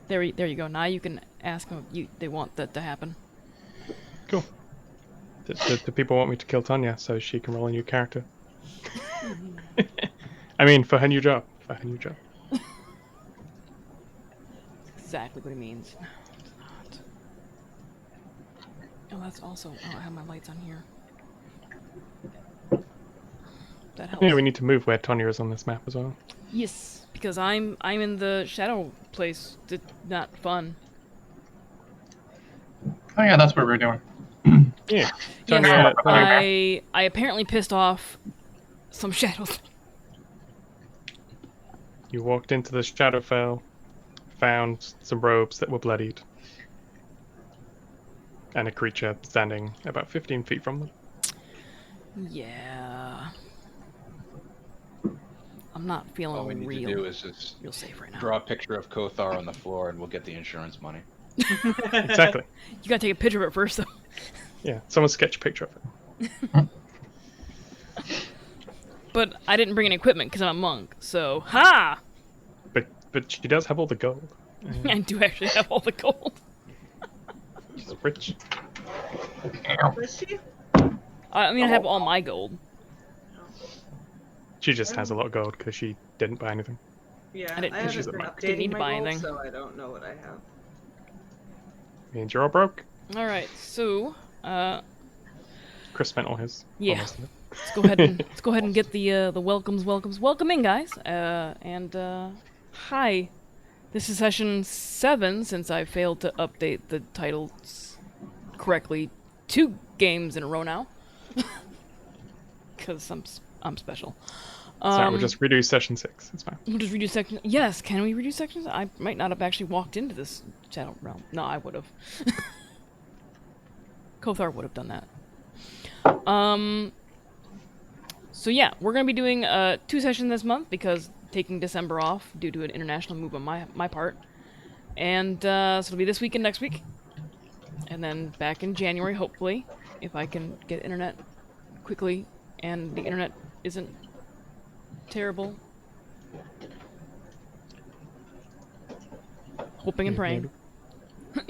There you go. Now you can ask them if they want that to happen. Cool. Do people want me to kill Tonya so she can roll a new character? I mean, for her new job. Exactly what he means. It's not. Oh, that's also... Oh, I have my lights on here. That helps. Yeah, we need to move where Tonya is on this map as well. Yes, because I'm in the shadow place. It's not fun. Oh yeah, that's what we're doing. Yeah. Yes, Tonya, I apparently pissed off some shadows. you walked into the Shadowfell, found some robes that were bloodied, and a creature standing about 15 feet from them. Yeah. I'm not feeling All we need real, to do is just real safe right now. draw a picture of Kothar on the floor, and we'll get the insurance money. Exactly. You gotta take a picture of it first, though. Yeah, someone sketch a picture of it. But I didn't bring any equipment because I'm a monk, so ha! But she does have all the gold. I do actually have all the gold. She's rich. Was she? I mean, I have all my gold. She just has a lot of gold because she didn't buy anything. Yeah, I didn't- I she's haven't a been monk. Didn't need updating to my buy goals, anything. so I don't know what I have. Means you're all broke. All right, so Chris spent all his. Yeah. Almost of it. let's go ahead and get the welcomes. Welcome in, guys. Hi. This is session 7 since I failed to update the titles correctly 2 games in a row now. Because I'm special. Sorry, we'll just redo session 6. It's fine. We'll just redo sections. Yes, can we redo sections? I might not have actually walked into this channel realm. No, I would have. Kothar would have done that. So yeah, we're gonna be doing 2 sessions this month because taking December off due to an international move on my part, and so it'll be this week and next week, and then back in January hopefully if I can get internet quickly and the internet isn't terrible. Hoping and praying.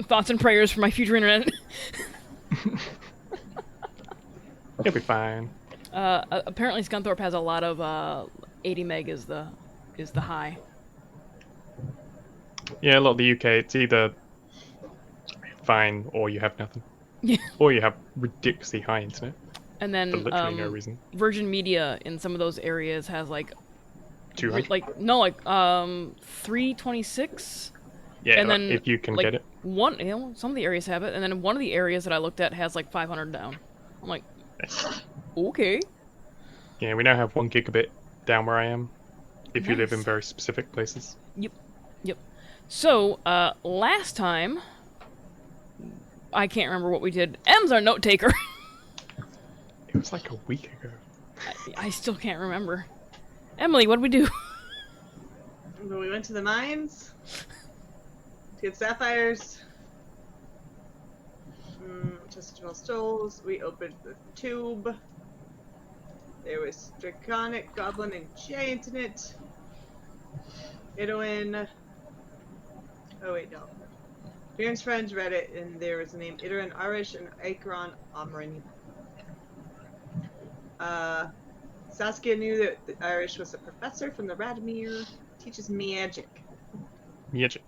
Thoughts and prayers for my future internet. You'll be fine. Apparently Scunthorpe has a lot of 80 meg is the high. Yeah, a lot of the UK, it's either fine or you have nothing. Yeah. Or you have ridiculously high internet And then for literally no reason. Virgin Media in some of those areas has like 200? 326. Yeah, and then if you can like, get it. Some of the areas have it, and then one of the areas that I looked at has like 500 down. I'm like, okay. Yeah, we now have 1 gigabit down where I am. If you live in Nice. very specific places. Yep. So, last time, I can't remember what we did. M's our note taker. It was like a week ago. I still can't remember. Emily, what did we do? We went to the mines to get sapphires. Just small stoles. We opened the tube. There was Draconic, Goblin, and Giant in it. Idowin. Oh wait, no. Bjorn's friends read it, and there was the name Idowin Arish and Akron Omrin. Saskia knew that the Irish was a professor from the Radimir, teaches magic Magic.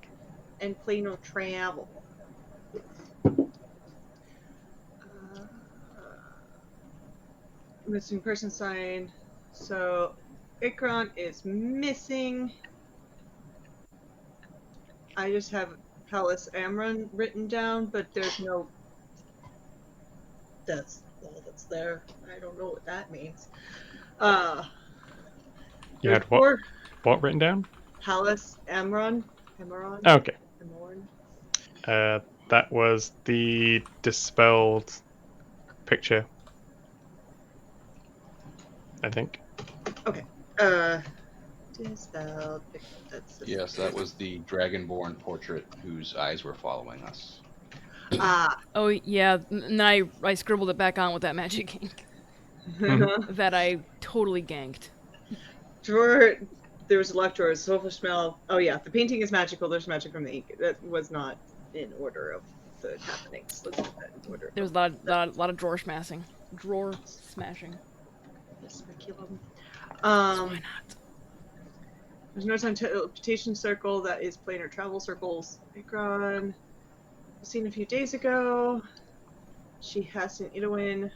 and planar travel. Missing person sign. So, Ikron is missing. I just have Palace Amron written down, but there's no. That's all that's there. I don't know what that means. You had what? What written down? Palace Amron. Amaron. Oh, okay. Amorn. That was the dispelled picture. I think. Okay. Dispelled. That's Yes, that was the Dragonborn portrait whose eyes were following us. Oh, yeah, and then I scribbled it back on with that magic ink that I totally ganked. Drawer there was a locked drawer, sulfur smell. Oh yeah, the painting is magical. There's magic from the ink. That was not in order of the happenings. Let's put that in order. There's a lot of drawer smashing. Drawer smashing. Speculum. Why not? There's no teleportation circle that is planar travel circles. Ikron. Seen a few days ago. She has an Idowin.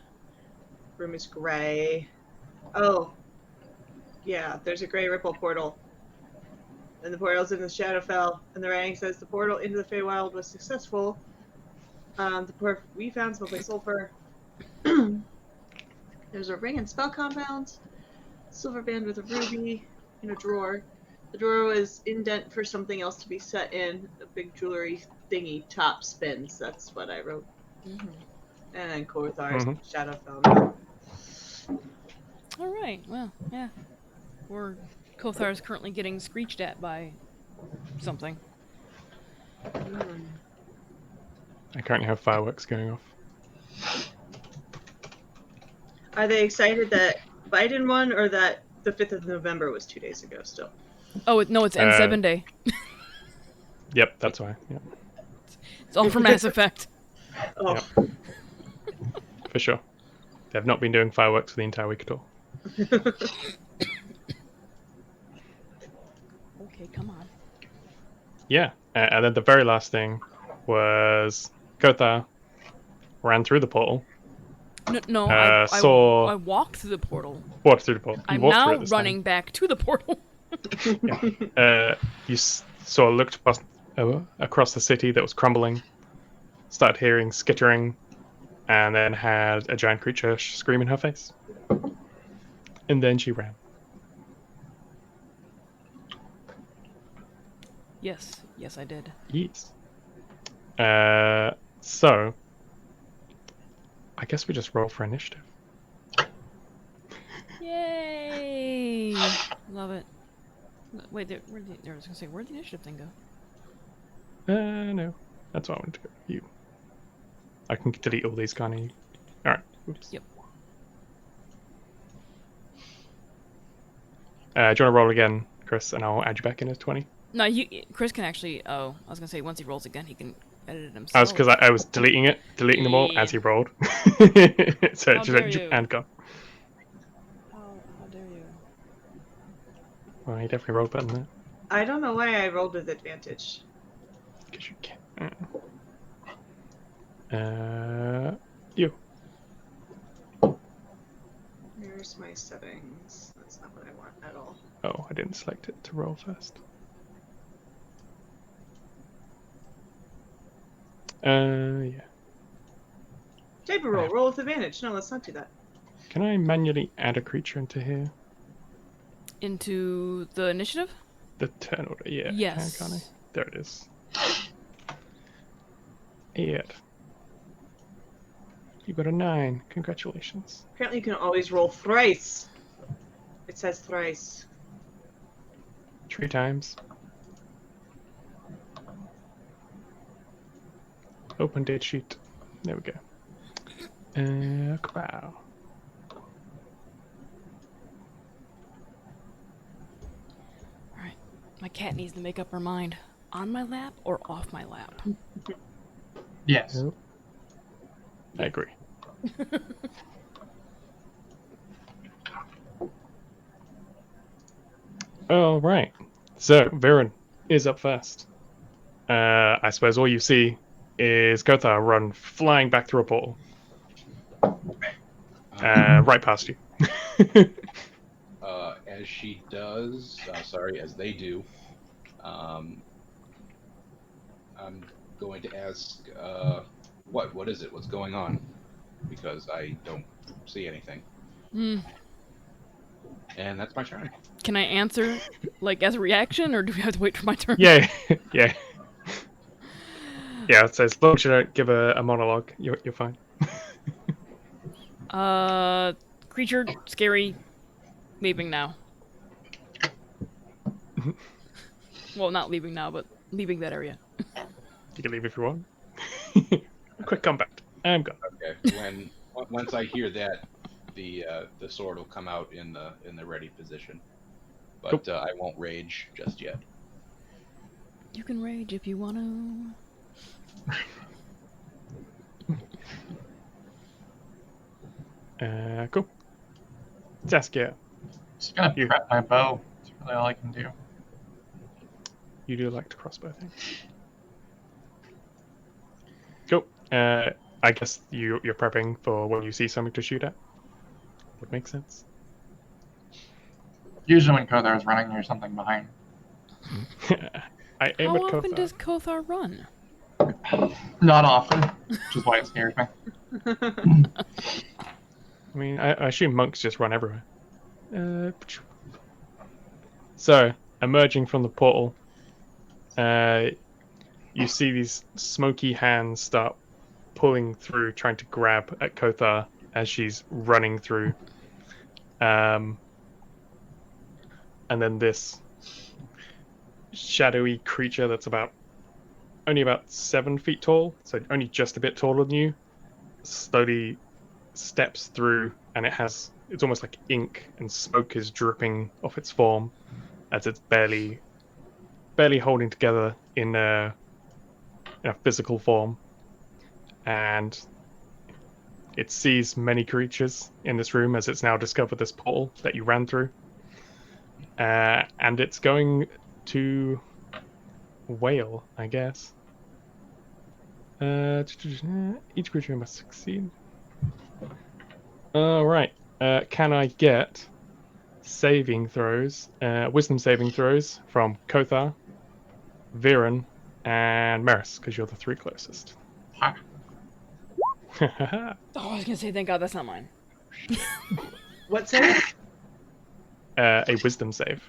Room is gray. Oh. Yeah, there's a gray ripple portal. And the portal's in the Shadowfell. And the writing says the portal into the Feywild was successful. The port we found smells like sulfur. There's a ring and spell compounds. Silver band with a ruby in a drawer. The drawer was indent for something else to be set in. A big jewelry thingy top spins. That's what I wrote. Mm-hmm. And then Kothar's Mhm. Shadowfell. All right. Well, yeah. Kothar is currently getting screeched at by something. I currently have fireworks going off. Are they excited that Biden won, or that the 5th of November was 2 days ago still? Oh, no, it's N7 Day. Yep, that's why. Yep. It's all for Mass Effect. Oh. Yep. For sure. They have not been doing fireworks for the entire week at all. Okay, come on. Yeah, and then the very last thing was Kothar ran through the portal. No, saw- I walked through the portal. Walked through the portal. You I'm walked through now it this running back to the portal. time. Looked across the city that was crumbling, started hearing skittering, and then had a giant creature scream in her face. And then she ran. Yes, I did. Yes. So, I guess we just roll for initiative. Yay! Love it. Wait, I was gonna say, where'd the initiative thing go? No. That's what I wanted to go. You. I can delete all these, can't I? Alright. Oops. Yep. Do you want to roll again, Chris, and I'll add you back in as 20? No, Chris can actually. Oh, I was gonna say once he rolls again, he can edit it himself. That was because I was deleting them all as he rolled. So How it just dare went you. and gone. How dare you? Well, he definitely rolled better than that. I don't know why I rolled with advantage. Because you can. You. Here's my settings. That's not what I want at all. Oh, I didn't select it to roll first. Yeah. Type of roll. Roll with advantage. No, let's not do that. Can I manually add a creature into here? Into the initiative? The turn order, yeah. Yes. Can't I? There it is. 8. You got a 9. Congratulations. Apparently you can always roll thrice. It says thrice. 3 times. Open date sheet. There we go. Wow. Alright. My cat needs to make up her mind. On my lap or off my lap? Yes. Yep. I agree. All right. So Viren is up first. I suppose all you see is Kothar run flying back through a portal, right past you. As she does, as they do, I'm going to ask, what is it? What's going on? Because I don't see anything. And that's my turn. Can I answer, like, as a reaction, or do we have to wait for my turn? Yeah, yeah. Yeah, so as long as you don't give a monologue, you're fine. Creature, scary, leaving now. Well, not leaving now, but leaving that area. You can leave if you want. Quick combat. I'm gone. Okay. Once I hear that, the sword will come out in the ready position. but I won't rage just yet. You can rage if you want to. Cool. Saskia, Just gonna You- prep my bow. That's really all I can do. you do like to crossbow thing. Cool. I guess you're prepping for when you see something to shoot at. Would make sense. Usually when Kothar is running, there's something behind. I aim How at often Kothar. does Kothar run? Not often, which is why it scares me. I mean, I assume monks just run everywhere. So, emerging from the portal, you see these smoky hands start pulling through, trying to grab at Kothar as she's running through. And then this shadowy creature that's only about 7 feet tall, so only just a bit taller than you, slowly steps through, and it's almost like ink and smoke is dripping off its form as it's barely holding together in a physical form. And it sees many creatures in this room as it's now discovered this portal that you ran through. And it's going to wail, I guess. Each creature must succeed. Alright. Can I get saving throws, wisdom saving throws from Kothar, Viren, and Maris, because you're the 3 closest. Ha. Oh, I was gonna say, thank God that's not mine. What's it? A wisdom save.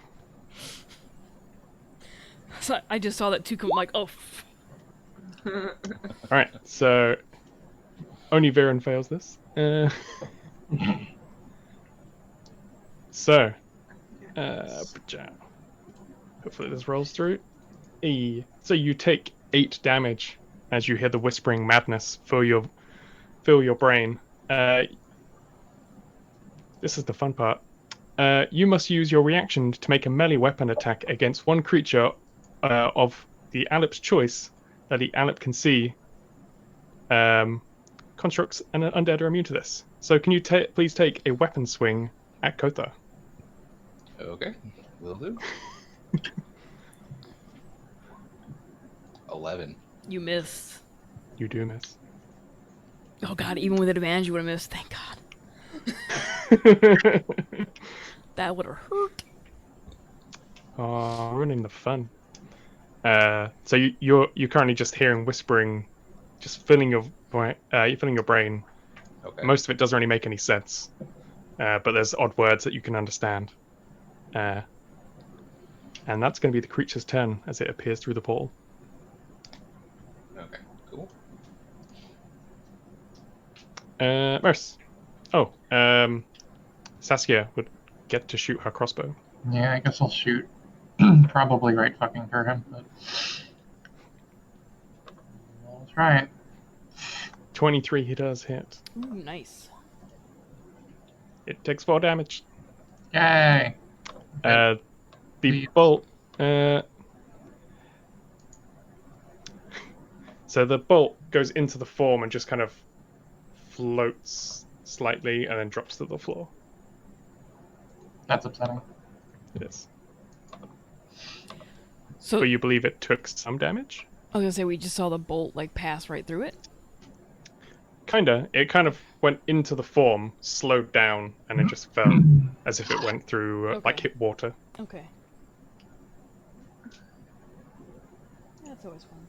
So I just saw that too. I'm like, oh. Alright, so only Viren fails this. So, hopefully this rolls through. So you take 8 damage as you hear the whispering madness fill your brain. This is the fun part. You must use your reaction to make a melee weapon attack against one creature of the Alip's choice that the Alip can see. Constructs and undead are immune to this. So can you please take a weapon swing at Kothar? Okay, will do. 11. You miss. You do miss. Oh God, even with advantage you would have missed. Thank God. That would have hurt. Oh, ruining the fun. So you're currently just hearing whispering, just filling your brain. Okay. Most of it doesn't really make any sense, but there's odd words that you can understand. And that's going to be the creature's turn as it appears through the portal. Okay, cool. Maris. Oh, Saskia would get to shoot her crossbow. Yeah, I guess I'll shoot. Probably right fucking for him, but we'll try it. 23, he does hit. Ooh, nice. It takes 4 damage. Yay! The Please. bolt. So the bolt goes into the form and just kind of floats slightly and then drops to the floor. That's upsetting. It is. So But you believe it took some damage? I was gonna say we just saw the bolt like pass right through it. Kinda. It kind of went into the form, slowed down, and then just fell as if it went through, like Okay. hit water. Okay. That's always fun.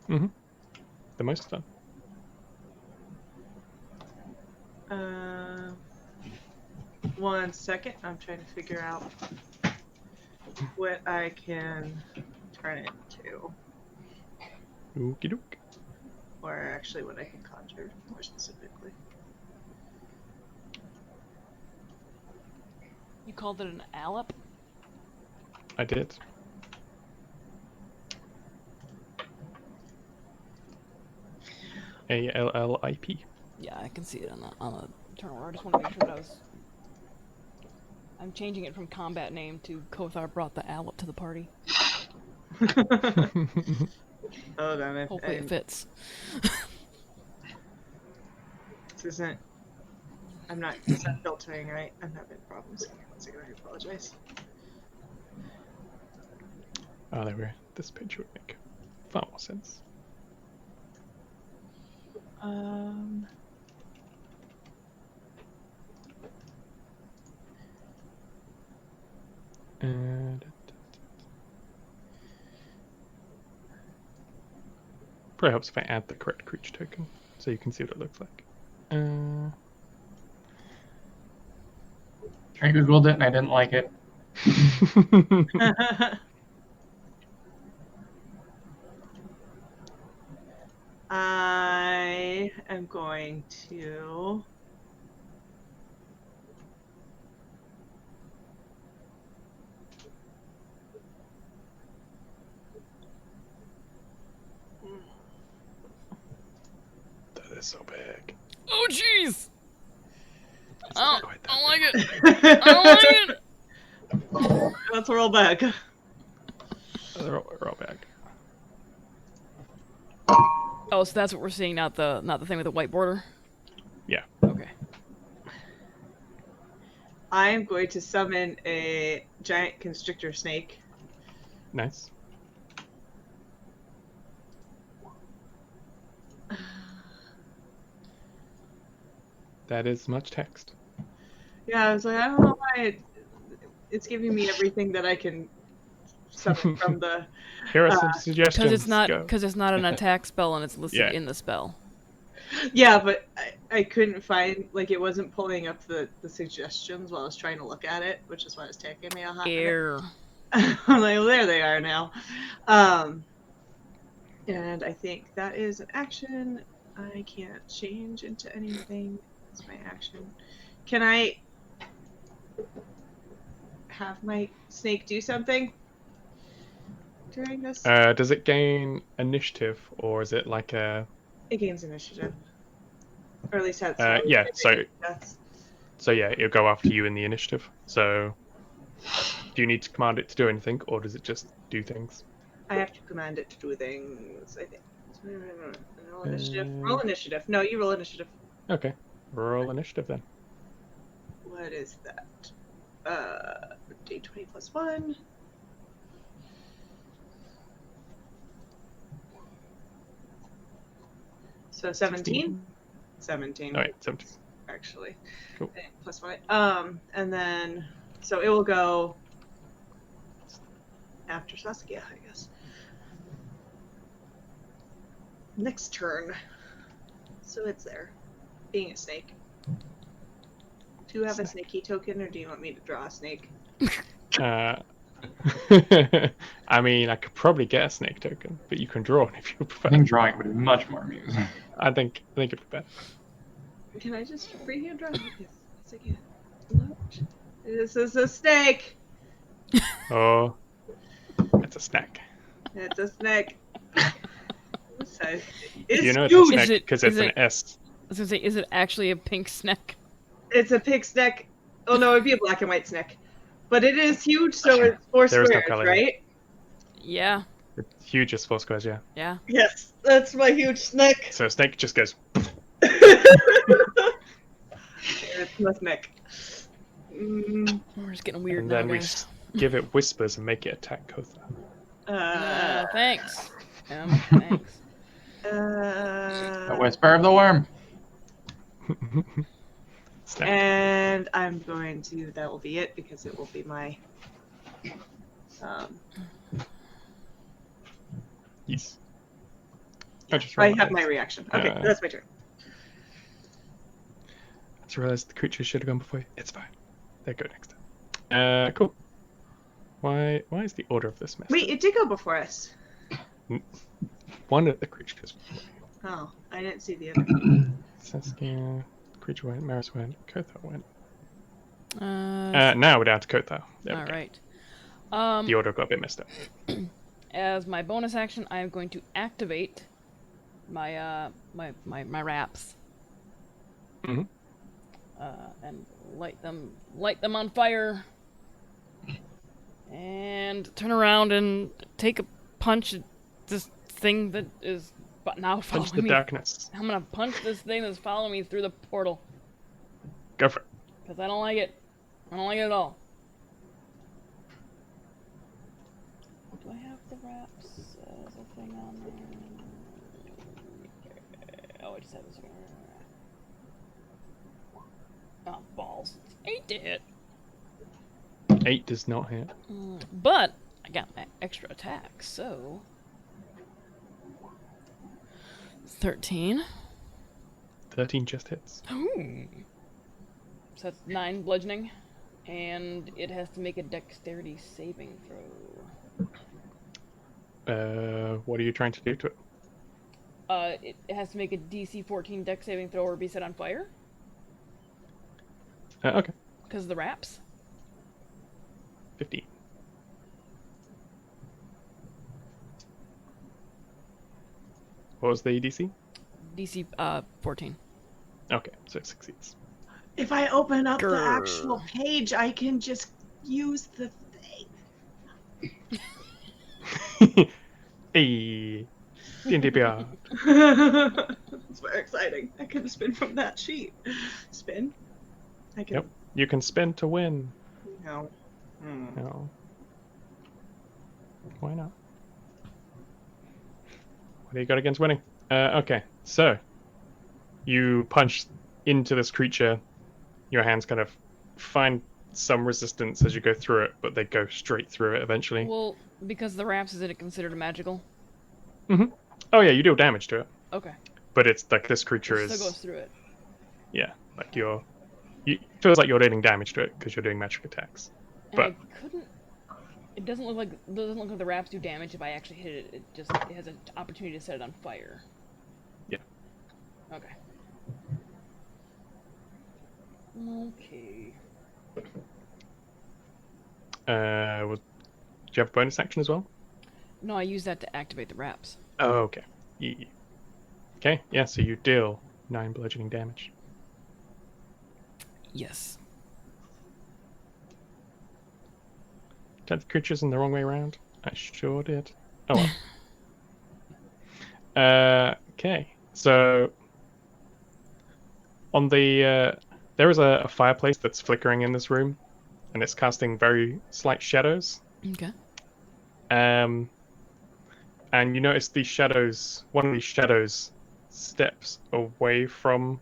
Mm-hmm. The most fun. One second. I'm trying to figure out what I can turn it into. Okie doke. Or actually what I can conjure, more specifically. You called it an Alip? I did. ALLIP. Yeah, I can see it on the terminal. I just want to make sure that I was I'm changing it from combat name to Kothar brought the owlet to the party. Hold on. Hopefully it fits. This isn't. I'm not filtering, right? I'm having problems. One second, I apologize. Oh, there we go. This picture would make far more sense. And probably helps if I add the correct creature token so you can see what it looks like. I googled it and I didn't like it. I am going to. That is so big. Oh jeez! I Quite that don't like big. it. I don't like it. Let's roll back. Roll back. Oh, so that's what we're seeing, not the thing with the white border. Yeah. Okay. I am going to summon a giant constrictor snake. Nice. That is much text. Yeah, I was like, I don't know why it's giving me everything that I can summon from the. Here are some suggestions. Because it's not an attack spell and it's listed in the spell. Yeah, but I couldn't find, like, it wasn't pulling up the suggestions while I was trying to look at it, which is why it's taking me a hot minute. I'm like, well, there they are now. And I think that is an action. I can't change into anything. That's my action. Can I have my snake do something during this? Does it gain initiative, or is it like a... It gains initiative. Or at least that's yeah, so that's... yeah, it'll go after you in the initiative. So do you need to command it to do anything, or does it just do things? I have to command it to do things, I think. Roll initiative. Roll initiative. No, you roll initiative. Okay. Roll initiative then. What is that? D20 plus 1. So 17? 17. Oh, wait, 17. Actually. Cool. Plus 1. And then, so it will go after Saskia, I guess. Next turn. So it's there. Being a snake. Do you have a snakey token, or do you want me to draw a snake? I mean, I could probably get a snake token, but you can draw one if you prefer. I think drawing would be much more amusing. I think it'd be better. Can I just freehand draw? Yes, I can. Look. This is a snake! Oh, it's a snack. It's a snake. What size? It's You know it's huge! a snack because it's an S. I was gonna say, is it actually a pink snack? It's a pig snack. Oh no, it'd be a black and white snack. But it is huge, so it's 4 There is no squares, color. right? Yeah. It's huge as 4 squares, yeah. Yeah. Yes, that's my huge snake. So a snake just goes... It's my snake. We're just getting weird and now, then we guys. give it whispers and make it attack Kothar. Thanks. Thanks. The whisper of the worm. Snap. And I'm going to, that will be it, because it will be my, Yes. I have my reaction. Okay, that's my turn. I just realized the creature should have gone before you. It's fine. They go next time. Cool. Why is the order of this messed Wait, up? it did go before us. One of the creatures before you. Oh, I didn't see the other. Saskia, creature went, Maris went, Kothar went. All Now we're down to Kothar. There we go. right. The order got a bit messed up. As my bonus action, I am going to activate my my wraps. Mhm. and light them on fire, and turn around and take a punch at this thing that is now following Punch the me. darkness. I'm gonna punch this thing that's following me through the portal. Go for it. Because I don't like it. I don't like it at all. Do I have the wraps as a thing on there? Oh, I just have this one. Oh, balls. 8 to hit. 8 does not hit. But I got my extra attack, so 13. 13 just hits. Ooh. So that's 9 bludgeoning, and it has to make a dexterity saving throw. What are you trying to do to it? It has to make a DC 14 dex saving throw or be set on fire. Okay. Because of the wraps. 15. What was the DC? DC 14. Okay, so it succeeds. If I open up the Grr. actual page, I can just use the thing. Hey, DNDPR. It's very exciting. I can spin from that sheet. Spin. I can. Yep. You can spin to win. No. No. Why not? What do you got against winning? Okay, so you punch into this creature. Your hands kind of find some resistance as you go through it, but they go straight through it eventually. Well, because the wraps, is it considered magical? Oh yeah, you deal damage to it, Okay. but it's like this creature It is. still goes through it. Yeah, like it feels like you're dealing damage to it because you're doing magic attacks. And But I couldn't. It doesn't look like the wraps do damage if I actually hit it. It has an opportunity to set it on fire. Yeah. Okay. Okay. Do you have a bonus action as well? No, I use that to activate the wraps. Oh, okay. Okay, yeah, so you deal 9 bludgeoning damage. Yes. Did the creatures in the wrong way around? I sure did. Oh well. Okay, so on the there is a fireplace that's flickering in this room, and it's casting very slight shadows. Okay. And you notice these shadows. One of these shadows steps away from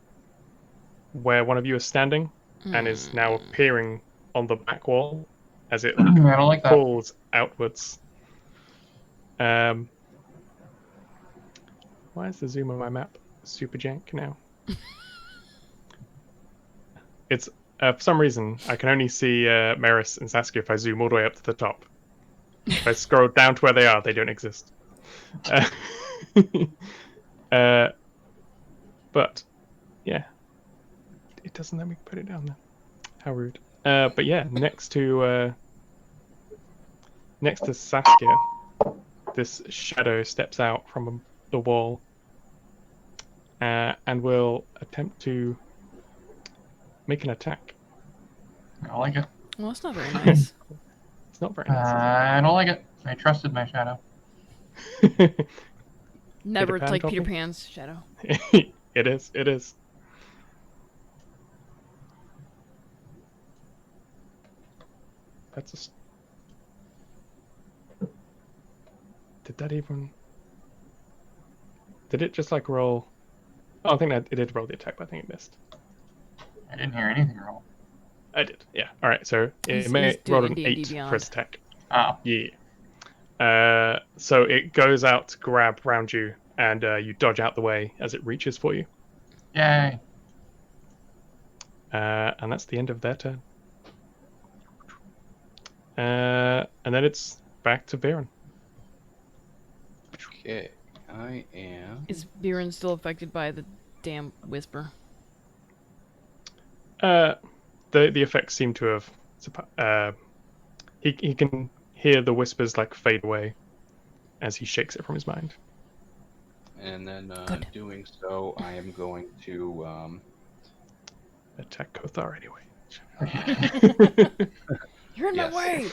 where one of you is standing, and is now appearing on the back wall as it I don't like that. pulls outwards. Why is the zoom on my map super jank now? It's for some reason I can only see Maris and Saskia if I zoom all the way up to the top. If I scroll down to where they are, they don't exist. But yeah, it doesn't let me put it down there. How rude. But yeah, next to Saskia, this shadow steps out from the wall and will attempt to make an attack. I don't like it. Well, that's not very nice. It's not very nice. I don't like it. I trusted my shadow. Is it? Never Peter Pan like Peter talking? Pan's shadow. It is. It is. That's Did that even? Did it just like roll? Oh, I think that it did roll the attack, but I think it missed. I didn't hear anything roll. I did. Yeah. All right. So it He's may doing roll an D&D 8 Beyond. for its attack. Oh, Yeah. So it goes out to grab round you, and you dodge out the way as it reaches for you. yay. And that's the end of their turn. And then it's back to Viren. Okay, I am. Is Biren still affected by the damn whisper? The effects seem to have. He can hear the whispers like fade away as he shakes it from his mind. And then Good. doing so, I am going to attack Kothar anyway. You're in Yes. my way.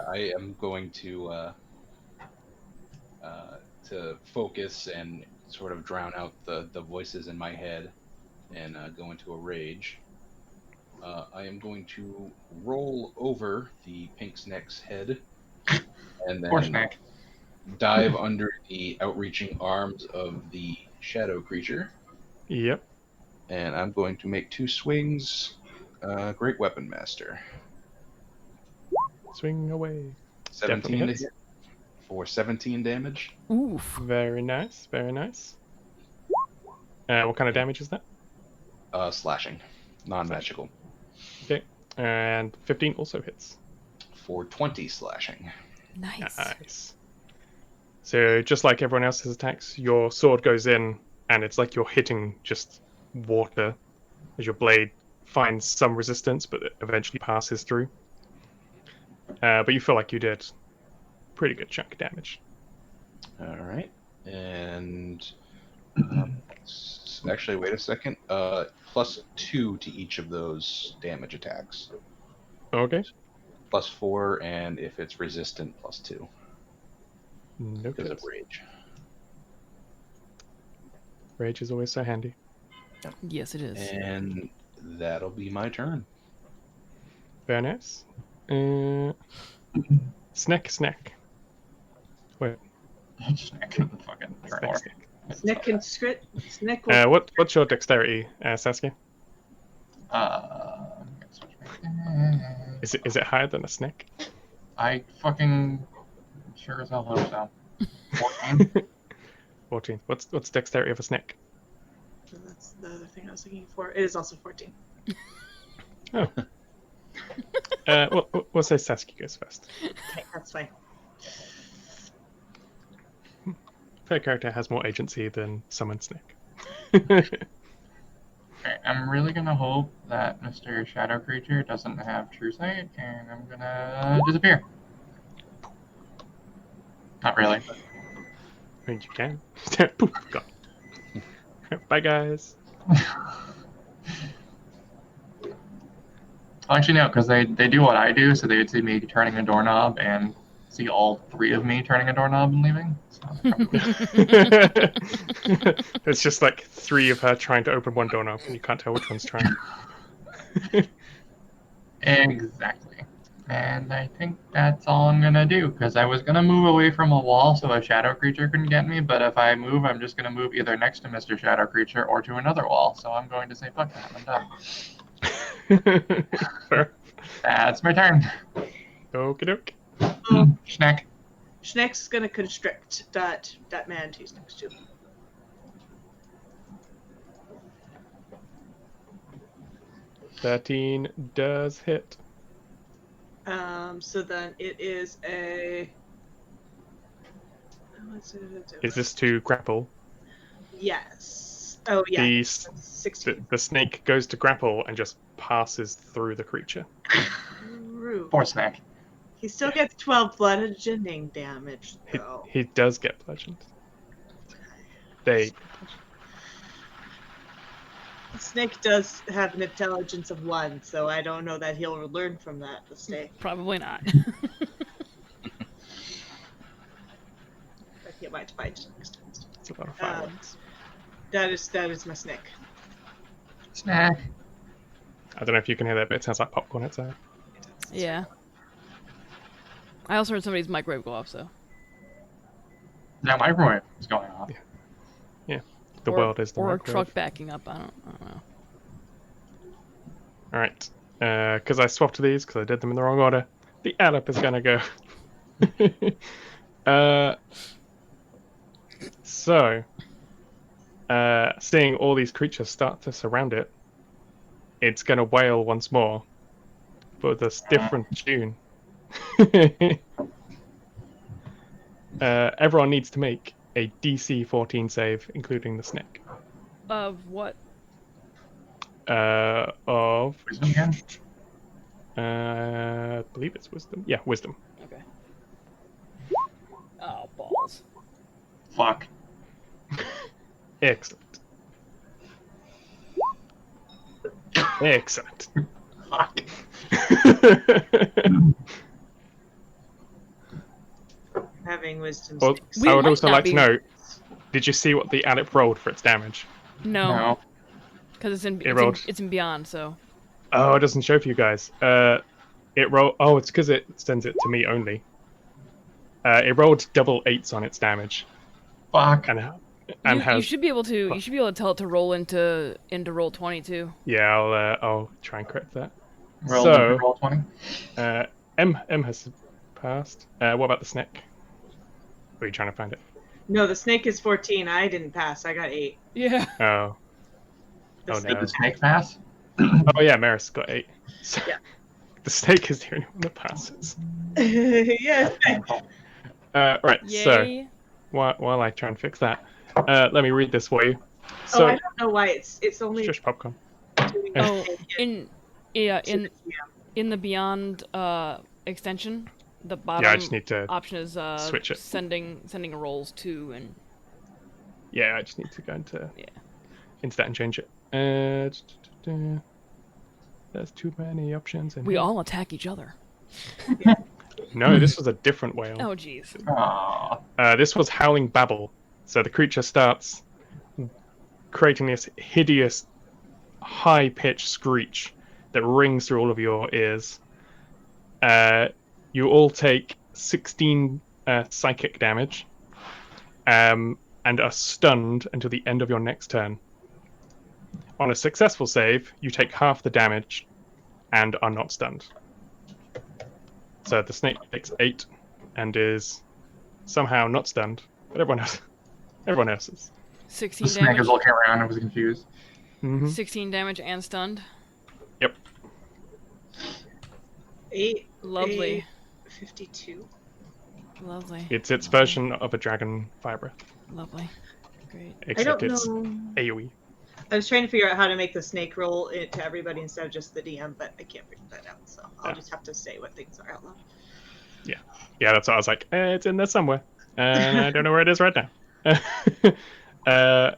I am going to focus and sort of drown out the voices in my head and go into a rage. I am going to roll over the pink snake's head and Poor then snack. dive under the outreaching arms of the shadow creature. Yep. And I'm going to make 2 swings. Great Weapon Master. Swing away. 17 to hits. hit for 17 damage. Oof. Very nice. Very nice. What kind of damage is that? Slashing. Non-magical. Okay. And 15 also hits. For 20 slashing. Nice. Nice. So just like everyone else's attacks, your sword goes in, and it's like you're hitting just water as your blade finds some resistance, but it eventually passes through. But you feel like you did pretty good chunk of damage. All right. And actually, wait a second. +2 to each of those damage attacks. Okay. +4, and if it's resistant, +2 No because of kids. rage. Rage is always so handy. Yes, it is. And that'll be my turn. Very nice. Snack. Wait, Snack can fucking turn snack, more. snack. Snick and script. Snick will What's your dexterity, Saskia? Is it higher than a snack? I fucking sure as hell hope so. 14. 14. What's dexterity of a snack? That's the other thing I was looking for. It is also 14. Oh. We'll say Saskia goes first. Okay, that's fine. Her character has more agency than summon snack. Okay, I'm really gonna hope that Mr. Shadow Creature doesn't have True Sight, and I'm gonna disappear. Not really. I mean, you can. Poof, gone. Bye, guys. Actually, no, because they do what I do, so they would see me turning a doorknob and see all 3 of me turning a doorknob and leaving. So It's just like 3 of her trying to open one doorknob, and you can't tell which one's trying. exactly. And I think that's all I'm gonna do, because I was gonna move away from a wall so a shadow creature couldn't get me, but if I move, I'm just gonna move either next to Mr. Shadow Creature or to another wall. So I'm going to say fuck that. I'm done. Fair. That's my turn. Okie doke. Snack. Schneck's gonna constrict that man he's next to. $13 does hit. So then it is a. Is this to grapple? Yes. Oh yeah. The 16. The snake goes to grapple and just passes through the creature. Rude. Poor Snack. He still gets 12 bludgeoning damage though. He does get bludgeoned. They. The snake does have an intelligence of 1, so I don't know that he'll learn from that mistake. Probably not. But he might fight next time. It's a lot of fireworks. That is my snake. Snack. I don't know if you can hear that, but it sounds like popcorn outside. Yeah. I also heard somebody's microwave go off, so. Now microwave is going off. The world is the or a microwave. truck backing up. I don't know. All right, because I swapped these because I did them in the wrong order. The add up is gonna go. So, seeing all these creatures start to surround it, it's gonna wail once more, but with a different tune. Everyone needs to make a DC 14 save, including the snake. Of what? Of Wisdom again? I believe it's wisdom. Yeah, wisdom. Okay. Oh, balls. Fuck. Excellent. Fuck. Having wisdom Well, sticks. We I would might also not like be- to know, did you see what the adept rolled for its damage? No, No. because it's in It rolled. it's in beyond. So Oh, it doesn't show for you guys. It rolled. Oh, it's because it sends it to me only. It rolled double 8s on its damage, Fuck. and you has. should be able to tell it to roll into roll 22. Yeah, I'll try and correct that. Roll So- the roll 20. M has passed. What about the snake? Are you trying to find it? No, the snake is 14. I didn't pass. I got 8. Yeah. Oh. The Oh, snake Did no. the snake pass? Oh yeah, Maris got 8. So, Yeah. The snake is the only one that passes. Yes. Right. So Yay. while I try and fix that, let me read this for you. Oh, So I don't know why it's only shush popcorn. doing Oh, it in to the GM. in the beyond extension, the bottom Yeah, I just need to. option is switch it. sending rolls to and Yeah, I just need to go into Yeah. that and change it. There's too many options. we all attack each other. No, this was a different whale. Oh jeez. Aw. This was Howling Babble. So the creature starts creating this hideous, high-pitched screech that rings through all of your ears. You all take 16 psychic damage, and are stunned until the end of your next turn. On a successful save, you take half the damage and are not stunned. So the snake takes 8 and is somehow not stunned, but everyone else is. 16 The snake damage. was looking around and was confused. Mm-hmm. 16 damage and stunned. Yep. 8. Lovely. 52. Lovely. It's its version of a dragon fire breath, Lovely. Great. I don't except it's know. AoE. I was trying to figure out how to make the snake roll it to everybody instead of just the DM, but I can't figure that out. So I'll Yeah. just have to say what things are out loud. Yeah, that's what I was like. It's in there somewhere, and I don't know where it is right now.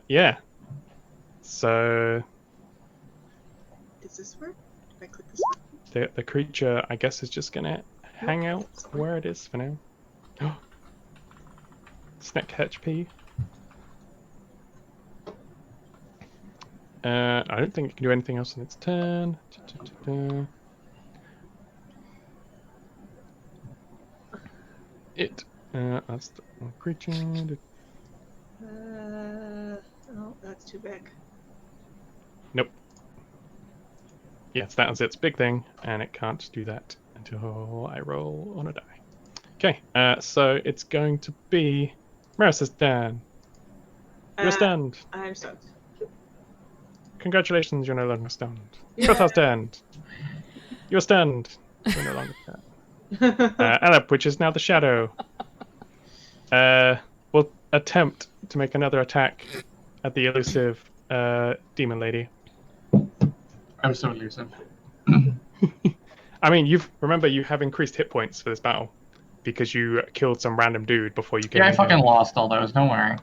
Yeah. So Does this work? If I click this the creature, I guess, is just gonna hang out where it is for now. Snack HP. I don't think it can do anything else in its turn. That's the creature. Oh, that's too big. Nope. Yes, that was its big thing, and it can't do that until I roll on a die. Okay, so it's going to be Maris's turn. You're stunned. I'm stunned. Congratulations, you're no longer stunned. Kothar's stunned. You're stunned. You're no longer stunned. Alep, which is now the shadow, will attempt to make another attack at the elusive demon lady. I'm so elusive. I mean, you have increased hit points for this battle because you killed some random dude before you came Yeah, I in fucking here. lost all those. Don't worry.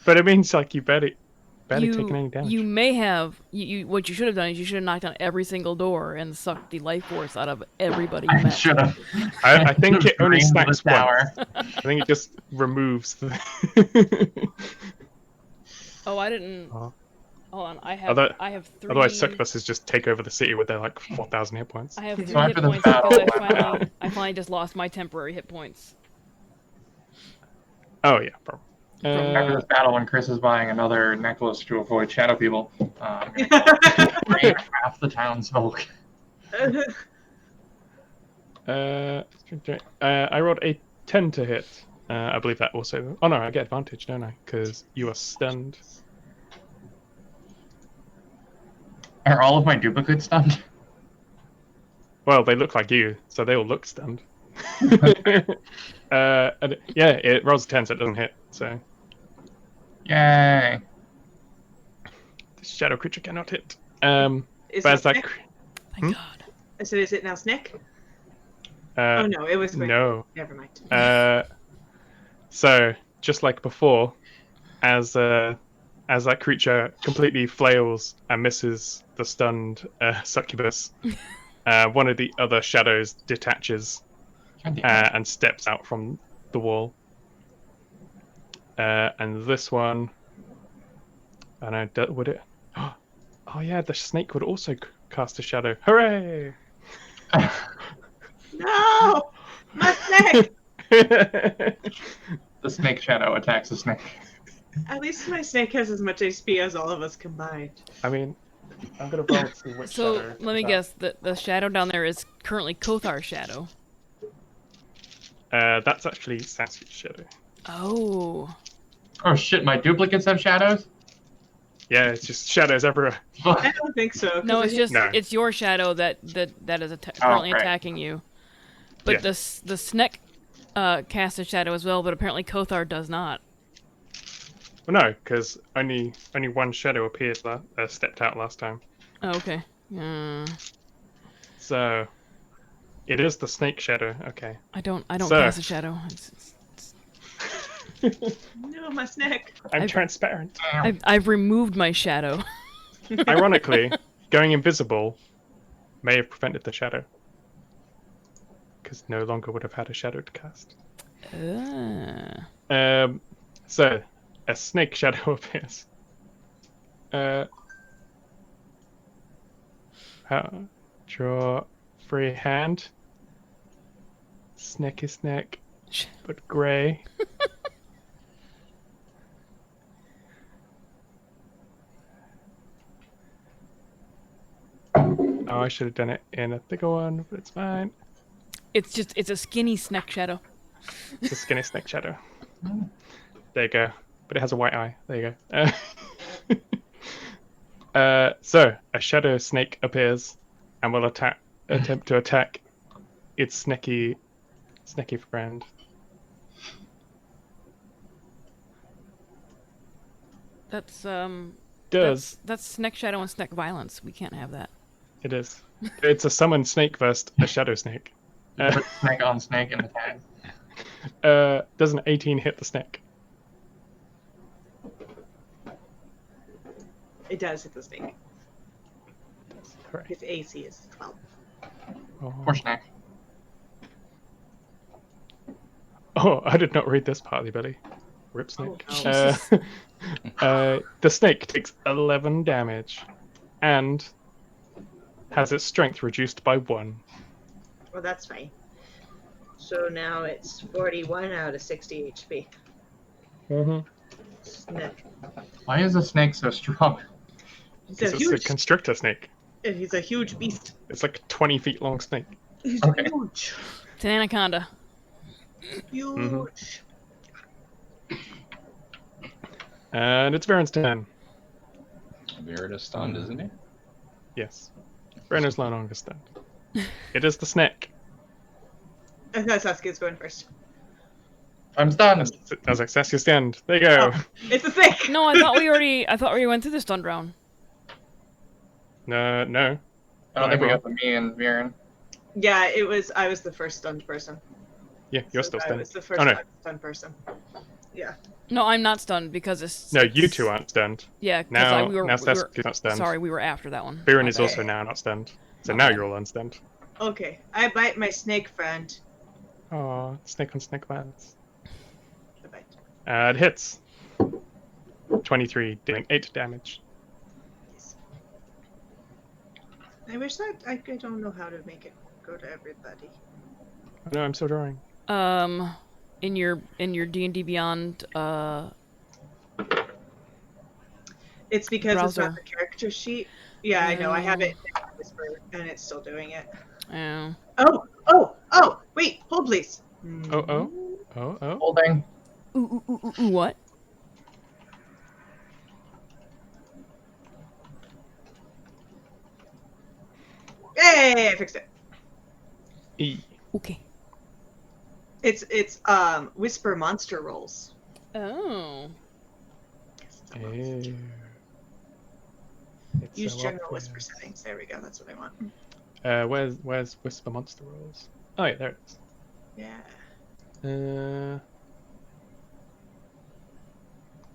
But it means like you barely taken any damage. You may have. What you should have done is you should have knocked on every single door and sucked the life force out of everybody you I met. should have. I think it only stacks once. tower. I think it just removes the. Oh, I didn't. Oh. Hold on, I have 3. Otherwise, Succubus just take over the city with their like 4,000 hit points. I have 3 So hit after the points battle, because I finally just lost my temporary hit points. Oh yeah, probably. After this battle, when Chris is buying another necklace to avoid shadow people, I'm gonna raid half the townsfolk. I rolled a 10 to hit. I believe that also. Oh no, I get advantage, don't I? Because you are stunned. Are all of my duplicates stunned? Well, they look like you, so they all look stunned. And yeah, it rolls a 10, so it doesn't hit. So Yay! the shadow creature cannot hit. Is But as it that, Snick? Thank God. I said, is it now Snick? Oh no, it was. no. Never mind. So just like before, as as that creature completely flails and misses the stunned succubus, one of the other shadows detaches and steps out from the wall. And this one, and would it? Oh yeah, the snake would also cast a shadow. Hooray! No! My snake! The snake shadow attacks the snake. At least my snake has as much HP as all of us combined. I mean, I'm gonna roll to see which So shadow. let me guess. The shadow down there is currently Kothar's shadow. That's actually Sassy's shadow. Oh. Oh shit, my duplicates have shadows? Yeah, it's just shadows everywhere. I don't think so. 'cause No, I it's think- just No. it's your shadow that is currently right. attacking you. But Yeah. the snake casts a shadow as well, but apparently Kothar does not. Well, no, because only one shadow appeared stepped out last time. Oh, okay. So it is the snake shadow. Okay. I don't So- cast a shadow. No, my snake. I'm transparent. I've removed my shadow. Ironically, going invisible may have prevented the shadow, because no longer would have had a shadow to cast. So a snake shadow appears. Draw free hand. Snaky snake, but grey. Oh, I should have done it in a thicker one, but it's fine. It's a skinny snake shadow. It's a skinny snake shadow. There you go. But it has a white eye. There you go. So a shadow snake appears and will attempt to attack its snaky friend. That's Does that's snake shadow and snake violence. We can't have that. it is? It's a summoned snake versus a shadow snake. Put snake on snake in the tag. Does an 18 hit the snake? It does hit the snake. Correct. His AC is 12. Poor snake. Oh, I did not read this part of the ability. Rip snake. Oh, Jesus. The snake takes 11 damage and has its strength reduced by 1. Well, that's fine. So now it's 41 out of 60 HP. Mm-hmm. Snake. Why is the snake so strong? He's It's a a huge, constrictor snake. he's a huge beast. It's like a 20 feet long snake. He's Okay. huge. It's an anaconda. Huge. And it's Varen's turn. Varen is stunned, isn't he? Yes. Varen is no longer stunned. It is the snake. I thought Saskia's going first. I'm stunned. I was like, Saskia, stand. There you go. Oh. It's a snake! No, I thought we went through the stun round. No. I don't think we got the me and Viren. Yeah, I was the first stunned person. Yeah, you're So still I stunned. was the first Oh, no. stunned person. Yeah. No, I'm not stunned because it's. No, you two aren't stunned. Yeah, because Now, we were. now we were Saskia's not stunned. sorry, we were after that one. Viren My is bad. also now not stunned. So My now bad. you're all unstunned. Okay. I bite my snake friend. Oh, snake on snake violence. I bite. It hits. 23, doing 8 damage. I wish that I don't know how to make it go to everybody. No, I'm still drawing. In your D&D Beyond It's because it's Browser. not the character sheet. Yeah, I know. I have it in Whisper, and it's still doing it. Oh! Wait, hold please. Oh. Holding. ooh, what? Hey, I fixed it. E. Okay. It's Whisper monster rolls. Oh. Ew. It's Use so general obvious. Whisper settings. There we go. That's what I want. Where's Whisper Monster Rolls? Oh yeah, there it is. Yeah.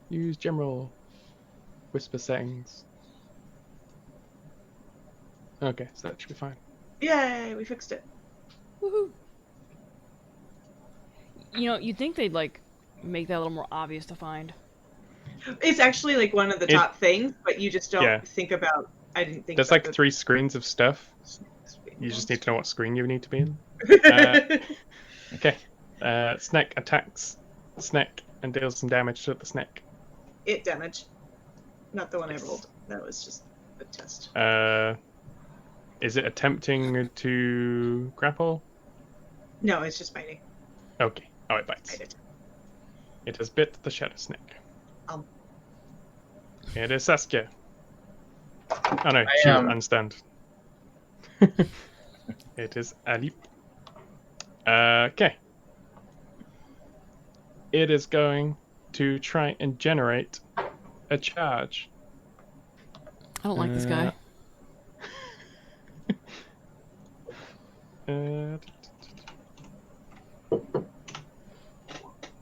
Use general. whisper settings. Okay, so that should be fine. Yay, we fixed it. Woohoo! You know, you'd think they'd like make that a little more obvious to find. It's actually like one of the top things, but you just don't Yeah. think about. I didn't think. There's about like 3 screens of stuff. You just need to know what screen you need to be in. Okay. Snake attacks the snake and deals some damage to the snake. It damage, not the one I rolled. That was just a test. Is it attempting to grapple? No, it's just biting. Okay. Oh, it bites. Bite it. It has bit the shadow snake. It is Saskia. Oh no, she was unstunned. It is Alip. Okay. It is going to try and generate a charge. I don't like this guy.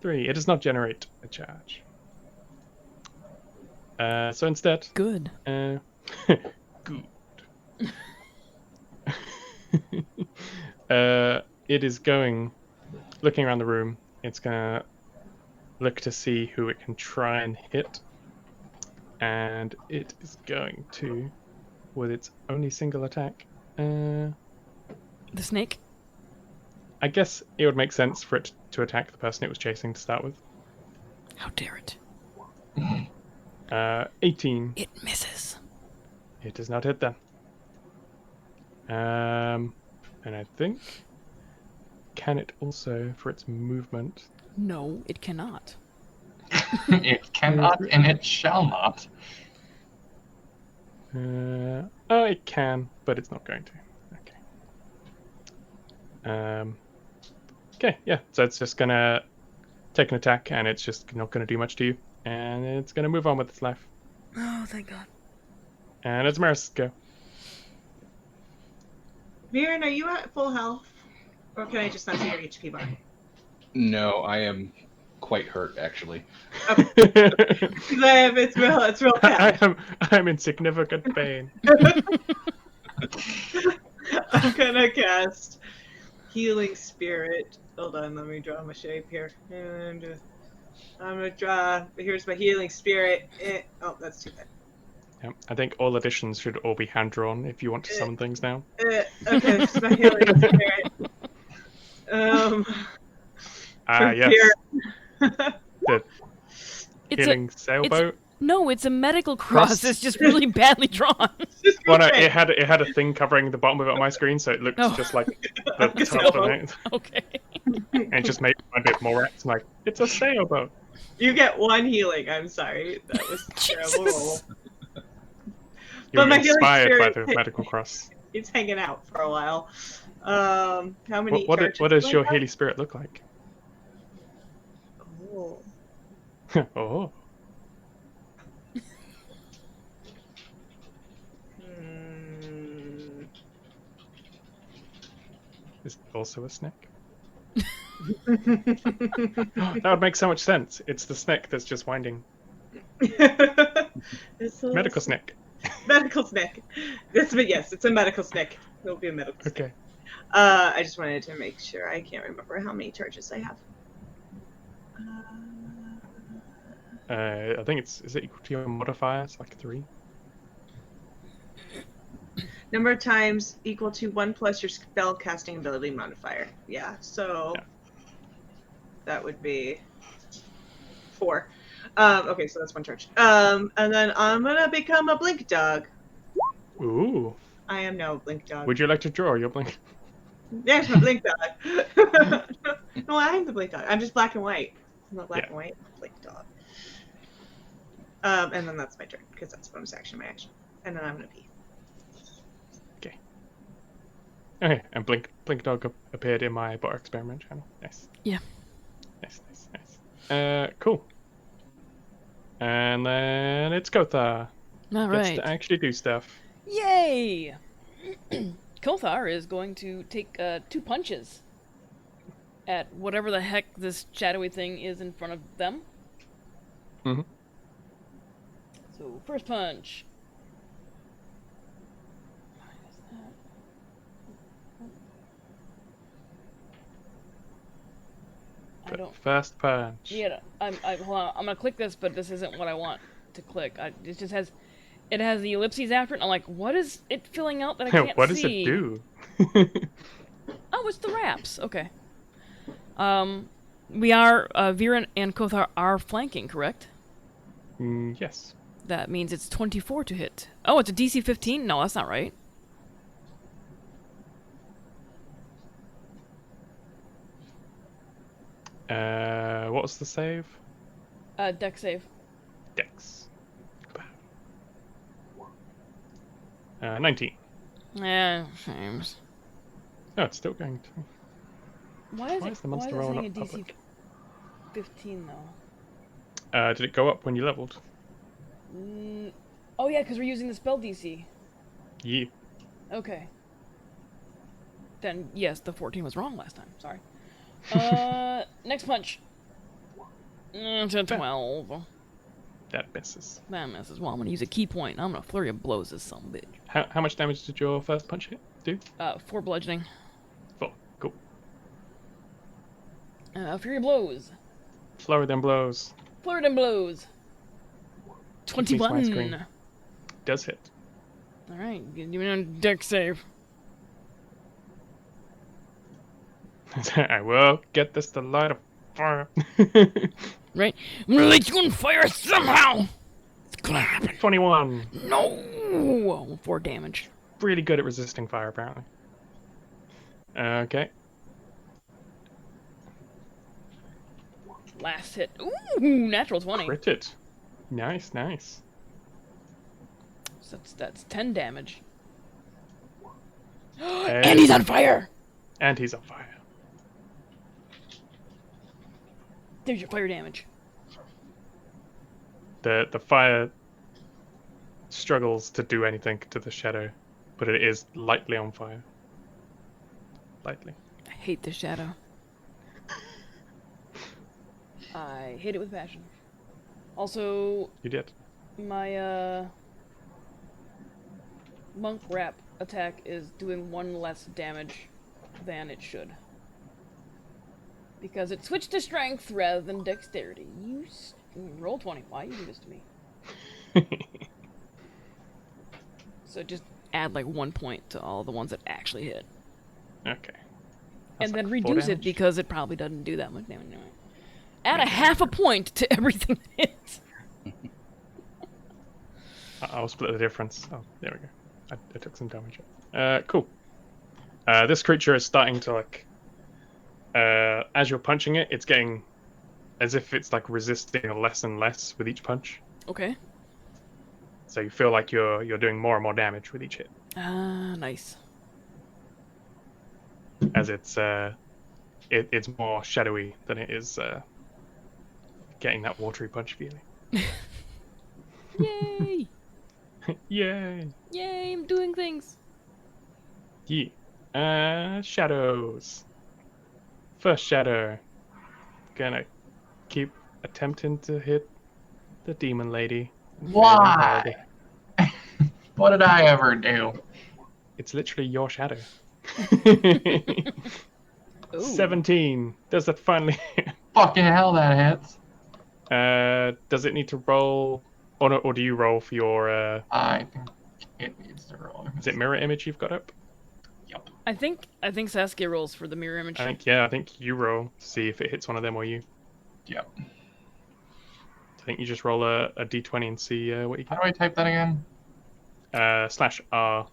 3. It does not generate a charge. So instead, Good. good. It is going, looking around the room. It's gonna look to see who it can try and hit, and it is going to, with its only single attack. The snake? I guess it would make sense for it to attack the person it was chasing to start with. How dare it? 18. It misses. It does not hit them. And I think, can it also, for its movement? No, it cannot. It cannot and it shall not. Oh, it can, but it's not going to. Okay. Okay, yeah. So it's just gonna take an attack, and it's just not gonna do much to you, and it's gonna move on with its life. Oh, thank God. And it's Maris's go. Viren, are you at full health, or can I just not see your HP bar? No, I am quite hurt actually. It's real bad. I'm in significant pain. I'm gonna cast Healing Spirit. Hold on, let me draw my shape here. And I'm gonna draw. Here's my Healing Spirit. Oh, that's too bad. Yeah, I think all additions should all be hand drawn if you want to summon things now. Okay, this is my Healing Spirit. Yes. The It's healing sailboat. No, it's a medical cross. It's just really badly drawn. Well, no, it had a thing covering the bottom of it on my screen, so it looked Oh. just like the top of sailboat. it, Okay. and it just made a bit more acts like it's a sailboat. You get 1 healing. I'm sorry, that was a terrible roll. You But were my healing inspired by spirit- the medical cross. It's hanging out for a while. How many? What charges does do I your have? Healy Spirit look like? Oh. Oh, is it also a snake? That would make so much sense. It's the snake that's just winding. It's a Medical snake. medical snake. Yes, it's a medical snake. It'll be a medical snake. Okay. I just wanted to make sure. I can't remember how many charges I have. I think is it equal to your modifier? It's like 3. Number of times equal to 1 plus your spell casting ability modifier. Yeah, so Yeah. that would be 4. Okay, so that's 1 charge. And then I'm gonna become a blink dog. Ooh. I am now a blink dog. Would you like to draw your blink? There's my blink dog. No, I'm the blink dog. I'm just black and white. I'm not black Yeah. and white. Blink dog. And then that's my turn because that's bonus action, my action. And then I'm gonna pee. Okay, and Blink Dog appeared in my Butter Experiment channel. Nice. Yeah. Nice. Cool. And then it's Kothar. All Gets right. to actually do stuff. Yay! Kothar is going to take 2 punches at whatever the heck this shadowy thing is in front of them. Mhm. So, first punch. I don't. First punch. Yeah, hold on. I'm gonna click this, but this isn't what I want to click. It just has, it has the ellipses after it. And I'm like, what is it filling out that I can't What see? does it do? Oh, it's the wraps. Okay. We are Viren and Kothar are flanking, correct? Yes. That means it's 24 to hit. Oh, it's a DC 15? No, that's not right. What was the save? Deck save. Dex. 19. Yeah, shames. Oh, it's still going to. Why is Why it, is the why monster is it roll saying a not DC public? 15 though? Did it go up when you leveled? Oh yeah, because we're using the spell DC. Yeah. Okay. Then yes, the 14 was wrong last time. Sorry. Next punch. To 12. That misses. That misses. Well, I'm gonna use a key point. I'm gonna flurry of blows this son of a bitch. How much damage did your first punch do? 4 bludgeoning. 4. Cool. Fury of blows. Flurry them blows. Flurry of blows. Keep me my screen. 21. Does hit. All right, give me a deck save. I will get this to light a fire. Right? I'm gonna light you on fire somehow. It's gonna happen. 21. No. 4 damage. Really good at resisting fire, apparently. Okay. Last hit. Ooh, natural 20. Critted. Nice, nice. So that's 10 damage. Hey. And he's on fire. And he's on fire. There's your fire damage. The fire struggles to do anything to the shadow, but it is lightly on fire. Lightly. I hate this shadow. I hate it with passion. Also, You did. my monk wrap attack is doing 1 less damage than it should. Because it switched to strength rather than dexterity. Roll 20. Why you do this to me? So just add like 1 point to all the ones that actually hit. Okay. And That's then like 4 reduce it damage. because it probably doesn't do that much damage anyway. Add a half a point to everything that hits. I'll split the difference. Oh, there we go. I took some damage. Cool. This creature is starting to like. As you're punching it, it's getting as if it's like resisting less and less with each punch. Okay. So you feel like you're doing more and more damage with each hit, Nice. as it's more shadowy than it is getting that watery punch feeling. Yay! Yay! Yay, I'm doing things. Yeah. Shadows. First shadow. Gonna keep attempting to hit the demon lady. Why? What did I ever do? It's literally your shadow. Ooh. 17. Does that finally hit? Fucking hell, that hits. Does it need to roll? Or do you roll for your... I think it needs to roll. Is it mirror image you've got up? Yep. I think Saskia rolls for the mirror image. I think you roll to see if it hits one of them or you. Yep. I think you just roll a d20 and see what you How get. do I type that again? /R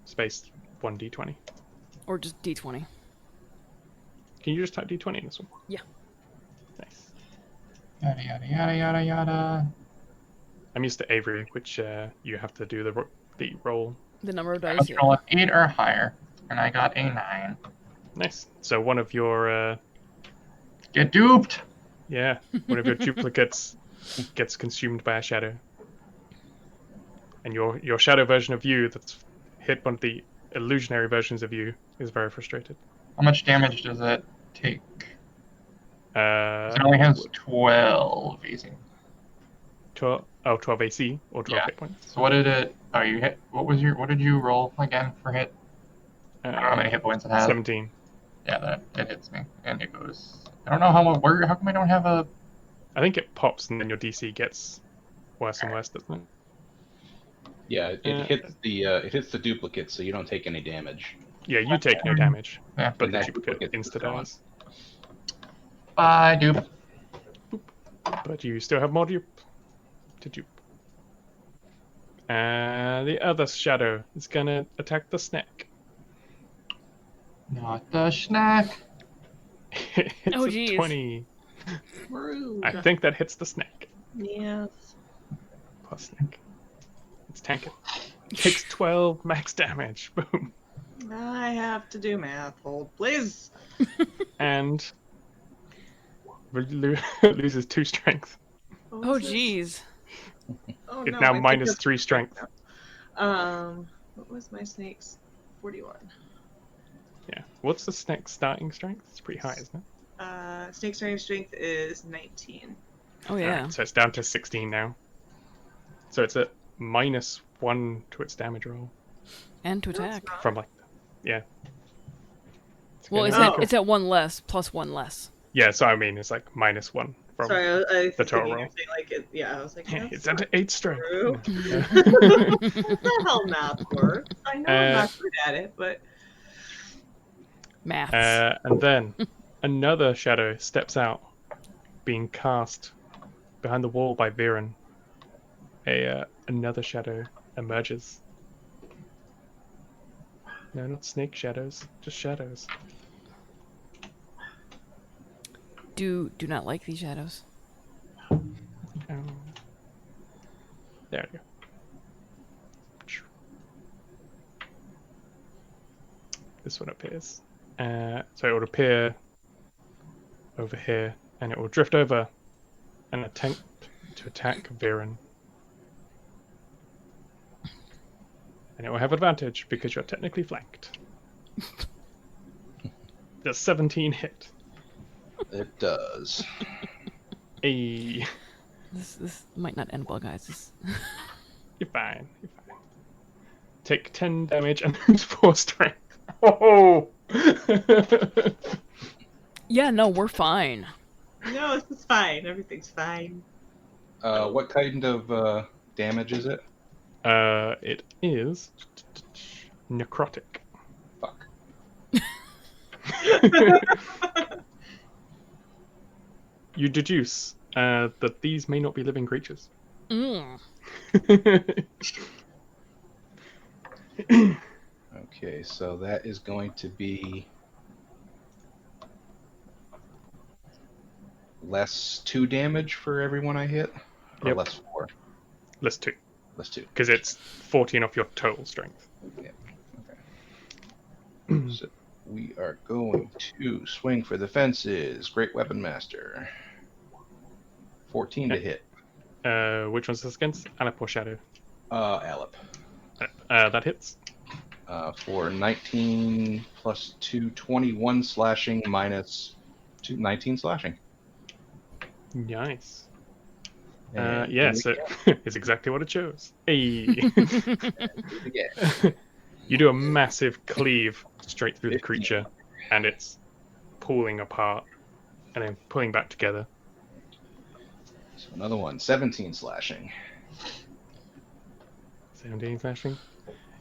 space 1d20. Or just D20. Can you just type d20 in this one? Yeah. Nice. Yada yada yada yada yada. I'm used to Avery, which you have to do the roll. The number of I dice. must Yeah. roll an 8 or higher, and I got a 9. Nice. So one of your Get duped! one of your duplicates gets consumed by a shadow, and your shadow version of you that's hit one of the illusionary versions of you is very frustrated. How much damage does it take? Uh, It only has 12 easy. 12, 12 AC or 12 Yeah. hit points. So what did it? Oh, you hit. What did you roll again for hit? I don't know how many hit points it has. 17. Yeah, that hits me, and it goes. I don't know how much. How come I don't have a? I think it pops and then your DC gets worse and worse, doesn't it? Yeah, it hits the duplicate, so you don't take any damage. Yeah, you take no damage, Yeah. but And the that duplicate duplicate is insta gone. dies. Bye, dupe. But you still have more dupe to dupe. And the other shadow is gonna attack the snack. Not the snack. It's Oh, a geez. 20. Rude. I think that hits the snack. Yes. Plus snack. It's tanking. Takes 12 max damage. Boom. I have to do math. Hold, please. And loses 2 strength. What Oh, was this? jeez. Oh, It's no, now I minus picked up 3 strength. What was my snake's? 41. Yeah. What's the snack starting strength? It's pretty high, isn't it? Snake starting strength is 19. Oh, yeah. Alright, so it's down to 16 now. So it's at -1 to its damage roll. And to No, it's attack. not. From like, yeah. Well, it's gonna- at 1 less, plus 1 less. Yeah, so I mean, it's like -1 from. Sorry, I was the thinking total you roll. were saying like it. Yeah, I was like, Yeah, that's it's at not 8 strength. true. Yeah. That's not how math works. I know I'm not good at it, but Maths. And then another shadow steps out, being cast behind the wall by Viren. Another shadow emerges. No, not snake shadows, just shadows. Do not like these shadows. There we go. This one appears. So it will appear over here, and it will drift over and attempt to attack Viren. And it will have advantage because you're technically flanked. Does 17 hit? It does. Hey, This might not end well, guys. you're fine. You're fine. Take 10 damage and lose 4 strength. Oh! Yeah, no, we're fine. no, this is fine. Everything's fine. What kind of damage is it? It is necrotic. Fuck. You deduce that these may not be living creatures. Mm. Okay, so that is going to be less 2 damage for everyone I hit? Or Yep. less 4? Less 2, Less 2. because it's 14 off your total strength. Yeah. Okay. So we are going to swing for the fences. Great Weapon Master. 14 to hit. Which one's this against? Alep or Shadow? Alep. That hits. For 19 plus 2, 21 slashing minus 2, 19 slashing. Nice. And Yes, do it it's exactly what it shows. Hey. again. You do a massive cleave straight through the 15. creature, and it's pulling apart and then pulling back together. So another one, 17 slashing. 17 slashing.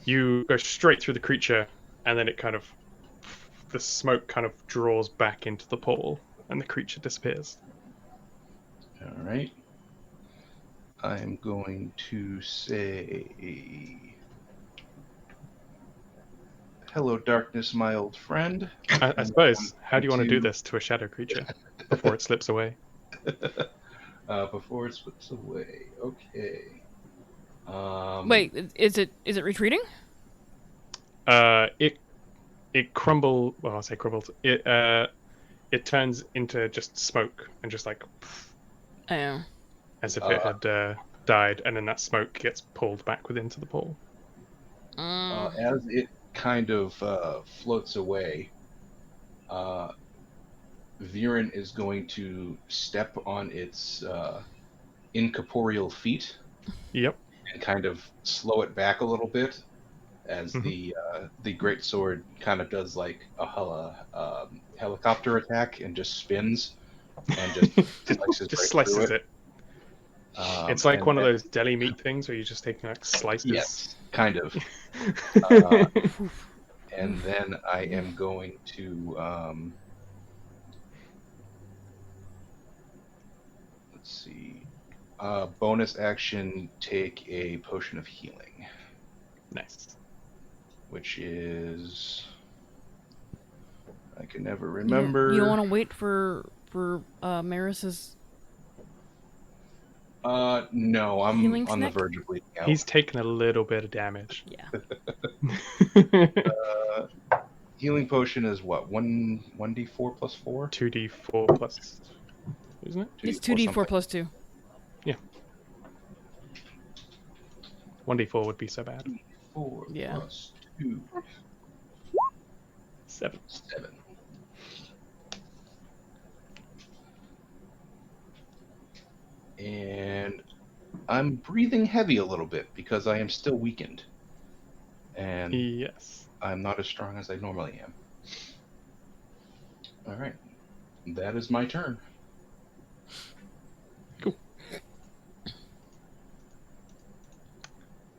You go straight through the creature, and then the smoke kind of draws back into the portal, and the creature disappears. All right. I'm going to say, hello, darkness, my old friend. I suppose, how do you want to do this to a shadow creature before it slips away? Before it slips away. Okay. Wait, is it retreating? It crumbles. Well, I'll say crumbles. It turns into just smoke and just like Oh. as if it had died, and then that smoke gets pulled back into the pool. As it kind of floats away, Viren is going to step on its incorporeal feet Yep. and kind of slow it back a little bit as Mhm. the great sword kind of does like a helicopter attack and just spins and just slices just right through slices it. it. It's like And one of then, those deli meat things where you're just taking like slices. yes, kind of. And then I am going to let's see. Bonus action, take a potion of healing, Nice. which is I can never You remember. don't want to wait for Maris's. No, I'm Healing on the snack? verge of bleeding out. He's taken a little bit of damage. Yeah. Healing potion is what? 1d4 plus 4? 2d4 plus, isn't it? It's 2d4 2d4 plus 2. 1d4 would be so bad. 4 Yeah. plus 2. 7. 7. And I'm breathing heavy a little bit because I am still weakened. And Yes. I'm not as strong as I normally am. Alright. That is my turn.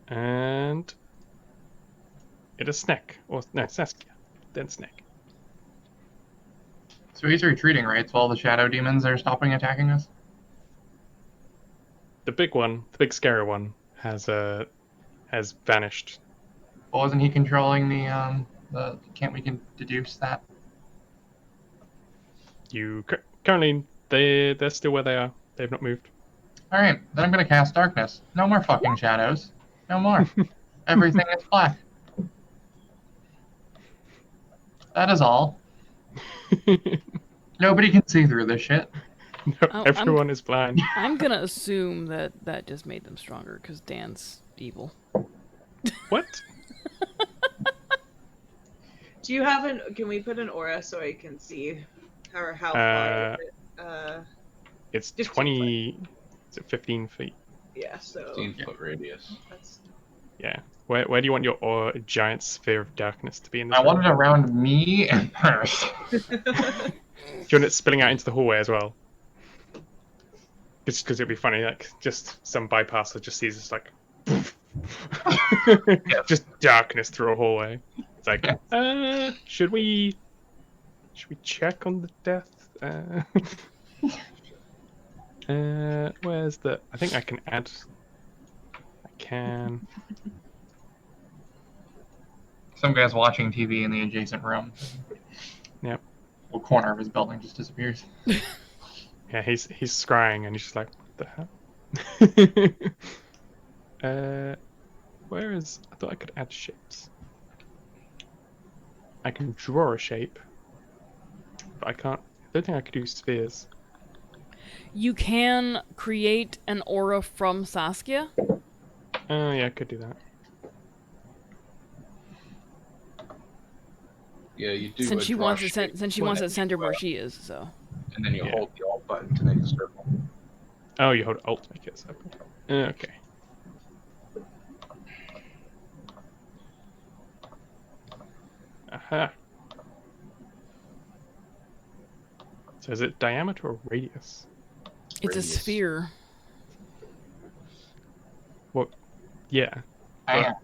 And it is Snack. Or no, Saskia. Then Snack. So he's retreating, right? So all the shadow demons are stopping attacking us? The big one, the big scary one, has vanished. Well, wasn't he controlling the can't we can deduce that? Currently they're still where they are. They've not moved. Alright, then I'm gonna cast darkness. No more fucking shadows. No more. Everything is black. That is all. Nobody can see through this shit. No, everyone is blind. I'm gonna assume that just made them stronger because Dan's evil. What? Do you have an? Can we put an aura so I can see how far? Is it? It's 15 20. Is it 15 feet? Yeah. So 15-foot radius. that's. Yeah. Where do you want your giant sphere of darkness to be in this I room? want it around me and Purse. Do you want it spilling out into the hallway as well? Just because it'd be funny, like just some bypasser just sees this like just darkness through a hallway. It's like, should we check on the death? Where's the? I think I can add. I can. Some guy's watching TV in the adjacent room. Yep. The corner of his building just disappears. Yeah, he's scrying and he's just like, what the hell? Where is? I thought I could add shapes. I can draw a shape, but I can't. I don't think I could do spheres. You can create an aura from Saskia. Oh yeah, I could do that. Yeah, you do. Since a she draw wants to shape, since she wants to send her where she is, so. and then you Yeah. hold the Alt button to make a circle. Oh, you hold Alt to make it a circle. Okay. Aha. So is it diameter or radius? It's a Radius. sphere. What? Yeah. I am.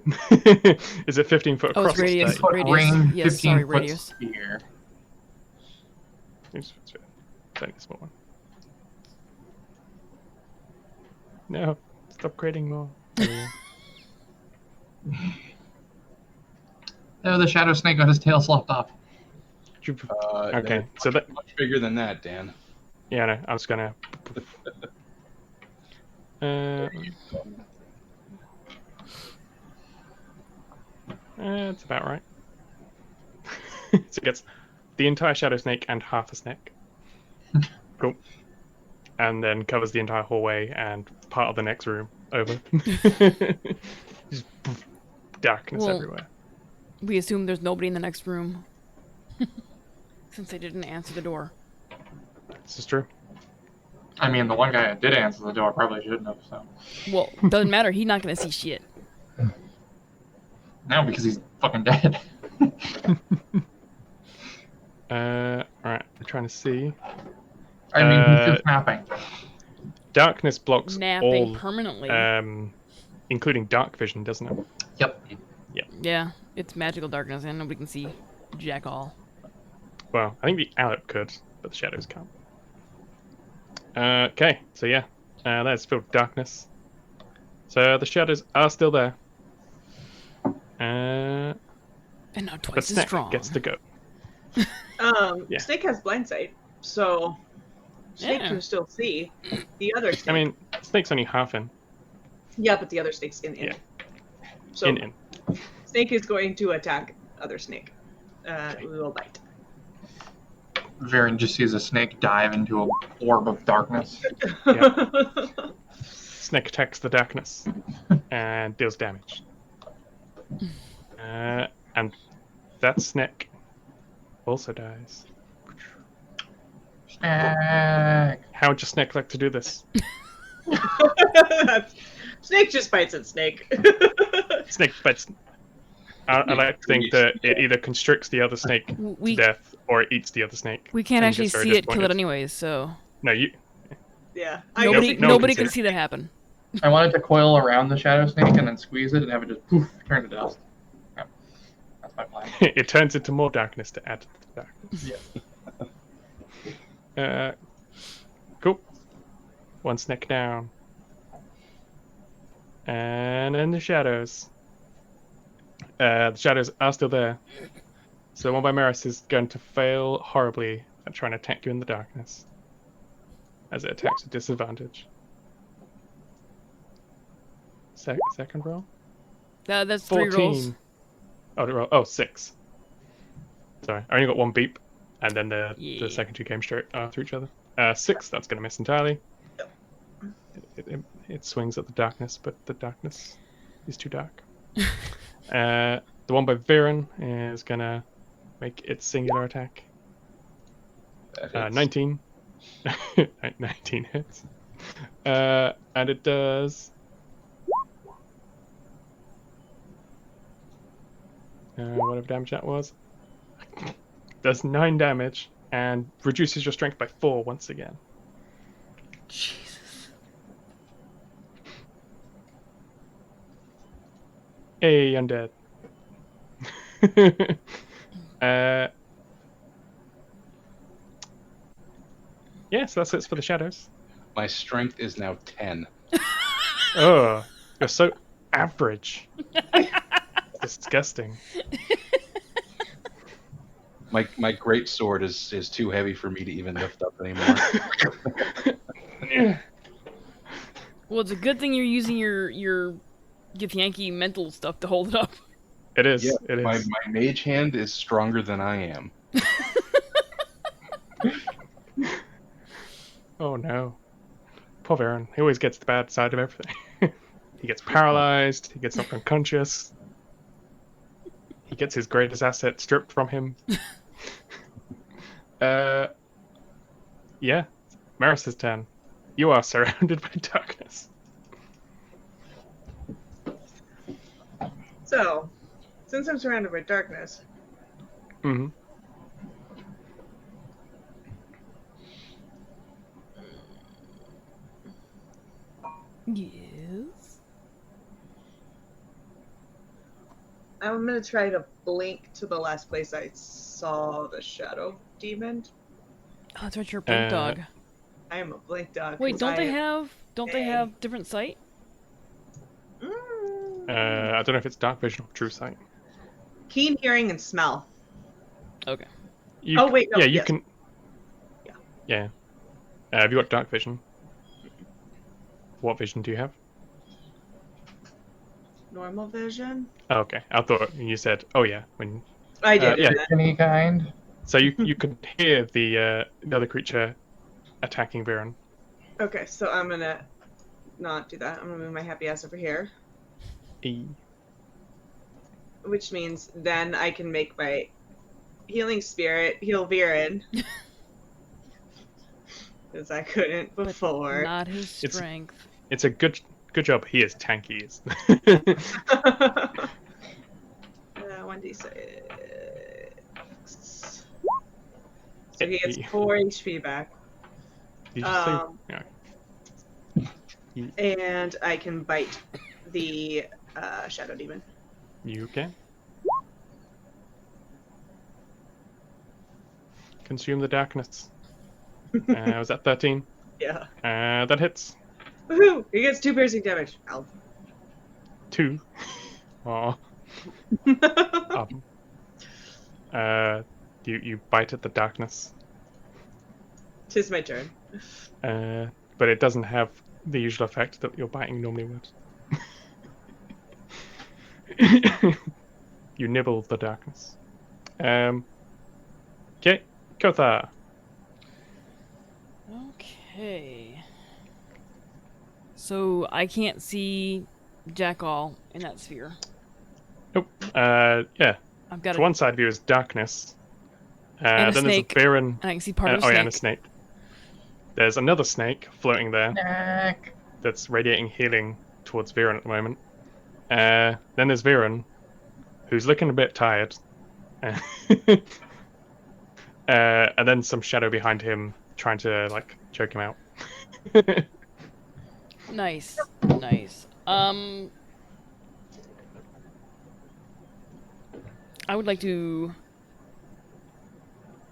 Is it 15 foot Oh, across? it's radius. 15-foot Radius. ring, Yes, sorry, 15-foot radius. sphere. It's only a small one. No, stop creating more. There we go. Oh, the shadow snake got his tail sloughed off. Okay, so that Much bigger than that, Dan. yeah, no, I was gonna. That's about right. So it gets the entire shadow snake and half a snake. Cool. And then covers the entire hallway and part of the next room over. Just darkness Well, everywhere. We assume there's nobody in the next room. Since they didn't answer the door. This is true. I mean, the one guy that did answer the door probably shouldn't have, so. Well, doesn't matter. He's not gonna see shit. No, because he's fucking dead. Alright, I'm trying to see. I mean, he's just napping. Darkness blocks Napping all, permanently. including dark vision, doesn't it? Yep. Yeah, it's magical darkness and nobody can see jack all. Well, I think the Alep could, but the shadows can't. Okay, so yeah, that's filled darkness. So the shadows are still there. And now But twice as Snake strong. gets to go. Yeah. Snake has blind sight, so Snake Yeah. can still see the other snake. I mean, Snake's only half in. yeah, but the other snake's in. Yeah. So In. Snake is going to attack other snake. We will bite. Varian just sees a snake dive into an orb of darkness. Snake attacks the darkness and deals damage. And that snake also dies. Snake. How would your snake like to do this? Snake just bites at snake. Snake bites. I like to think that it either constricts the other snake to death or it eats the other snake. We can't and actually gets very see it kill it disappointed. anyways, so No, you. Yeah. nobody no one nobody can can see see that happen. I wanted to coil around the shadow snake and then squeeze it and have it just poof, turn to dust. Yeah. That's my plan. It turns into more darkness to add to the darkness. Yeah. Cool. One snake down. And in the shadows. The shadows are still there. So one by Maris is going to fail horribly at trying to attack you in the darkness. As it attacks at disadvantage. Second roll? That's 3 rolls. Oh, 6. Sorry, I only got one beep. And then the Yeah. second two came straight after each other. 6, that's going to miss entirely. It swings at the darkness, but the darkness is too dark. The one by Viren is going to make its singular attack. That hits. 19. 19 hits. And it does... whatever damage that was. Does 9 damage and reduces your strength by 4 once again. Jesus. Hey, undead. Yeah, so that's it for the shadows. My strength is now 10. Oh, you're so average. Disgusting. My great sword is too heavy for me to even lift up anymore. Well, it's a good thing you're using your Githyanki mental stuff to hold it up. It is. Yeah, It is. my mage hand is stronger than I am. Oh no. Poor Aaron. He always gets the bad side of everything. He gets paralyzed. He gets knocked unconscious. He gets his greatest asset stripped from him. Yeah. Maris's turn. You are surrounded by darkness. So, since I'm surrounded by darkness, Mm-hmm. Yes. I'm gonna try to blink to the last place I saw the shadow demon. Oh, that's right, you're a blink dog. I am a blink dog. Wait, 'cause don't they I- have different sight? I don't know if it's dark vision or true sight. Keen hearing and smell. Okay. You Oh, wait, no, Yeah, you yes. can. Yeah. Yeah. Have you got dark vision? What vision do you have? Normal vision. Oh, okay. I thought you said, "Oh yeah," when. I did. Yeah. Any kind? So you could hear the other creature attacking Viren. Okay, so I'm gonna not do that. I'm gonna move my happy ass over here, which means then I can make my healing spirit heal Viren. because I couldn't But before. not his It's- strength. It's a good job he is tanky. 1d6. So he gets He- 4 HP back. Did you say? Um, Yeah. And I can bite the shadow demon. You can. Consume the darkness. Was that 13? Yeah. That hits. Woohoo! He gets 2 piercing damage. Ow. 2. Oh. You bite at the darkness. Tis my turn. But it doesn't have the usual effect that your biting normally would. You nibble the darkness. Okay, Kothar. Okay. So I can't see Jackal in that sphere. Nope. Yeah. I've got To one side of you is darkness. And a then snake. there's a Baron. and I can see part of Oh a yeah, snake. and a snake. There's another snake floating there Heck. that's radiating healing towards Viren at the moment. Then there's Viren, who's looking a bit tired. And then some shadow behind him trying to like choke him out. Nice. Nice. I would like to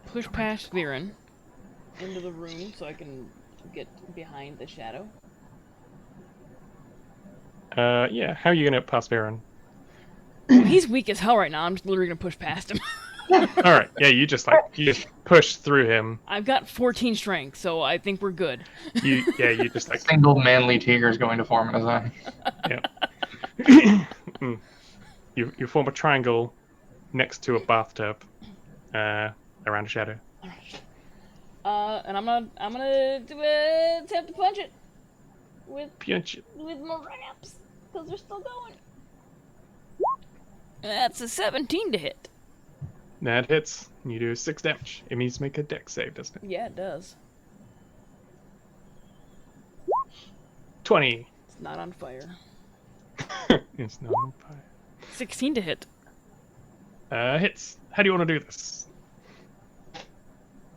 push past Viren into the room so I can get behind the shadow. Yeah, how are you gonna pass Viren? He's weak as hell right now. I'm just literally gonna push past him. Alright, yeah, you just push through him. I've got 14 strength, so I think we're good. You just like Single manly tiger is going to form in his eye. Mm. You form a triangle next to a bathtub around a shadow. And I'm gonna do a attempt to punch it with Punch it. my raps because they're still going. That's a 17 to hit. That hits. You do 6 damage. It means to make a dex save, doesn't it? Yeah, it does. 20. It's not on fire. It's not on fire. 16 to hit. Hits. How do you want to do this?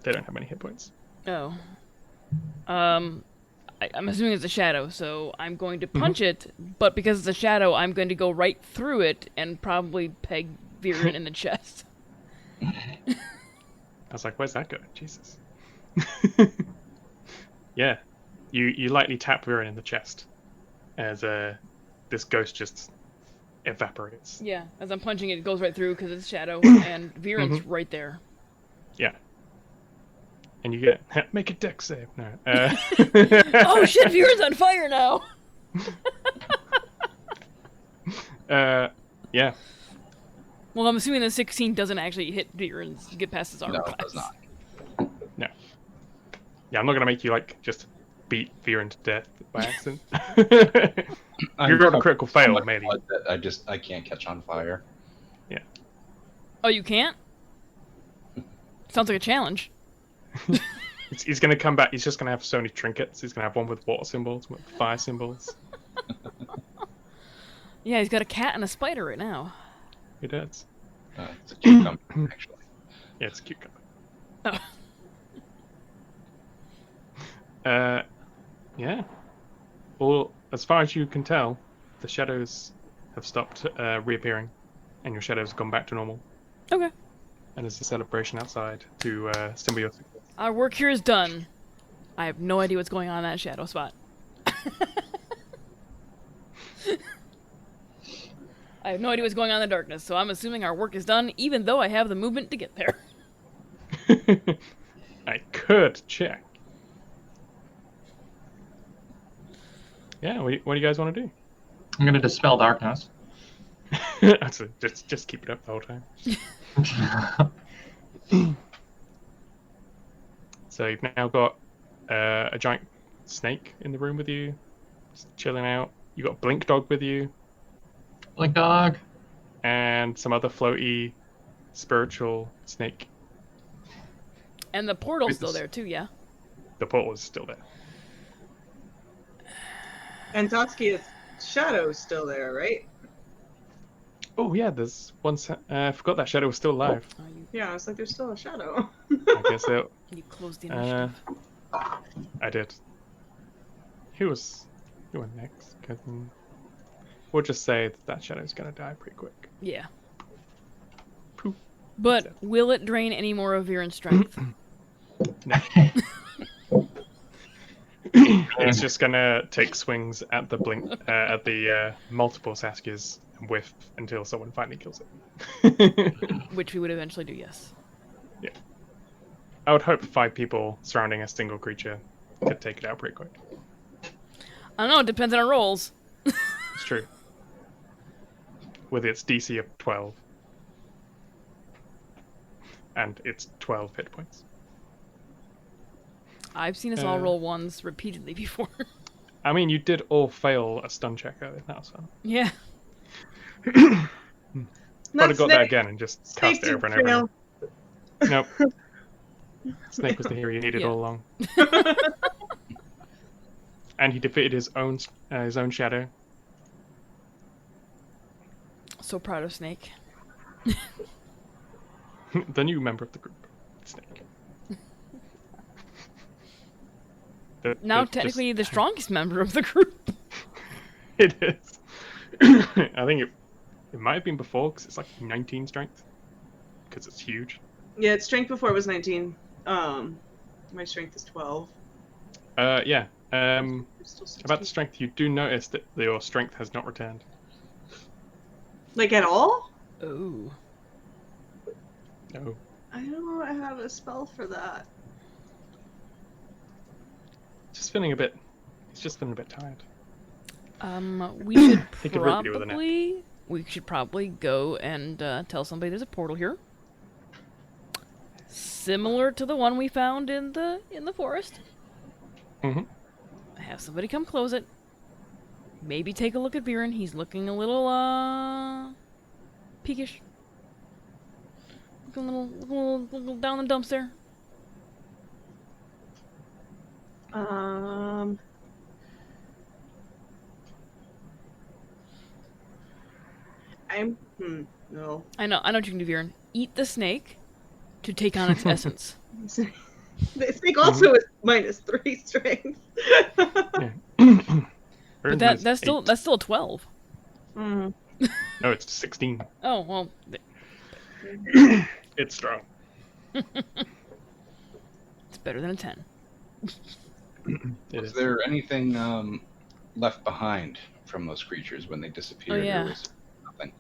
They don't have many hit points. Oh. I'm assuming it's a shadow, so I'm going to punch it, but because it's a shadow, I'm going to go right through it and probably peg Viren in the chest. I was like, where's that going? Jesus. Yeah. You lightly tap Viren in the chest as this ghost just evaporates. Yeah, as I'm punching it, it goes right through because it's shadow, and Viren's right there. Yeah. And you get make a dex save. No. Oh shit, Viren's on fire now! Yeah. Well, I'm assuming the 16 doesn't actually hit Viren's, get past his armor No, class. it does not. No. Yeah, I'm not gonna make you like just beat Viren to death by accident. You're on a critical fail, much maybe. blood that I can't catch on fire. Oh, you can't? Sounds like a challenge. He's gonna come back. He's just gonna have so many trinkets. He's gonna have one with water symbols, one with fire symbols. Yeah, he's got a cat and a spider right now. He does. It's a cucumber, actually. Yeah, it's a cucumber. Oh. Yeah. Well, as far as you can tell, the shadows have stopped reappearing, and your shadows have gone back to normal. Okay. And there's a celebration outside to symbol your success. Our work here is done. I have no idea what's going on in that shadow spot. I have no idea what's going on in the darkness, so I'm assuming our work is done, even though I have the movement to get there. I could check. Yeah, what do you guys want to do? I'm going to dispel darkness. So just keep it up the whole time. So you've now got a giant snake in the room with you, just chilling out. You got Blink Dog with you, Blink dog. and some other floaty spiritual snake. And the portal's With still this- there too, yeah? The portal is still there. And Saskia's shadow's still there, right? Oh yeah, there's one. I forgot that shadow was still alive. Oh, Yeah, I was like, there's still a shadow. I guess they'll. you closed the initiative. I did. Who went next? We'll just say that shadow's gonna die pretty quick. Yeah. Poof. But will it drain any more of Viren's strength? It's just gonna take swings at the multiple Saskias and whiff until someone finally kills it. Which we would eventually do, yes. Yeah. I would hope 5 people surrounding a single creature could take it out pretty quick. I don't know, it depends on our rolls. It's true. With its DC of 12. And it's 12 hit points. I've seen us all roll ones repeatedly before. I mean, you did all fail a stun check earlier. That was fun. Yeah. But I got that again and just cast it over and over. Nope. Snake was the hero you needed all along. And he defeated his own shadow. So proud of Snake. The new member of the group, Snake. Now technically the strongest member of the group. It is. I think it might have been before because it's like 19 strength. Because it's huge. Yeah, its strength before was 19. My strength is 12. Yeah. Still 16. About the strength, you do notice that your strength has not returned. Like at all? Oh. No. I don't have a spell for that. It's just feeling a bit tired. We should Take a root beer with a nap. we should probably go and tell somebody there's a portal here. Similar to the one we found in the forest. Mm-hmm. Have somebody come close it. Maybe take a look at Viren. He's looking a little peakish. Looking a little down the dumps there. No. I know what you can do, Viren. Eat the snake to take on its essence. The snake also is -3 strength. But that's still a 12. Mm. No, it's 16. Oh well. It's strong. It's better than a 10. Was there anything left behind from those creatures when they disappeared? Oh, yeah. Or was nothing?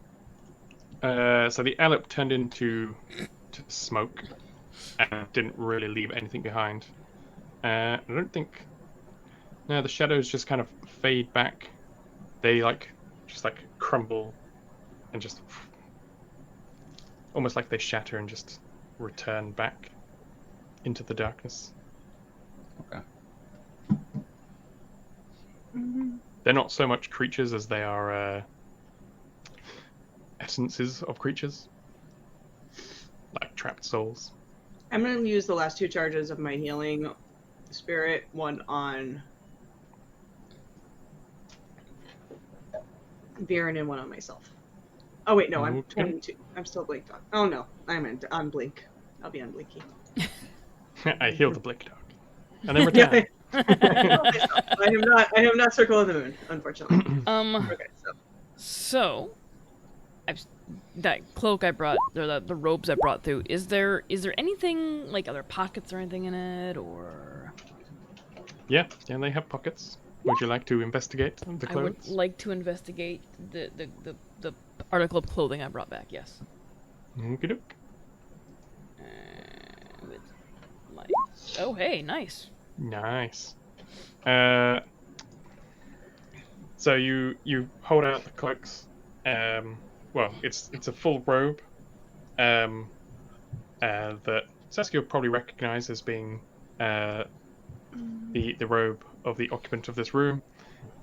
So the Alep turned into smoke and didn't really leave anything behind. I don't think. No, the shadows just kind of fade back. They just crumble and just almost like they shatter and just return back into the darkness. Okay. They're not so much creatures as they are essences of creatures, like trapped souls. I'm going to use the last 2 charges of my healing spirit, one on Viren and one on myself. Oh wait, no, I'm Okay. 22. I'm still blinked on. Oh no, I'm on blink. I'll be on blinky. I heal the Blink Dog, and then return. I am not Circle of the Moon, unfortunately. Okay, So, that cloak I brought, or the robes I brought through, is there anything, like, other pockets or anything in it, or? Yeah, they have pockets. Would you like to investigate the clothes? I would like to investigate the article of clothing I brought back, yes. Okey-doke. With my... Oh, hey, nice. Nice. So you hold out the cloaks. Well, it's a full robe. That Saskia will probably recognize as being the robe of the occupant of this room,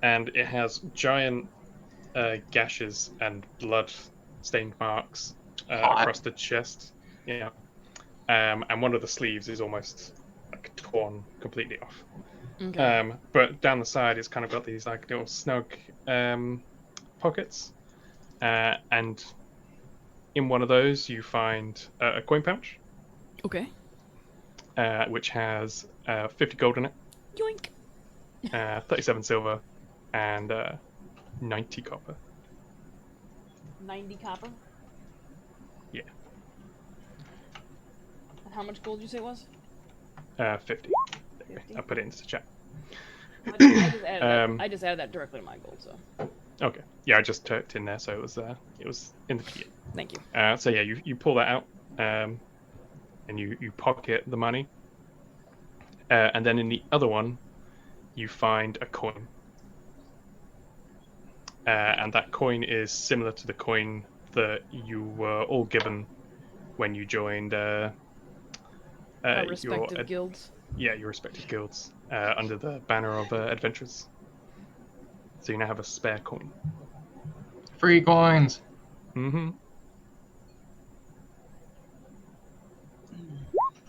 and it has giant gashes and blood-stained marks across the chest. Yeah. And one of the sleeves is almost like torn completely off. Okay. But down the side, it's kind of got these like little snug pockets, and in one of those you find a coin pouch, Okay. which has 50 gold in it, Yoink. 37 silver, and 90 copper. 90 copper. Yeah. And how much gold did you say it was? 50. 50? I put it into the chat. I just added that. Um, I just added that directly to my gold, so Okay. Yeah, I just typed in there, so it was in the PDF. thank you. So yeah, you pull that out, and you pocket the money, and then in the other one, you find a coin, and that coin is similar to the coin that you were all given when you joined Our your respective guilds. your respective guilds under the banner of adventurers. So you now have a spare coin. Free coins. Mm-hmm.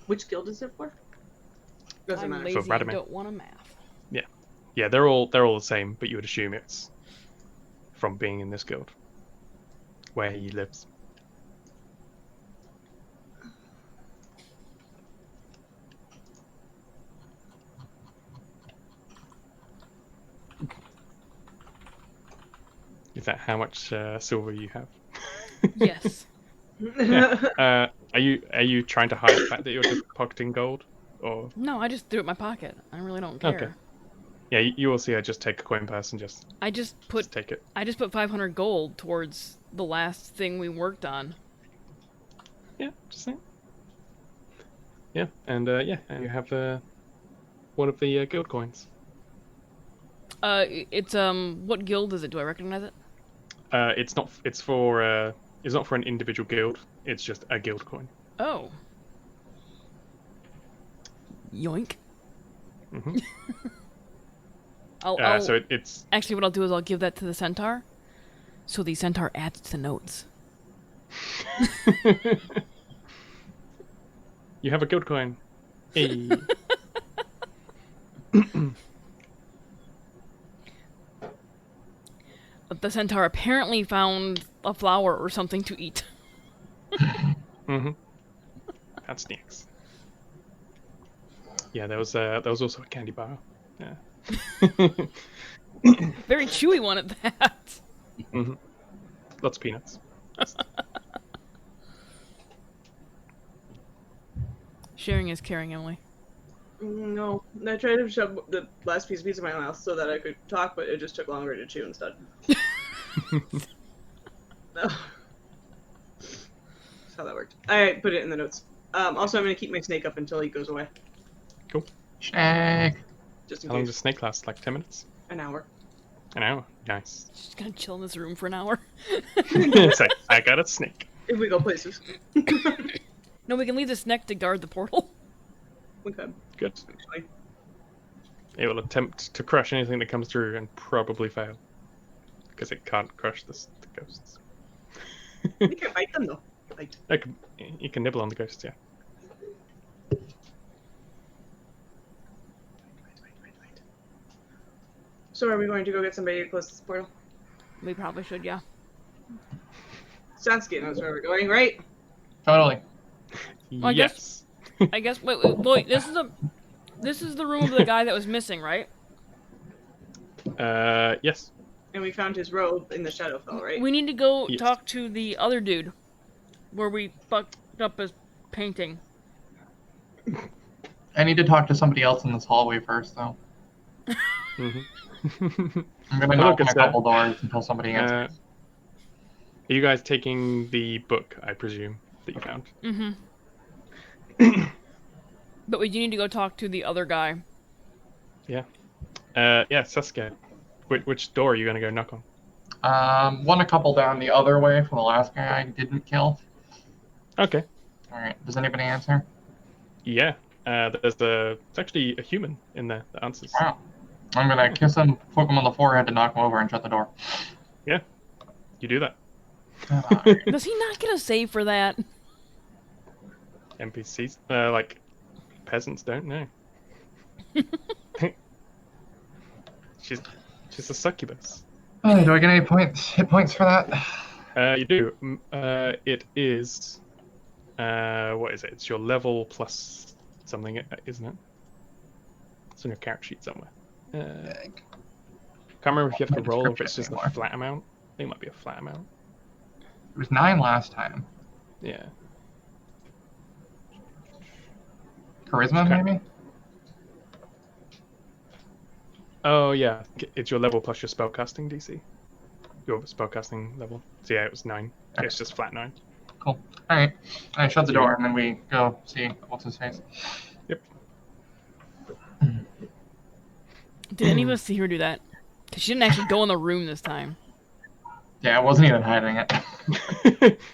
Which guild is it for? Doesn't I'm matter. lazy and Radimir. don't want to math. Yeah, they're all the same, but you would assume it's from being in this guild where he lives. Is that how much silver you have? Yes. Yeah. Are you trying to hide the fact that you're just pocketing gold, or No, I just threw it in my pocket. I really don't care. Okay. yeah, you will see her just take a coin purse and just I just put take it. 500 gold towards the last thing we worked on. Yeah, just saying. Yeah, and and you have one of the guild coins. It's what guild is it? Do I recognize it? It's not. It's for. It's not for an individual guild. It's just a guild coin. Oh. Yoink. Hmm I'll So it's. actually what I'll do is I'll give that to the centaur, so the centaur adds to notes. You have a guild coin. Hey. But the centaur apparently found a flower or something to eat. Mm-hmm. That's next. Yeah, there was also a candy bar. Yeah. Very chewy one at that. Mm-hmm. Lots of peanuts. Sharing is caring, Emily. No, I tried to shove the last piece of pizza in my mouth so that I could talk, but it just took longer to chew instead. That's how that worked. I put it in the notes. Also, I'm going to keep my snake up until he goes away, Cool. Snake. just in How long does case. snake last? Like 10 minutes? An hour. An hour? Nice. Just gonna chill in this room for an hour. Say, I got a snake. If we go places. No, we can leave the snake to guard the portal. We could, Good. actually. It will attempt to crush anything that comes through and probably fail. Because it can't crush the ghosts. We can fight them, though. Fight. You can nibble on the ghosts, yeah. So are we going to go get somebody to close this portal? We probably should, yeah. Satsuki knows where we're going, right? Totally. Well, I guess- Yes. I guess. Wait. This is the room of the guy that was missing, right? Yes. And we found his robe in the Shadowfell, right? We need to go Yes. talk to the other dude, where we fucked up his painting. I need to talk to somebody else in this hallway first, though. Mm-hmm. I'm gonna Oh, knock look, on a it's couple doors until somebody answers. Are you guys taking the book, I presume, that you found? Mm-hmm. But we do need to go talk to the other guy. Yeah, Sasuke. Which door are you going to go knock on? One a couple down the other way from the last guy I didn't kill. Okay. Alright, does anybody answer? Yeah. There's actually a human in there that answers. Wow. I'm gonna kiss him, poke him on the forehead, and knock him over and shut the door. Yeah. You do that. Does he not get a save for that? NPCs, like peasants, don't know. she's a succubus. Oh, do I get any hit points for that? You do. It is. What is it? It's your level plus something, isn't it? It's on your character sheet somewhere. Can't remember if you have to roll or if it's just a flat amount. I think it might be a flat amount. It was 9 last time. Yeah. Charisma, maybe? Oh yeah, it's your level plus your spellcasting DC. Your spellcasting level. So yeah, it was 9. Okay. It's just flat 9. Cool. Alright. I shut the door and then we go see what's his face. Yep. Did any of us see her do that? Because she didn't actually go in the room this time. Yeah, I wasn't even hiding it.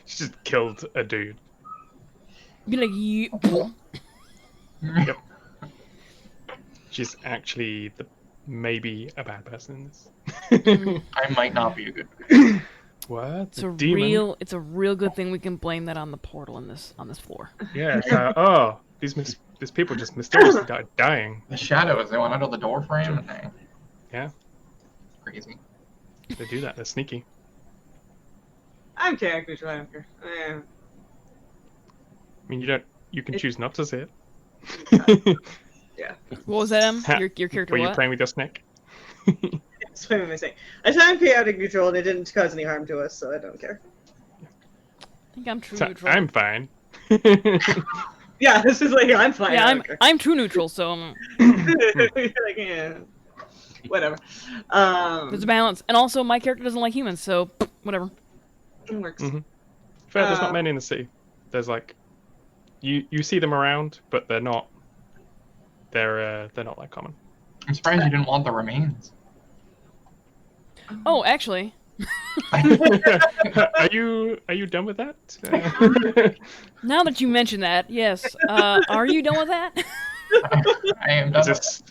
She just killed a dude. Be like, Yep. She's actually maybe a bad person in this. I might not be a good What? It's a real good thing we can blame that on the portal on this floor. Yeah. These people just mysteriously got dying. The shadows, they went under the door frame and they... Yeah. Crazy. They do that. They're sneaky. I'm character neutral. I don't care. I mean, you can choose not to see it. Yeah. What was that, Em? Your character Were you what? playing with your snake? That's what am I saying? I said I'm chaotic neutral and it didn't cause any harm to us, so I don't care. I think I'm true So, neutral. I'm fine. Yeah, this is like I'm fine. Yeah, I don't care. I'm true neutral, so Like, yeah. Whatever. there's a balance. And also, my character doesn't like humans, so whatever. It works. Mm-hmm. Fair, there's not many in the city. There's like, you see them around, but they're not. They're not like common. I'm surprised you didn't want the remains. Oh, actually, Are you done with that? now that you mention that, yes. Are you done with that? I am done.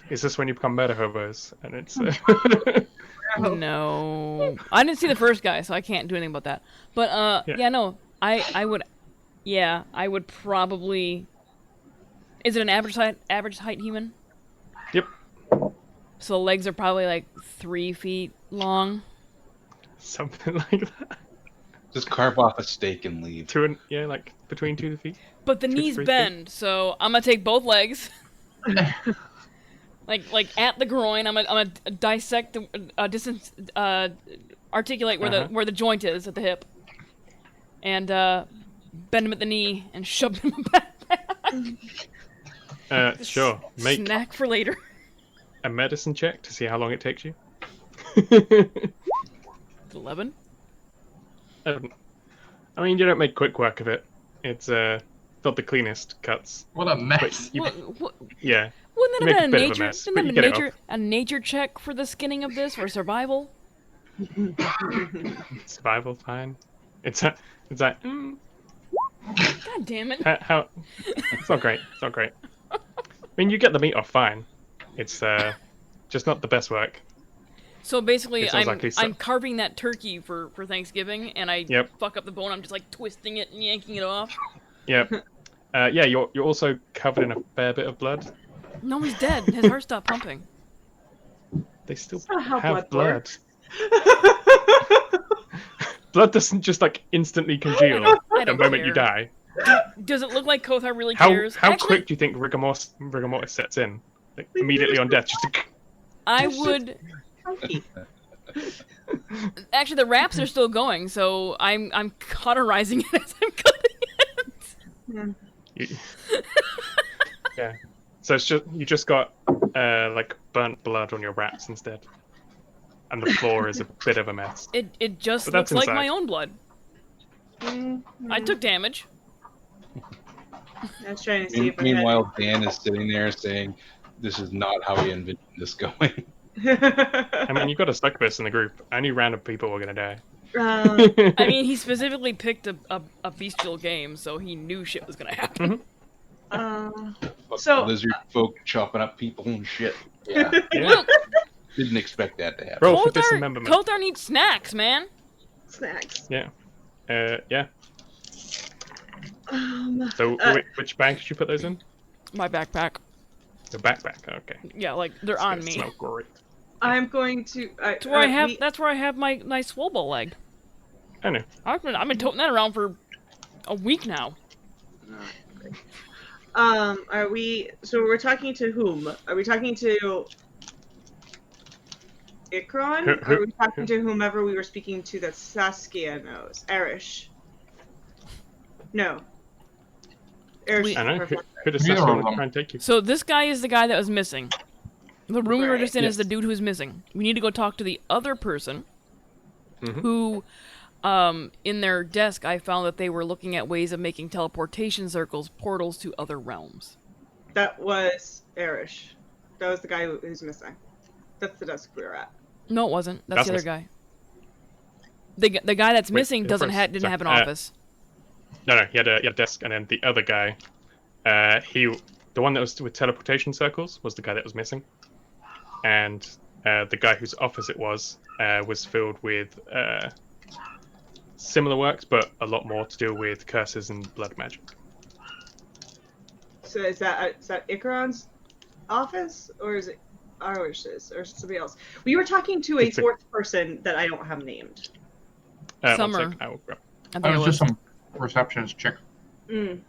Is this when you become murder hobos? And it's No, I didn't see the first guy, so I can't do anything about that. But yeah, no, I would probably. Is it an average height human? Yep. So the legs are probably like 3 feet long. Something like that. Just carve off a steak and leave. Like between 2 feet. But the 2 to knees 3 feet. bend, so I'm gonna take both legs. like at the groin, I'm gonna dissect articulate where the joint is at the hip, and bend him at the knee and shove him in the backpack. Sure. Make Snack for later. a medicine check to see how long it takes you. 11. I mean, you don't make quick work of it. It's not the cleanest cuts. What a mess. Yeah. Wouldn't You that have make been a bit of a mess, Didn't but that you have get been it a nature check for the skinning of this for survival? Survival, fine. It's like. God damn it! How? It's not great. It's not great. I mean, you get the meat off fine. It's just not the best work. So basically, It sounds like he's- I'm carving that turkey for Thanksgiving, and I Yep. fuck up the bone. I'm just like twisting it and yanking it off. Yep. Yeah, you're also covered in a fair bit of blood. No, he's dead. His heart stopped pumping. They still That's not how have blood blood. works. Blood doesn't just like instantly congeal I the don't moment you care. die. Does it look like Kothar really How cares? how Actually, quick do you think rigor mortis sets in? Like, immediately on death, just. I would. Chunky. Actually, the wraps are still going, so I'm cauterizing it as I'm cutting it. You- yeah. So it's you just got like burnt blood on your wraps instead, and the floor is a bit of a mess. It just But looks that's like inside. my own blood. I took damage. I was trying to see if I Meanwhile, Dan is sitting there saying, "This is not how we envisioned this going." I mean, you got a succubus in the group. I knew random people were gonna die. I mean, he specifically picked a bestial game, so he knew shit was gonna happen. So- lizard folk chopping up people and shit. Yeah, Yeah. didn't expect that to happen. Roll for dismemberment. Kothar needs snacks, man. Snacks. Yeah. Yeah. Um, So which bank did you put those in? My backpack. The backpack. Okay. Yeah, like they're It's on gonna me. smell great. I'm going to. That's where I have. That's where I have my nice swole leg. I know. I've been toting that around for a week now. Are we? So we're talking to whom? Are we talking to Ikron? Or are we talking to whomever we were speaking to that Saskia knows? Erish. No. Erish. I know. is her Who does Neither Saskia of them. want to try and take you? So this guy is the guy that was missing. The room we were Right. just in is Yes. the dude who's missing. We need to go talk to the other person Mhm. who, in their desk, I found that they were looking at ways of making teleportation circles, portals to other realms. That was Erish. That was the guy who's missing. That's the desk we were at. No, it wasn't. That's the other That's guy. The guy that's Wait, missing first, didn't have an sorry, office. No, he had a desk, and then the other guy, the one that was with teleportation circles was the guy that was missing, and the guy whose office it was filled with similar works, but a lot more to do with curses and blood magic. So is that Ikron's office, or is it Arwish's, or somebody else? We were talking to a It's a- fourth person that I don't have named. One Summer. sec, I will grab. I think That it was was. just some receptionist chick. Mm,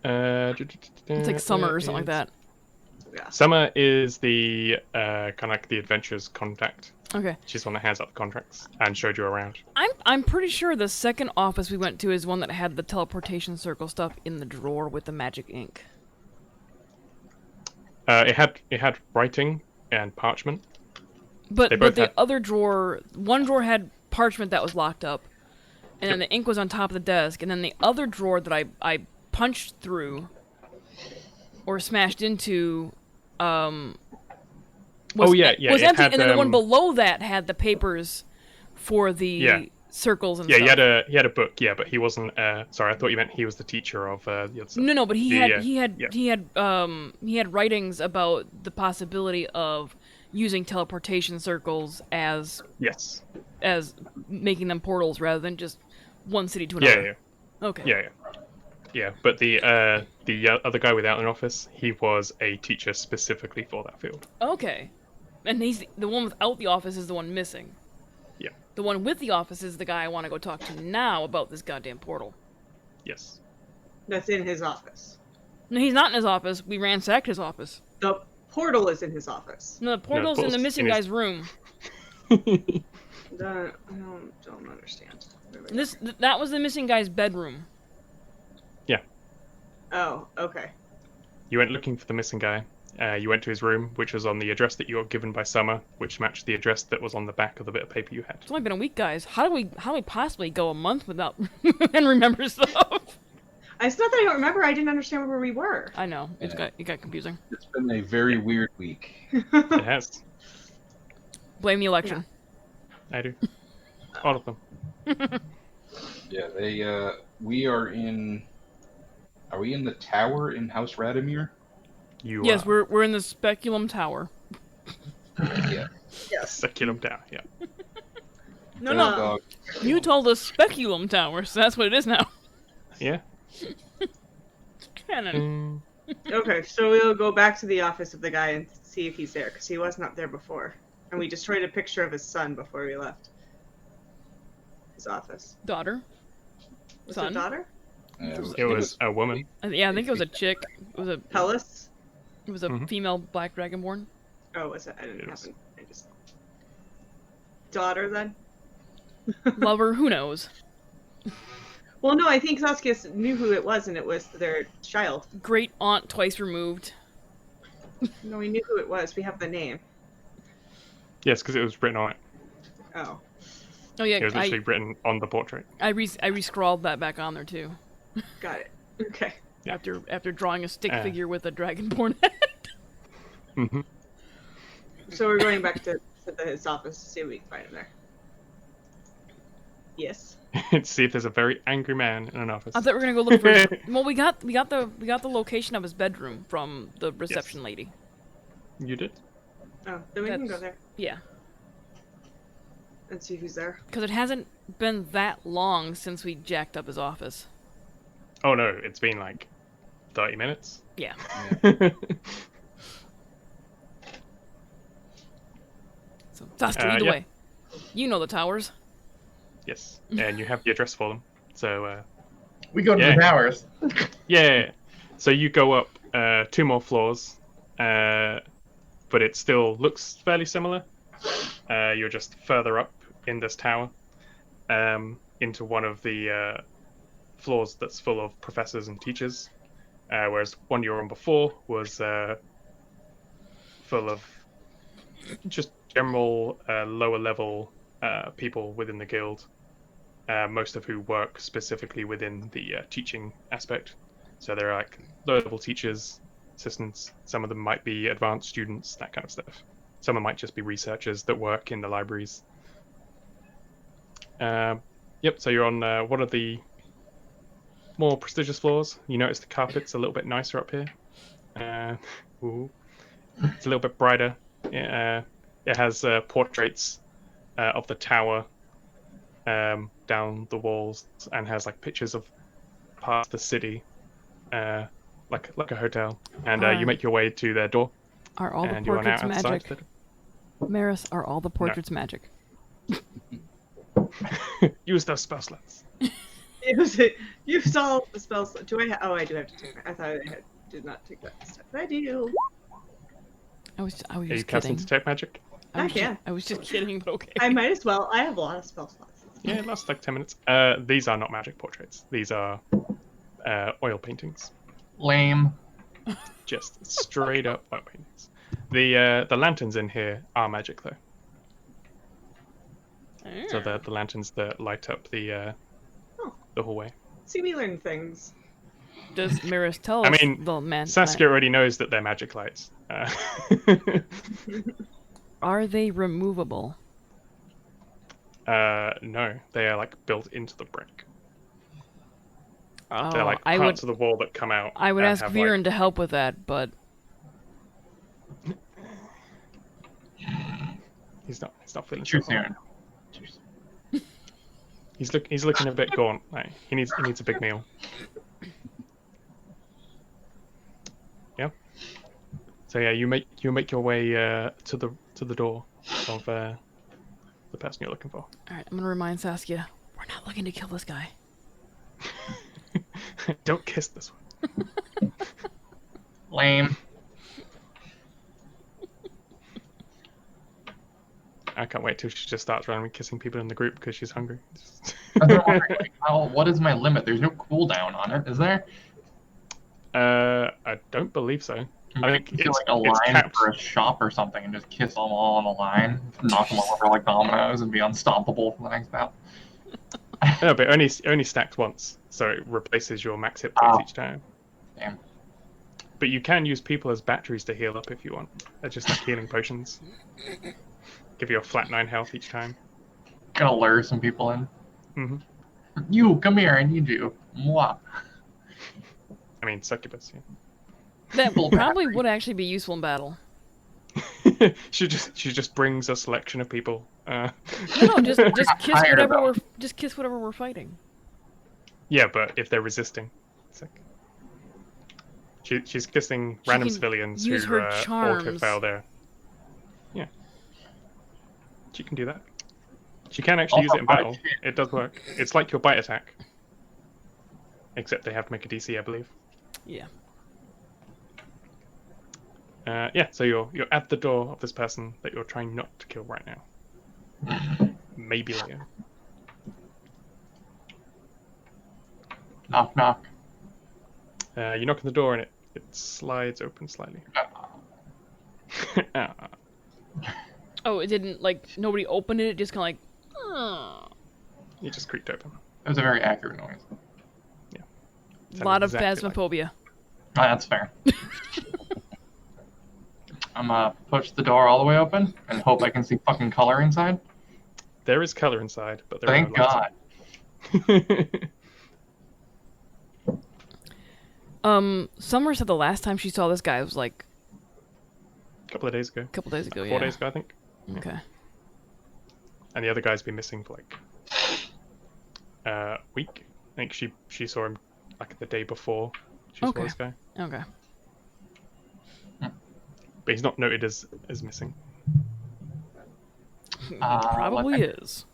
It's like Summer or something like that. yeah. Summer is the kind of like the adventures contact. Okay. She's the one that hands out the contracts and showed you around. I'm pretty sure the second office we went to is one that had the teleportation circle stuff in the drawer with the magic ink. It had writing and parchment. But They both the had- other drawer, one drawer had parchment that was locked up, and then the ink was on top of the desk, and then the other drawer that I punched through or smashed into, was Oh, yeah, was it empty, had, and then the one below that had the papers for the Yeah. circles and Yeah, stuff. he had a book. Yeah, but he wasn't. Sorry, I thought you meant he was the teacher of the other stuff. No, but he Yeah. had writings about the possibility of using teleportation circles as Yes. making them portals rather than just one city to Yeah, another. yeah, Okay. yeah. But the other guy without an office, he was a teacher specifically for that field. Okay. And he's the one without the office is the one missing. Yeah. The one with the office is the guy I want to go talk to now about this goddamn portal. Yes. That's in his office. No, he's not in his office. We ransacked his office. The portal is in his office. No, the portal's in the portal's missing in his- guy's room. I don't understand. Where we go? That was the missing guy's bedroom. Oh, okay. You went looking for the missing guy. You went to his room, which was on the address that you were given by Summer, which matched the address that was on the back of the bit of paper you had. It's only been a week, guys. How do we possibly go a month without and remember stuff? It's not that I don't remember. I didn't understand where we were. I know it got confusing. It's been a very weird week. It has. Blame the election. I do. All of them. Yeah, we are in. Are we in the tower in House Radomir? You Yes, are. we're in the Speculum Tower. Yeah. Yes. Speculum down. Yeah. No, No. no. You told us Speculum Tower, so that's what it is now. Yeah. Canon. Okay, so we'll go back to the office of the guy and see if he's there, because he was not there before. And we destroyed a picture of his son before we left his office. Daughter. Was Son? it a daughter? Yeah, It was a woman. Yeah, I think it was a chick. It was a Hellas? Mhm. female black dragonborn. Oh, was it? I didn't It have was. it. I just. Daughter, then? Lover, who knows? Well, no, I think Saskia knew who it was, and it was their child. Great aunt twice removed. No, we knew who it was. We have the name. Yes, because it was written on it. Oh. Oh yeah, It was literally written on the portrait. I re-scrawled that back on there too. Got it. Okay. Yeah. After drawing a stick figure with a dragonborn head. Mm-hmm. So we're going back to his office to see if we can find him there. Yes. See if there's a very angry man in an office. I thought we were gonna go look for. Well, we got the location of his bedroom from the reception lady. You did? Oh, then we can go That's- there Yeah, and see who's there. because it hasn't been that long since we jacked up his office. Oh no, it's been like 30 minutes. Yeah. So, Saskia, lead the way. You know the towers. Yes, and you have the address for them. So, We go to Yeah. the towers. yeah. So you go up 2 more floors, but it still looks fairly similar. You're just further up in this tower, into one of the floors that's full of professors and teachers, whereas one you were on before was full of just general lower level people within the guild, most of who work specifically within the teaching aspect. So they're like low level teachers, assistants. Some of them might be advanced students, that kind of stuff. Some might just be researchers that work in the libraries. Yep, so you're on one of the more prestigious floors. You notice the carpet's a little bit nicer up here. Ooh. It's a little bit brighter. It has portraits of the tower down the walls, and has like pictures of parts of the city, like a hotel. And you make your way to their door, Are all the and you are now portraits outside. magic? Maris, are all the portraits magic? Use those spell slots. Use all the spells. Do I? I do have to take. I thought I did not take that step. I do. I was Are you just casting kidding. detect magic? I was just kidding, but okay. I might as well. I have a lot of spell slots. Yeah, it lasts like 10 minutes. These are not magic portraits. These are oil paintings. Lame. Just straight up oil paintings. The lanterns in here are magic though. So the lanterns that light up the hallway. See me learn things. Does Maris tell I us mean, the man? Saskia already knows that they're magic lights. Are they removable? No, they are like built into the brick. Oh, They're like parts of the wall that come out. I would and ask have, Viren like... to help with that, but He's not feeling Too so hot. soon. He's looking a bit gaunt. Like, he needs a big meal. Yeah. So yeah, you make your way to the door of the person you're looking for. all right. I'm gonna remind Saskia, we're not looking to kill this guy. Don't kiss this one. Lame. I can't wait till she just starts randomly kissing people in the group because she's hungry. What is my limit? There's no cooldown on it, is there? I don't believe so. I think Feel it's like a line capped. for a shop or something and just kiss them all on the line, knock them all over like dominoes, and be unstoppable for the next bout. No, but only stacked once, so it replaces your max hit points each time. Damn. But you can use people as batteries to heal up if you want. They're just like healing potions. Give you a flat 9 health each time. Gonna lure some people in. Mm-hmm. You, come here, I need you. Mwah. I mean, Succubus, That probably would actually be useful in battle. yeah. she just brings a selection of people. No, just kiss Hire whatever them. kiss whatever we're fighting. Yeah, but if they're resisting. It's like... She's kissing random can civilians use who her auto charms. fail there. Yeah. She can do that. She can actually use Also it in battle. bite. It does work. It's like your bite attack. Except they have to make a DC, I believe. Yeah. Yeah, so you're at the door of this person that you're trying not to kill right now. Maybe later. Knock, knock. You knock on the door and it slides open slightly. Ah. Oh, it didn't like nobody opened it. It just kind of like. It just creaked open. That was a very accurate noise. A lot of Exactly like- phasmophobia. Oh, that's fair. I'm gonna push the door all the way open and hope I can see fucking color inside. There is color inside, but there Thank are no lights. God. Summer said the last time she saw this guy was like A couple of days ago. a couple days ago. 4 Yeah. days ago, I think. Okay. And the other guy's been missing for like a week. I think she saw him like the day before she saw Okay. this guy. Okay. But he's not noted as missing. Probably weapon. is.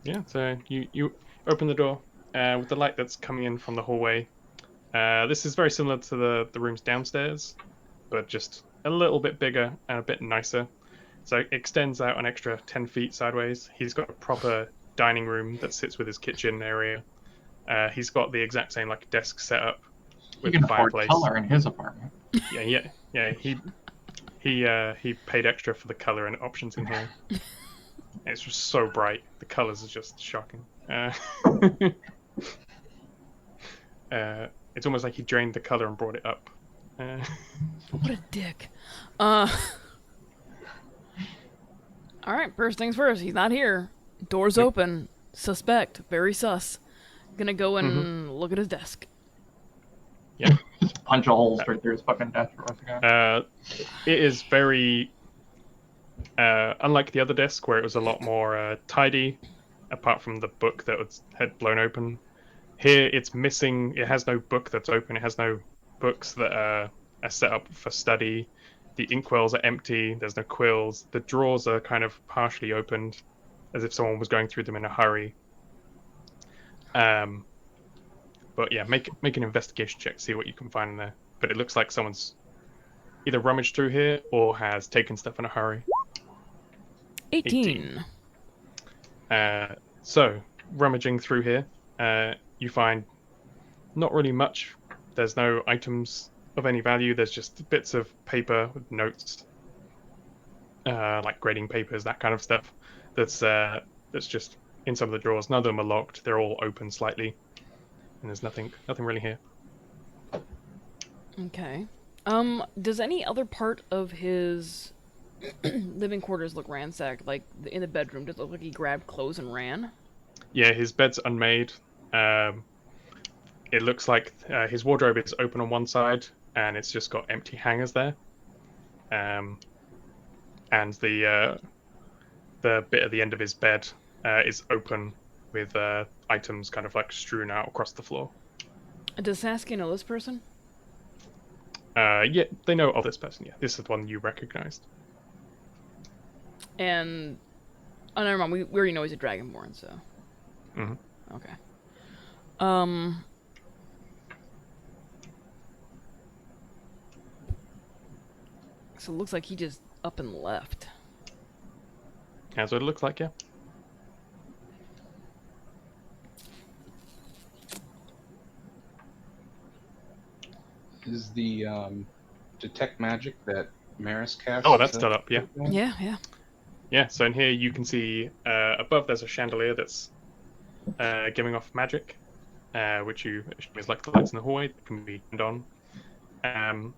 Yeah, so you open the door with the light that's coming in from the hallway. This is very similar to the rooms downstairs, but just a little bit bigger and a bit nicer. So it extends out an extra 10 feet sideways. He's got a proper dining room that sits with his kitchen area. He's got the exact same like desk setup He with can the afford fireplace. color in his apartment. Yeah. He paid extra for the color and options in here. It's just so bright. The colors are just shocking. It's almost like he drained the color and brought it up. What a dick. All right, first things first. He's not here. Doors open. Suspect. Very sus. Gonna go and look at his desk. Yeah. Just punch a hole straight through his fucking desk once again. It is very unlike the other desk where it was a lot more tidy, apart from the book that had blown open. Here it's missing. It has no book that's open. It has no books that are set up for study. The inkwells are empty. There's no quills. The drawers are kind of partially opened, as if someone was going through them in a hurry. But yeah, make an investigation check, see what you can find in there. But it looks like someone's either rummaged through here or has taken stuff in a hurry. 18. So, rummaging through here, you find not really much. There's no items of any value. There's just bits of paper with notes, like grading papers, that kind of stuff. That's just in some of the drawers. None of them are locked. They're all open slightly, and there's nothing really here. Okay. Does any other part of his living quarters look ransacked? Like in the bedroom, does it look like he grabbed clothes and ran? Yeah, his bed's unmade. It looks like his wardrobe is open on one side, and it's just got empty hangers there. And the bit at the end of his bed is open with items kind of like strewn out across the floor. Does Saskia know this person? Yeah, they know of this person. Yeah, this is the one you recognized. And oh, never mind. We already know he's a dragonborn, so. Mhm. Okay. So it looks like he just up and left. That's what it looks like. Yeah. Is the detect magic that Maris cast? Oh, that's still up. Yeah. Yeah. Yeah. So in here you can see above there's a chandelier that's giving off magic, which you assume is like the lights in the hallway that can be turned on.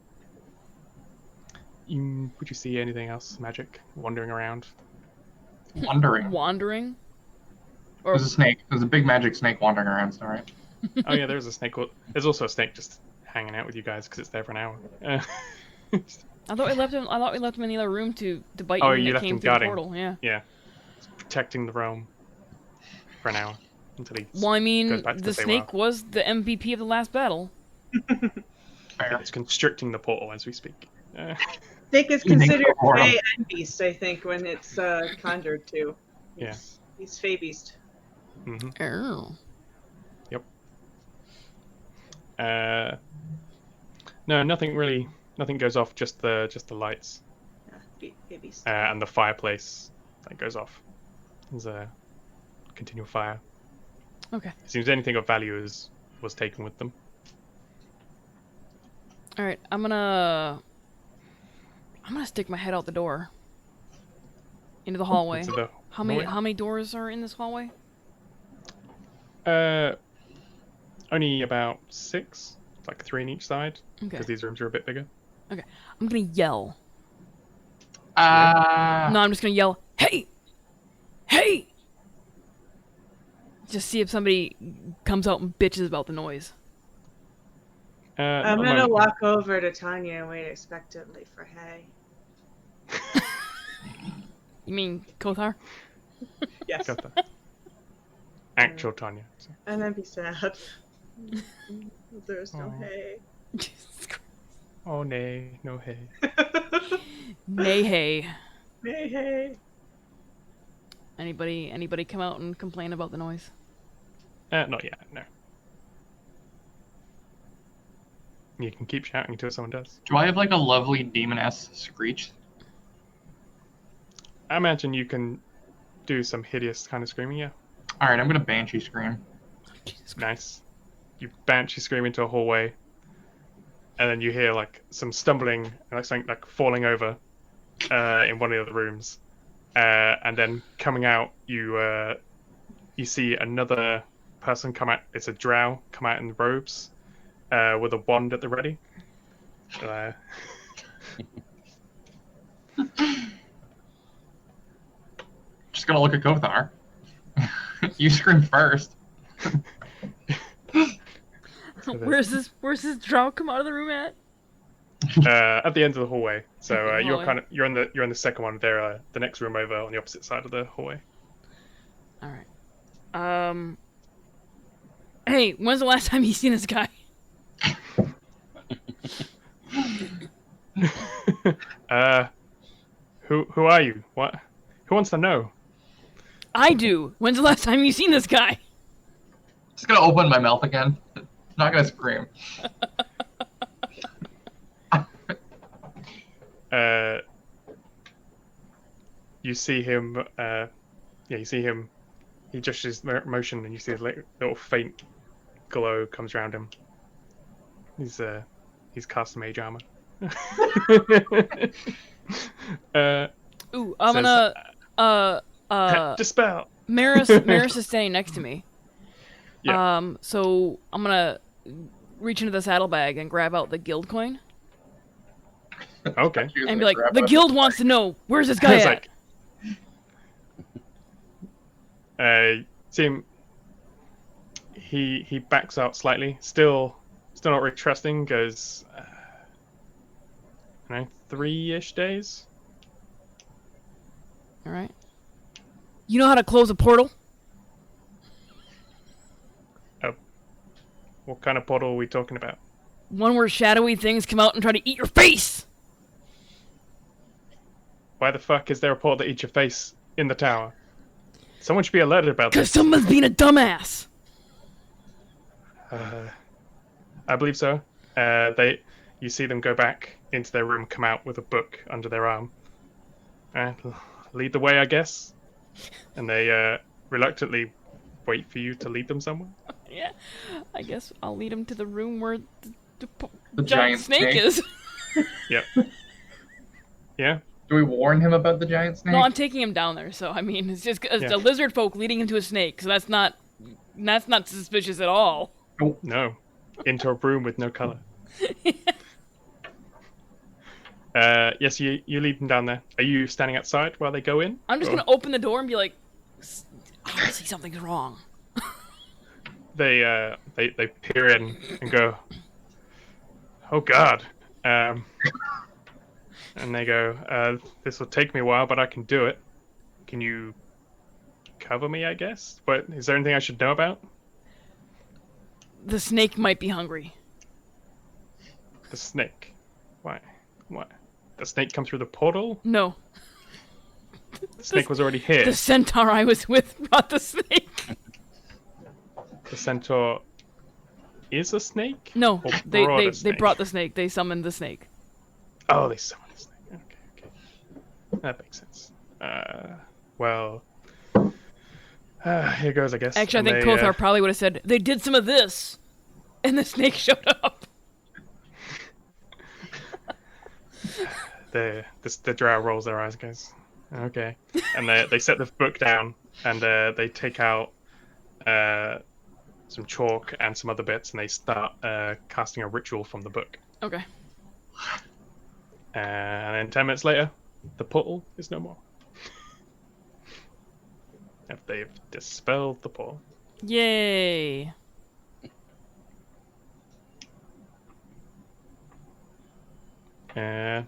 Would you see anything else magic wandering around? Wandering? Or There's a snake. There's a big magic snake wandering around still, right? Oh yeah, there's a snake. There's also a snake just hanging out with you guys because it's there for an hour. I thought we left him. I thought we left him in the other room to bite Oh, when you it left came him through guarding. the portal. Yeah. Yeah, it's protecting the realm for an hour until he Well, I mean, goes back to the the snake was the MVP of the last battle. Fair. It's constricting the portal as we speak. Snake is You think considered so, Laura? Fey and Beast, I think, when it's conjured too. Yeah. He's Fey Beast. Mm-hmm. Oh. No, nothing really. Nothing goes off. Just the lights Yeah, Fey Beast. and the fireplace that goes off. There's a continual fire. Okay. It seems anything of value was taken with them. All right. I'm gonna stick my head out the door into the hallway. Into the How many hallway? doors are in this hallway? Only about 6, like 3 on each side, Okay. because these rooms are a bit bigger. I'm gonna yell. No, Uh, I'm just gonna yell, "Hey! Hey!" Just see if somebody comes out and bitches about the noise. I'm gonna walk over to Tonya and wait expectantly for hay. You mean Kothar? Yes. Got that. Actual Tonya. So. And then be sad. There's no Aw. hay. Jesus Christ. Oh, nay, no hay. Nay hey. Hey, hey. Anybody come out and complain about the noise? Not yet, no. You can keep shouting until someone does. Do I have like a lovely demoness screech? I imagine you can do some hideous kind of screaming, yeah. All right, I'm gonna banshee scream. Jesus Christ. Nice. You banshee scream into a hallway, and then you hear like some stumbling, and like something like falling over in one of the rooms, and then coming out, you see another person come out. It's a drow come out in robes, with a wand at the ready. Just gonna look at Kothar. You scream first. Where's this drow come out of the room at? At the end of the hallway. So you're Hallway. you're in the second one. They're the next room over on the opposite side of the hallway. All right. Hey, when's the last time you seen this guy? Who are you? What? Who wants to know? I do. When's the last time you seen this guy? Just gonna open my mouth again. Not gonna scream. You see him. You see him. He gestures motion, and you see a little faint glow comes around him. He's cast mage armor. Ooh, I'm says, gonna dispel. Maris is standing next to me. Yeah. So I'm gonna reach into the saddlebag and grab out the guild coin Okay. and be like, "The guild wants to know where's this guy It's at?" See him. He backs out slightly. Still not really trusting. Goes, 3-ish days. All right. You know how to close a portal? What kind of portal are we talking about? One where shadowy things come out and try to eat your face. Why the fuck is there a portal that eats your face in the tower? Someone should be alerted about Cause this. someone's being a dumbass. I believe so. You see them go back into their room, come out with a book under their arm. Lead the way, I guess. And they reluctantly wait for you to lead them somewhere. Yeah, I guess I'll lead him to the room where The giant snake is. Yep. Yeah. Do we warn him about the giant snake? No, I'm taking him down there. So I mean, it's just it's a lizard folk leading him to a snake. So that's not suspicious at all. No. Into a room with no color. Yes, you lead them down there. Are you standing outside while they go in? I'm just gonna open the door and be like, obviously something's wrong. They peer in and go, "Oh God," and they go, "This will take me a while, but I can do it. Can you cover me? I guess. But is there anything I should know about?" The snake might be hungry. The snake. Why? What? The snake come through the portal? No, The snake was already here. the centaur I was with brought the snake. The centaur is a snake? No, Or they a snake? brought the snake. They summoned the snake. Oh, they summoned the snake. Okay. That makes sense. Well, here goes, I guess. Actually, And I think they, Kothar probably would have said they did some of this, and the snake showed up. The drow rolls their eyes and goes, "Okay," and they set the book down and they take out some chalk and some other bits and they start casting a ritual from the book. Okay. And then 10 minutes later, the portal is no more. They've dispelled the portal. Yay. Uh, At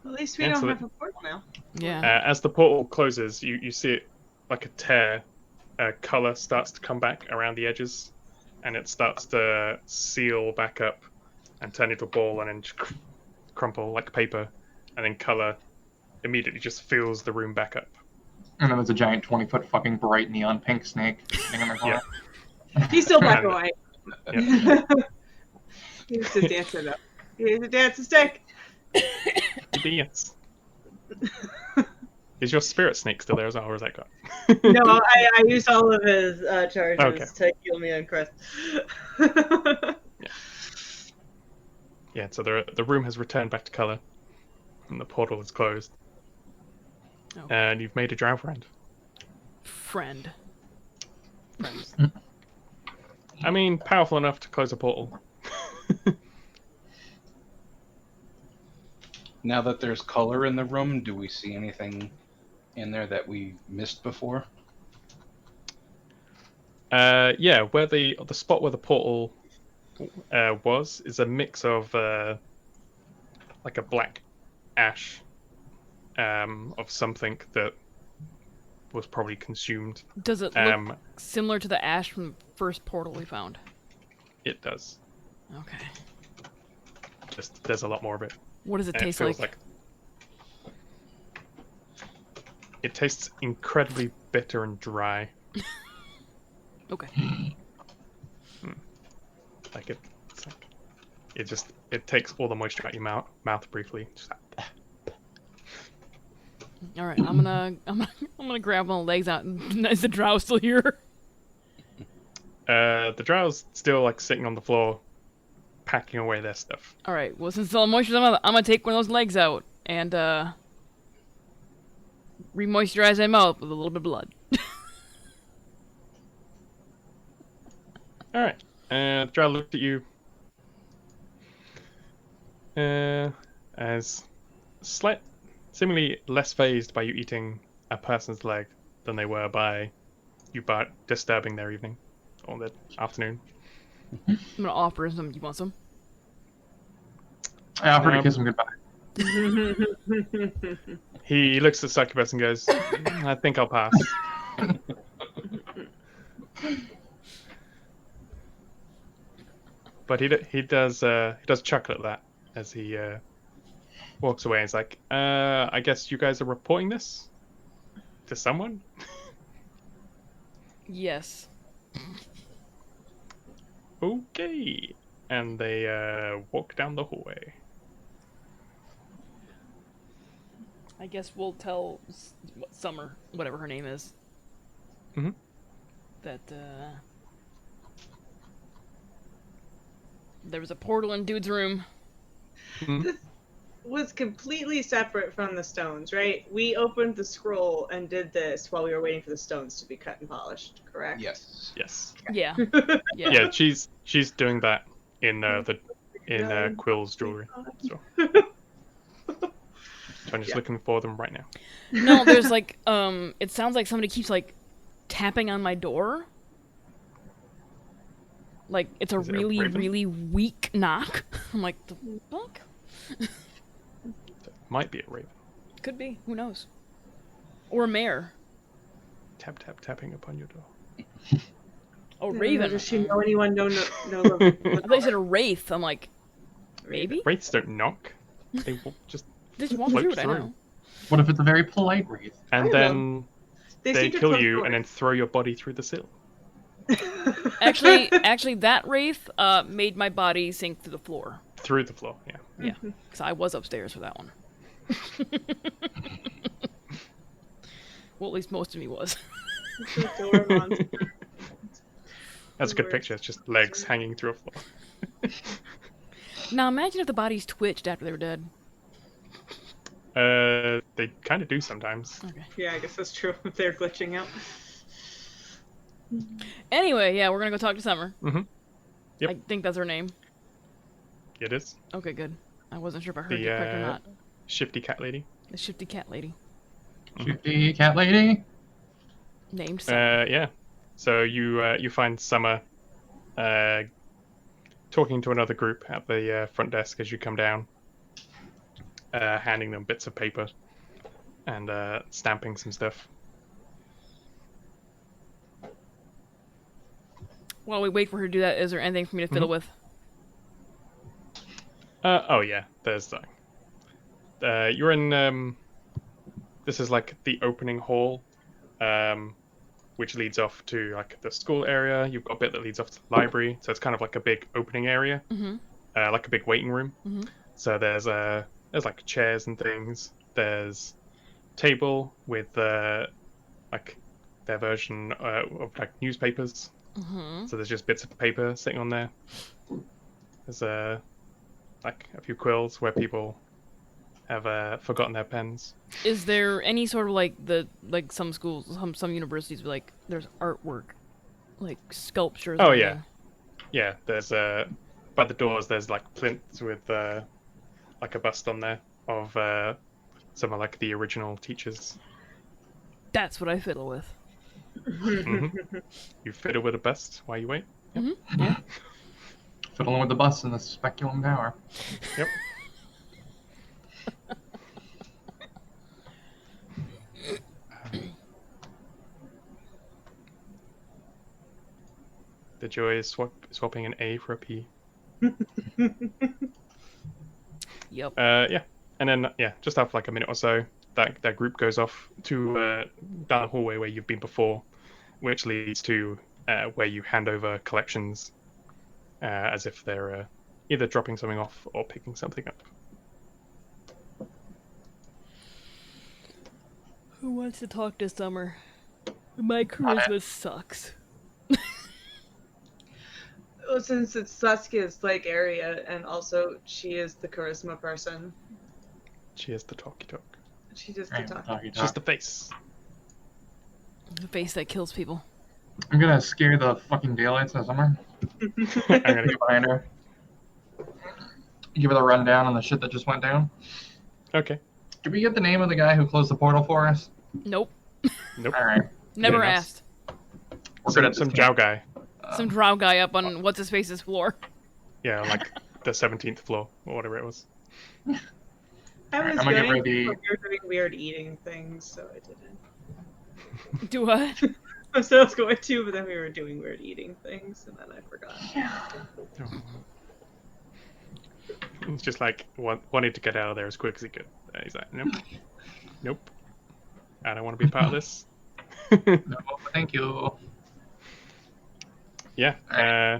least we Yeah, don't so have a portal now. Yeah. As the portal closes, you see it like a tear. Color starts to come back around the edges, and it starts to seal back up and turn into a ball, and then crumple like paper, and then color immediately just fills the room back up. And then there's a giant 20-foot fucking bright neon pink snake sitting in the corner. He's still black and And- white. Yeah. He used to dance it up. He used to dance a stick. Yes. Is your spirit snake still there as well, or is that gone? No, I used all of his charges Okay. to heal me on Crest. Yeah, so the room has returned back to color, and the portal is closed, Oh. and you've made a drow friend. Friend. Friends. I mean, powerful enough to close a portal. Now that there's color in the room, do we see anything in there that we missed before? Yeah, where the spot where the portal was is a mix of like a black ash of something that was probably consumed. Does it look similar to the ash from the first portal we found? It does. Okay. Just there's a lot more of it. What does it And taste feels like? It tastes incredibly bitter and dry. Okay. Like it takes all the moisture out your mouth briefly. Just like, All right. I'm gonna grab one of the legs out. Is the drow still here? the drow's still like sitting on the floor, packing away their stuff. All right. Well, since all the moisture's I'm gonna take one of those legs out and re-moisturize my mouth with a little bit of blood. All right. The drow looked at you as seemingly less phased by you eating a person's leg than they were by you disturbing their evening or their afternoon. I'm gonna offer some. You want some? I offered to kiss him goodbye. He looks at Succubus and goes, I think I'll pass. But he does chuckle at that as he walks away. He's like, I guess you guys are reporting this to someone? Yes. Okay. And they walk down the hallway. I guess we'll tell Summer, whatever her name is, Mhm. that there was a portal in dude's room. This was completely separate from the stones, right? We opened the scroll and did this while we were waiting for the stones to be cut and polished, correct? Yes. Yes. Yeah. Yeah. Yeah, she's doing that in Quill's jewelry. So I'm just looking for them right now. No, there's like it sounds like somebody keeps like tapping on my door. Like it's a Is it a really, raven? really weak knock. I'm like, the fuck? Might be a raven. Could be. Who knows? Or a mare. Tap tap tapping upon your door. Oh, raven. Does she know anyone? No. I thought you said a wraith. I'm like, maybe? Wraiths don't knock. They will just Just walk float through it, I through. know. What if it's a very polite wraith? and I then they seem to kill close you doors. and then throw your body through the sill. Actually, that wraith made my body sink to the floor. Through the floor, yeah. Yeah, because I was upstairs for that one. Well, at least most of me was. Door monster. That's a good picture. It's just legs hanging through a floor. Now imagine if the bodies twitched after they were dead. They kind of do sometimes. Okay. Yeah, I guess that's true. If they're glitching out. Anyway, yeah, we're gonna go talk to Summer. Mhm. Yep. I think that's her name. It is. Okay, good. I wasn't sure if I heard The you correct or not. shifty cat lady. The shifty cat lady. Shifty cat lady. Named Summer. Yeah. So you find Summer talking to another group at the front desk as you come down, handing them bits of paper and stamping some stuff. While we wait for her to do that, is there anything for me to fiddle with? Oh yeah, there's You're in. This is like the opening hall, which leads off to like the school area. You've got a bit that leads off to the library, so it's kind of like a big opening area, like a big waiting room. So there's like chairs and things. There's table with like their version of like newspapers. So there's just bits of paper sitting on there. There's like a few quills where people have forgotten their pens. Is there any sort of like some schools, some universities, like there's artwork, like sculptures? Oh yeah, yeah. There's by the doors. There's like plinths with like a bust on there of some of like the original teachers. That's what I fiddle with. You fiddle with a bust while you wait. Yeah. Fiddling with the bus in the Speculum Tower. Yep. The joy is swapping an A for a P. Yep. Yeah, and then just after like a minute or so, that group goes off to down the hallway where you've been before, which leads to where you hand over collections, as if they're either dropping something off or picking something up. Who wants to talk this summer? My charisma sucks. Well, since it's Saskia's like area, and also she is the charisma person. She is the talky talk. She just Right, can talk. talkie She's talk. the face. The face that kills people. I'm gonna scare the fucking daylights of summer. I'm gonna Get behind her. Give her the rundown on the shit that just went down. Okay. Did we get the name of the guy who closed the portal for us? Nope. Nope. All right. Never enough. asked. We're good at Some this Jow game. guy. Some drow guy up on what's his face's floor. Yeah, like the 17th floor or whatever it was. I was I'm gonna give her going, the- but we were doing weird eating things, so I didn't. Do what? So I was going to, but then we were doing weird eating things, and then I forgot. It's just like wanted to get out of there as quick as he could. He's like, nope, nope. I don't want to be part of this. No, thank you. Yeah.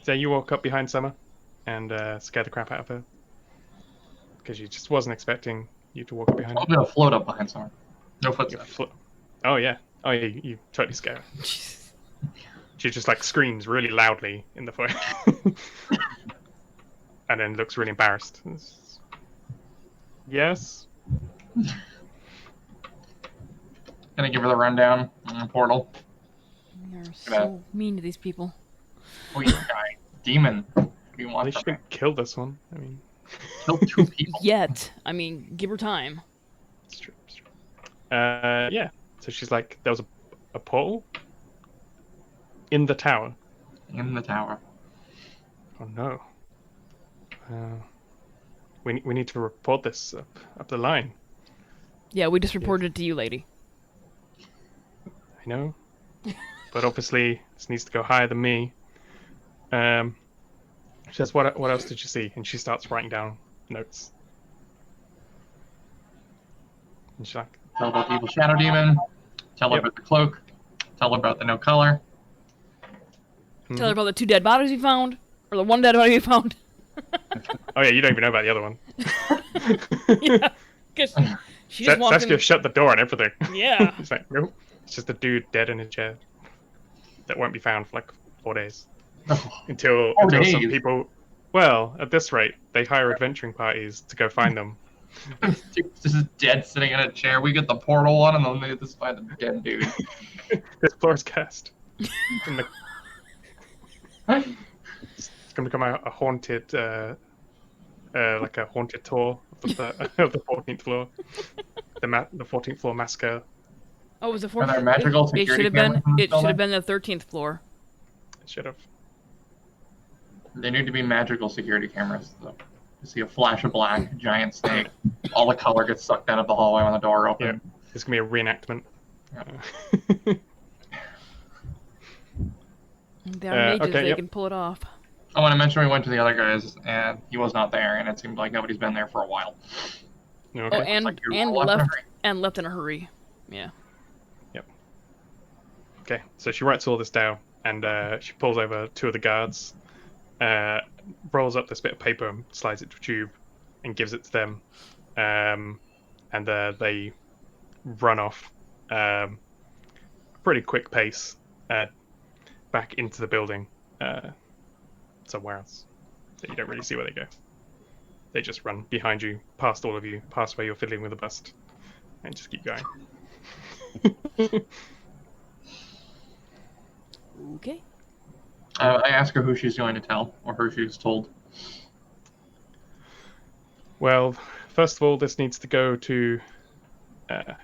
So you walk up behind Summer and scare the crap out of her because she just wasn't expecting you to walk up behind her. I'm gonna float up behind someone. No You footsteps. Oh yeah. Oh yeah. You totally scare her. She just like screams really loudly in the foyer, and then looks really embarrassed. Yes. Gonna give her the rundown on the portal. You're so mean to these people. Oh, you guy. Demon. What do you At want least she from me? didn't kill this one. I mean, Killed 2 people. Yet. I mean, give her time. it's true. It's true. Yeah. So she's like, there was a portal in the tower. In the tower. Oh no. We need to report this up the line. Yeah, we just reported it to you, lady. I know, but obviously this needs to go higher than me. She says, "What else did you see?" And she starts writing down notes. And she's like, Tell about the evil shadow demon. Tell her Yep. about the cloak. Tell her about the no color. Tell her about the 2 dead bodies we found, or the 1 dead body we found. "Oh yeah, you don't even know about the other one." Yeah, because she just walked Saskia in. shut the door and everything. Yeah. He's like, "Nope, it's just a dude dead in a chair that won't be found for like 4 days until 4 some days? people." Well, at this rate, they hire adventuring parties to go find them. This is dead sitting in a chair. We get the portal one, and then they just find the dead dude. This floor is cursed. And it's going to become a haunted, like a haunted tour of the 14th floor. The 14th floor massacre. Oh, was it Are there 14th? magical It should security have been. cameras in this It should have building? been the 13th floor. Should have. They need to be magical security cameras, though. You see a flash of black, giant snake. All the color gets sucked out of the hallway when the door Yeah, opens. it's going to be a reenactment. They are mages, okay, they yep. can pull it off. I want to mention we went to the other guys, and he was not there, and it seemed like nobody's been there for a while. Okay. Oh, and Like you and left in a left hurry. and left in a hurry. Yeah. Okay, so she writes all this down, and she pulls over two of the guards, rolls up this bit of paper, and slides it to a tube, and gives it to them, and they run off, pretty quick pace, back into the building, somewhere else. So you don't really see where they go. They just run behind you, past all of you, past where you're fiddling with the bust, and just keep going. Okay. I ask her who she's going to tell, or who she's told. Well, first of all, this needs to go to. I'm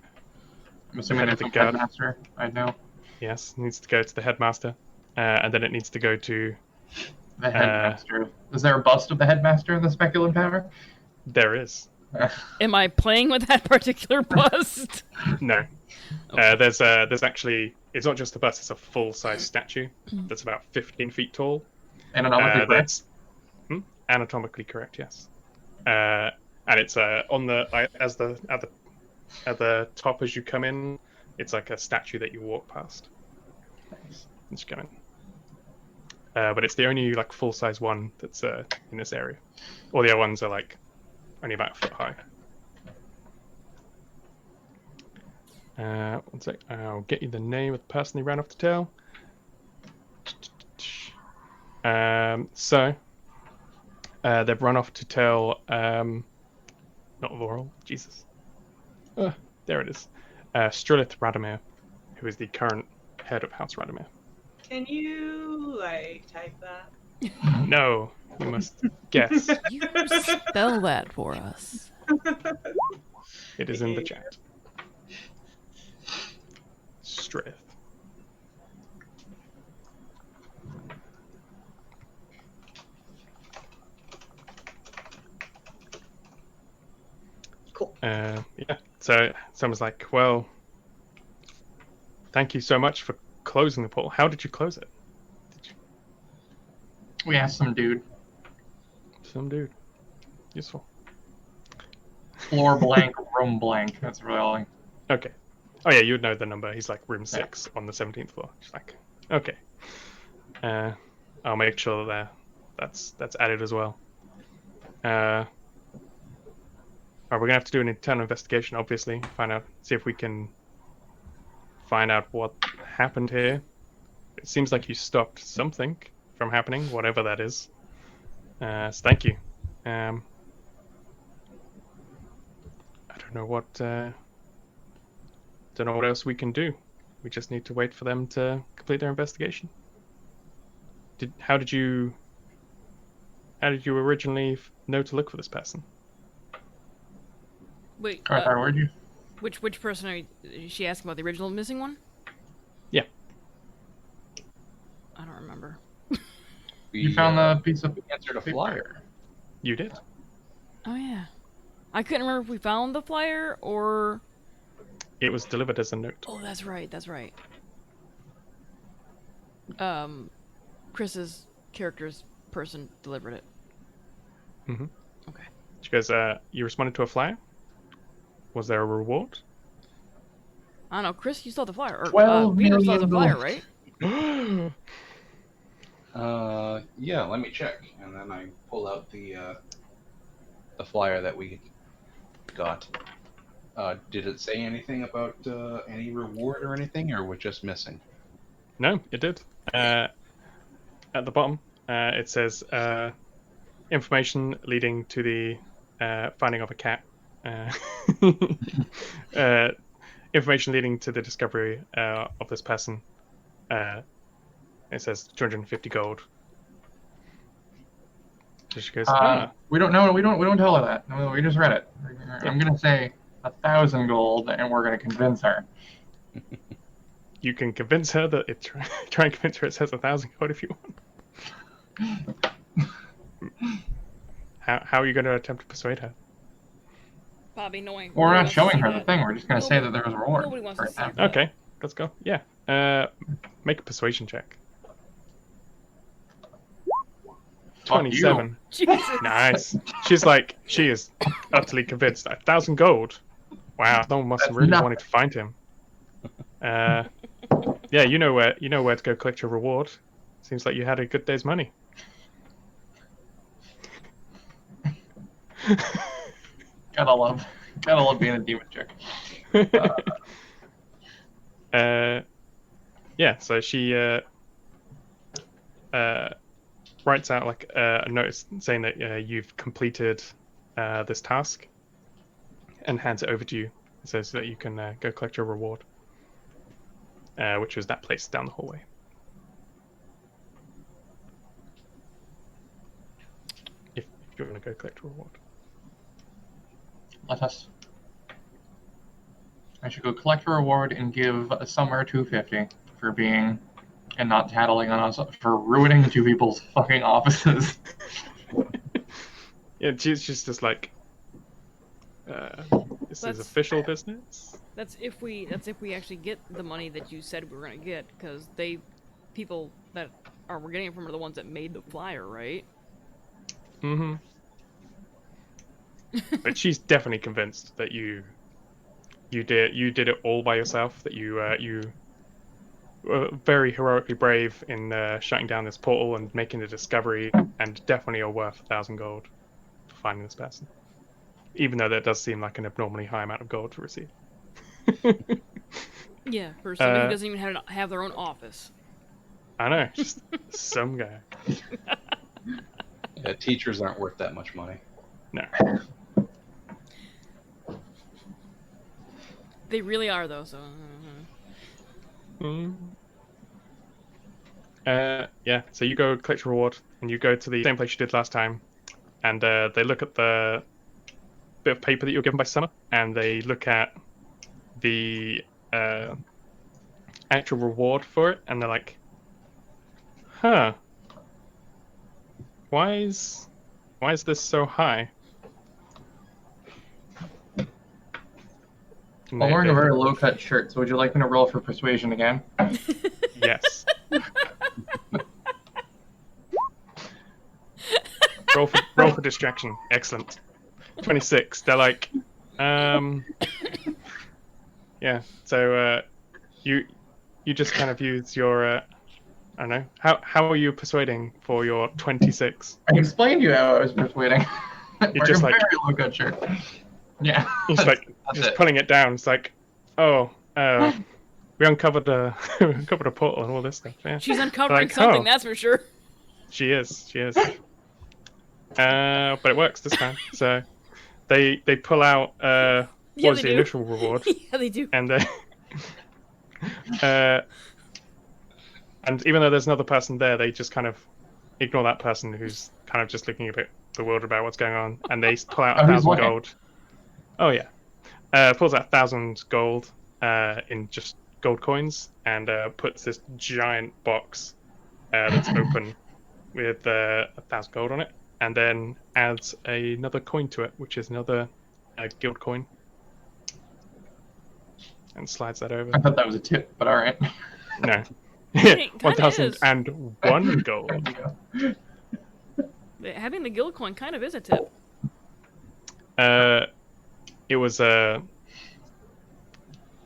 assuming Head of it's the some guard. headmaster. I know. Yes, needs to go to the headmaster, and then it needs to go to. The headmaster. Is there a bust of the headmaster in the Speculum Tower? There is Am I playing with that particular bust? no. Okay. There's actually. It's not just a bust; it's a full-size statue that's about 15 feet tall. Anatomically correct. That's anatomically correct. Yes, and it's on the at the top as you come in. It's like a statue that you walk past. Nice. As you come in. But it's the only like full-size one that's in this area. All the other ones are like only about a foot high. One sec. I'll get you the name of the person who ran off to tell. So they've run off to tell. Not Voral. Jesus. There it is. Strelith Radomir, who is the current head of House Radomir. Can you type that? No, you must guess. You spell that for us. It is in the chat. Strith. Cool. Yeah. So someone's like, well, thank you so much for closing the portal. How did you close it? We asked some dude. Some dude. Useful. Floor blank, room blank. That's really all. Okay. Oh yeah, you would know the number. He's like room 6 on the 17th floor. Just like, okay. I'll make sure that that's added as well. We're gonna have to do an internal investigation, obviously. See if we can find out what happened here. It seems like you stopped something from happening, whatever that is. So thank you. I don't know what. Don't know what else we can do. We just need to wait for them to complete their investigation. How did you originally know to look for this person? Wait. Kothar, where'd you? Which person are you? Is she asking about the original missing one? Yeah. I don't remember. You found the piece of. We answered a flyer. You did. Oh yeah. I couldn't remember if we found the flyer or. It was delivered as a note. Oh, that's right. That's right. Chris's character's person delivered it. Mm-hmm. Okay. She goes, you responded to a flyer? Was there a reward? I don't know, Chris, you still have the flyer. Or, 12 Peter still has the million flyer, gold. right? Yeah, let me check. And then I pull out the flyer that we got. Did it say anything about any reward or anything, or was just missing? No, it did. At the bottom, it says information leading to the finding of a cat. Information leading to the discovery of this person. It says 250 gold. So she goes, We don't know. We don't tell her that. No, we just read it. I'm gonna say 1,000 gold, and we're gonna convince her. You can convince her that it. Try and convince her it says 1,000 gold if you want. How are you going to attempt to persuade her? Bobby, knowing. We're not showing her the thing. We're just gonna say that there was a reward. Nobody wants for to see that. that. Okay, let's go. Yeah. Make a persuasion check. Fuck you. 27. Jesus. Nice. She is utterly convinced. 1,000 gold. Wow, someone must have That's really nothing. wanted to find him. Yeah, you know where to go collect your reward. Seems like you had a good day's money. Gotta love being a demon chick. Yeah, so she writes out like a notice saying that you've completed this task, and hands it over to you. It says that you can go collect your reward, which was that place down the hallway. If you want to go collect your reward. Let us. I should go collect a reward and give Summer 250 for being and not tattling on us for ruining two people's fucking offices. Yeah, she's just like, this is That's- official business. That's if we actually get the money that you said we were gonna get, because people that we're getting it from are the ones that made the flyer, right? Mm-hmm. But she's definitely convinced that you did it all by yourself. That you were very heroically brave in shutting down this portal and making the discovery, and definitely are worth 1,000 gold for finding this person. Even though that does seem like an abnormally high amount of gold to receive. Yeah, for somebody who doesn't even have their own office. I know, just some guy. Yeah, teachers aren't worth that much money. No. They really are, though. So. Yeah, so you go collect your reward, and you go to the same place you did last time, and they look at the bit of paper that you were given by Summer, and they look at the actual reward for it, and they're like, huh, why is this so high? And I'm wearing they- a very low-cut shirt, so would you like me to roll for persuasion again? Yes. roll for distraction. Excellent. 26. They're like, yeah. So you just kind of use your I don't know. How are you persuading for your 26? I explained to you how I was persuading. You're just like, very low-cut shirt. Yeah. you're just like that's just it. pulling it down. It's like, oh, we uncovered a portal and all this stuff. Yeah. She's uncovering Like, something, oh. that's for sure. She is. But it works this time. So they pull out what Yeah, was they the do. initial reward, Yeah, they do. and and even though there's another person there, they just kind of ignore that person who's kind of just looking a bit bewildered about what's going on, and they pull out Oh, who's 1,000 looking? gold. Oh yeah, pulls out 1,000 gold in just gold coins, and puts this giant box that's open with 1,000 gold on it, and then adds another coin to it, which is another guild coin, and slides that over. I thought that was a tip, but all right. No. It kinda 1,001 gold. Thank you. Having the guild coin kind of is a tip. It was a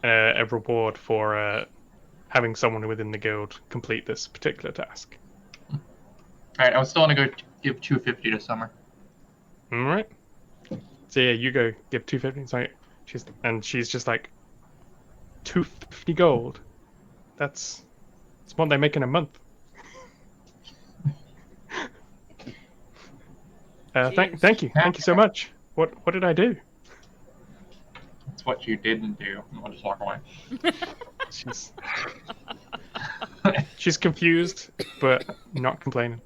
reward for having someone within the guild complete this particular task. All right, I was still gonna go give 250 to Summer. All right. So yeah, you go give 250. So she's just like 250 gold. That's what they make in a month. Thank you so much. What did I do? That's what you didn't do. I'll just walk away. She's confused, but not complaining.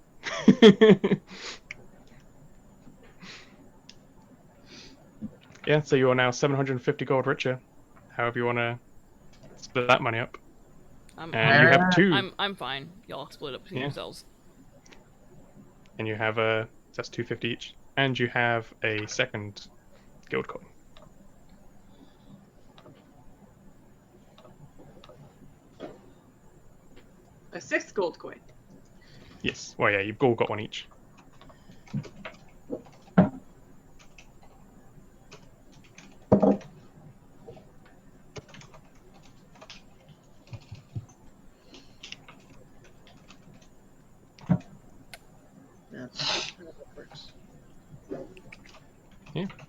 Yeah, so you are now 750 gold richer. However you want to split that money up. And you have two. I'm fine. Y'all split up between Yeah. yourselves. And you have that's 250 each. And you have a second guild coin. A 6th gold coin. Yes. Well, yeah, you've all got one each.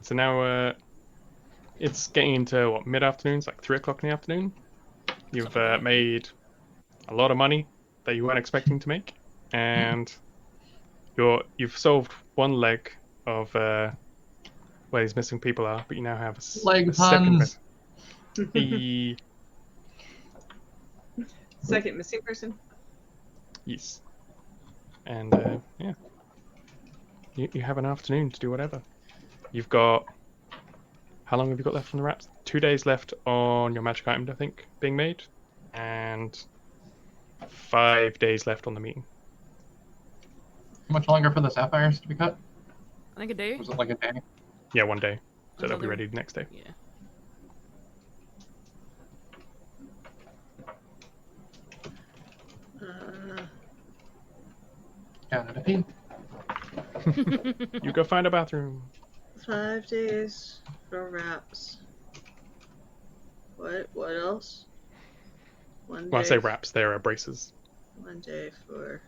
So now it's getting into what, mid-afternoon? It's like 3 o'clock in the afternoon. You've Something like that. made a lot of money that you weren't expecting to make, and you've solved one leg of where these missing people are, but you now have Leg a second puns. E Second missing person. yes. And yeah, you have an afternoon to do whatever. You've got, how long have you got left on the wraps? 2 days left on your magic item, I think, being made, and 5 days left on the meeting. How much longer for the sapphires to be cut? I think a day. Was it like a day? Yeah, 1 day, so they'll be Another- ready the next day. Yeah. Count it a pee. You go find a bathroom. 5 days for wraps. What else? 1 day. When I say wraps, they're braces. 1 day for.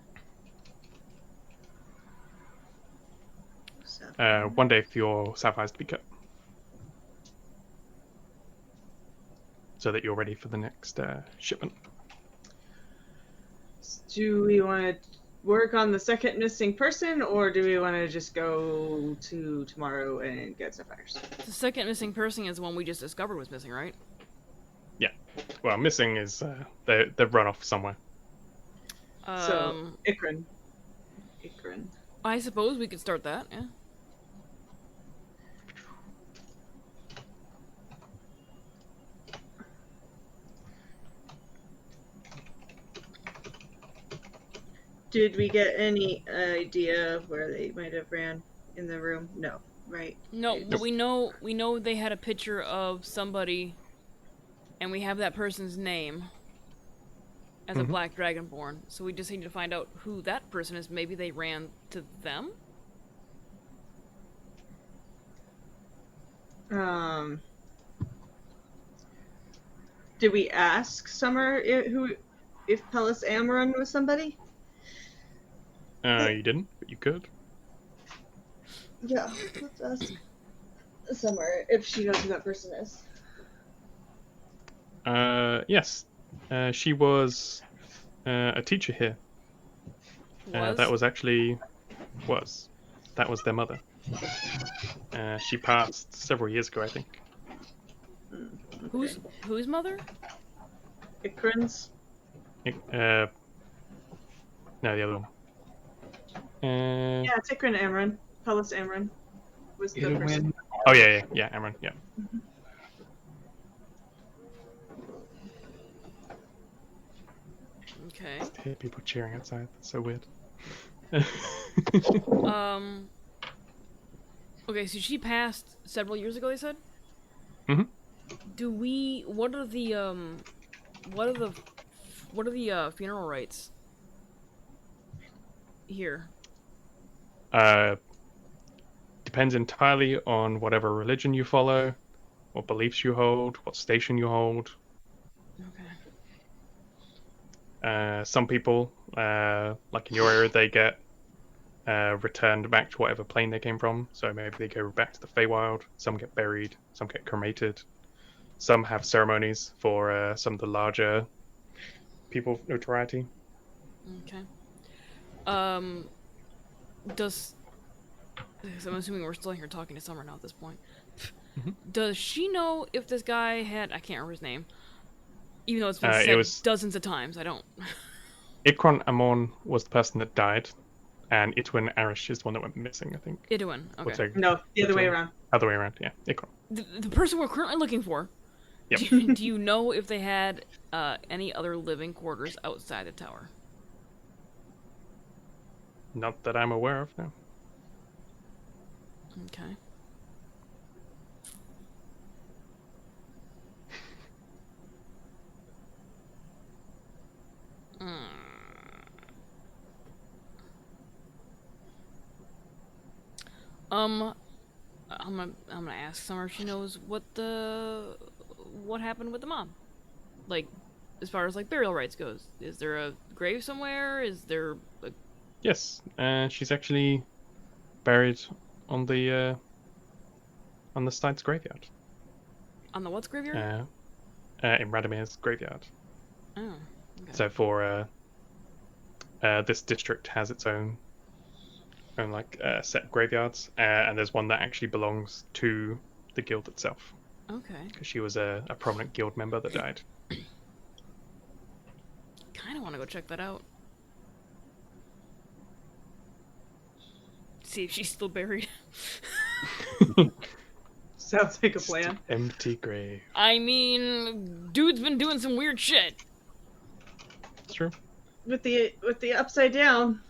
1 day for your sapphires to be cut, so that you're ready for the next shipment. Do we want to work on the second missing person, or do we want to just go to tomorrow and get sapphires? The second missing person is the one we just discovered was missing, right? Well, missing is they've run off somewhere. So, Ikran. I suppose we could start that, yeah. Did we get any idea of where they might have ran in the room? No, right? No, but we know they had a picture of somebody, and we have that person's name as a black dragonborn. So we just need to find out who that person is. Maybe they ran to them. Did we ask Summer if Pellis Amaran was somebody? You didn't, but you could. Yeah, let's ask Summer if she knows who that person is. Yes. She was a teacher here. That was actually that was their mother. She passed several years ago, I think. Whose mother? Ikran's? No, the other one. Yeah, it's Ikran Amaran. Pellis Amaran was the person. Oh yeah, Amron, yeah. Okay. I hear people cheering outside. That's so weird. Okay, so she passed several years ago, they said? Mhm. What are the funeral rites here? Depends entirely on whatever religion you follow, what beliefs you hold, what station you hold. Okay. Some people, like in your area, they get returned back to whatever plane they came from. So maybe they go back to the Feywild. Some get buried. Some get cremated. Some have ceremonies for some of the larger people of notoriety. Okay. So I'm assuming we're still here talking to Summer now at this point. Does she know if this guy had... I can't remember his name. Even though it's been said dozens of times, I don't... Ikron Amon was the person that died, and Itwin Arish is the one that went missing, I think. Idwin, okay. No, the other way around. Other way around, yeah. Ikron. The person we're currently looking for. Yep. Do you know if they had any other living quarters outside the tower? Not that I'm aware of, no. Okay. I'm gonna ask Summer if she knows what happened with the mom. Like, as far as like burial rites goes. Is there a grave somewhere? Is there a... Yes, she's actually buried on the on the side's graveyard. On the what's graveyard? In Radomir's graveyard. Oh. Okay. So for this district has its own like set of graveyards, and there's one that actually belongs to the guild itself. Okay. Because she was a prominent guild member that died. Kind of want to go check that out. See if she's still buried. Sounds like a plan. Empty grave. I mean, dude's been doing some weird shit. It's true. With the upside down.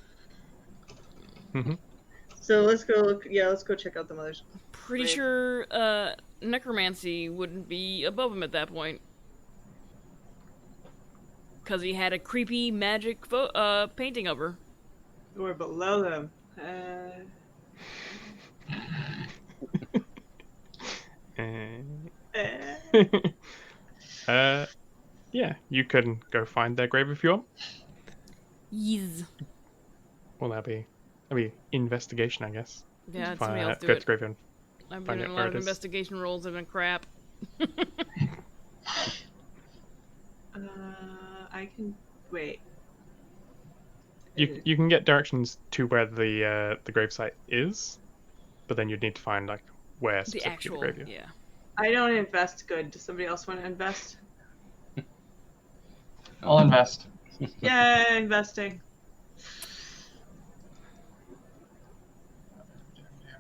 Mm-hmm. So let's go look. Yeah, let's go check out the mother's. Pretty Right. sure necromancy wouldn't be above him at that point. Because he had a creepy magic painting of her. We're below them. Yeah, you can go find their grave if you want. Yes. Well, that'd be investigation, I guess. Yeah, If somebody I else do go to it. the graveyard. I've find been in out a where lot of it is. investigation rolls that have been crap. I can wait. You can get directions to where the gravesite is, but then you'd need to find like where The specifically actual, the graveyard. yeah. I don't invest good. Does somebody else want to invest? I'll invest. Yeah, investing.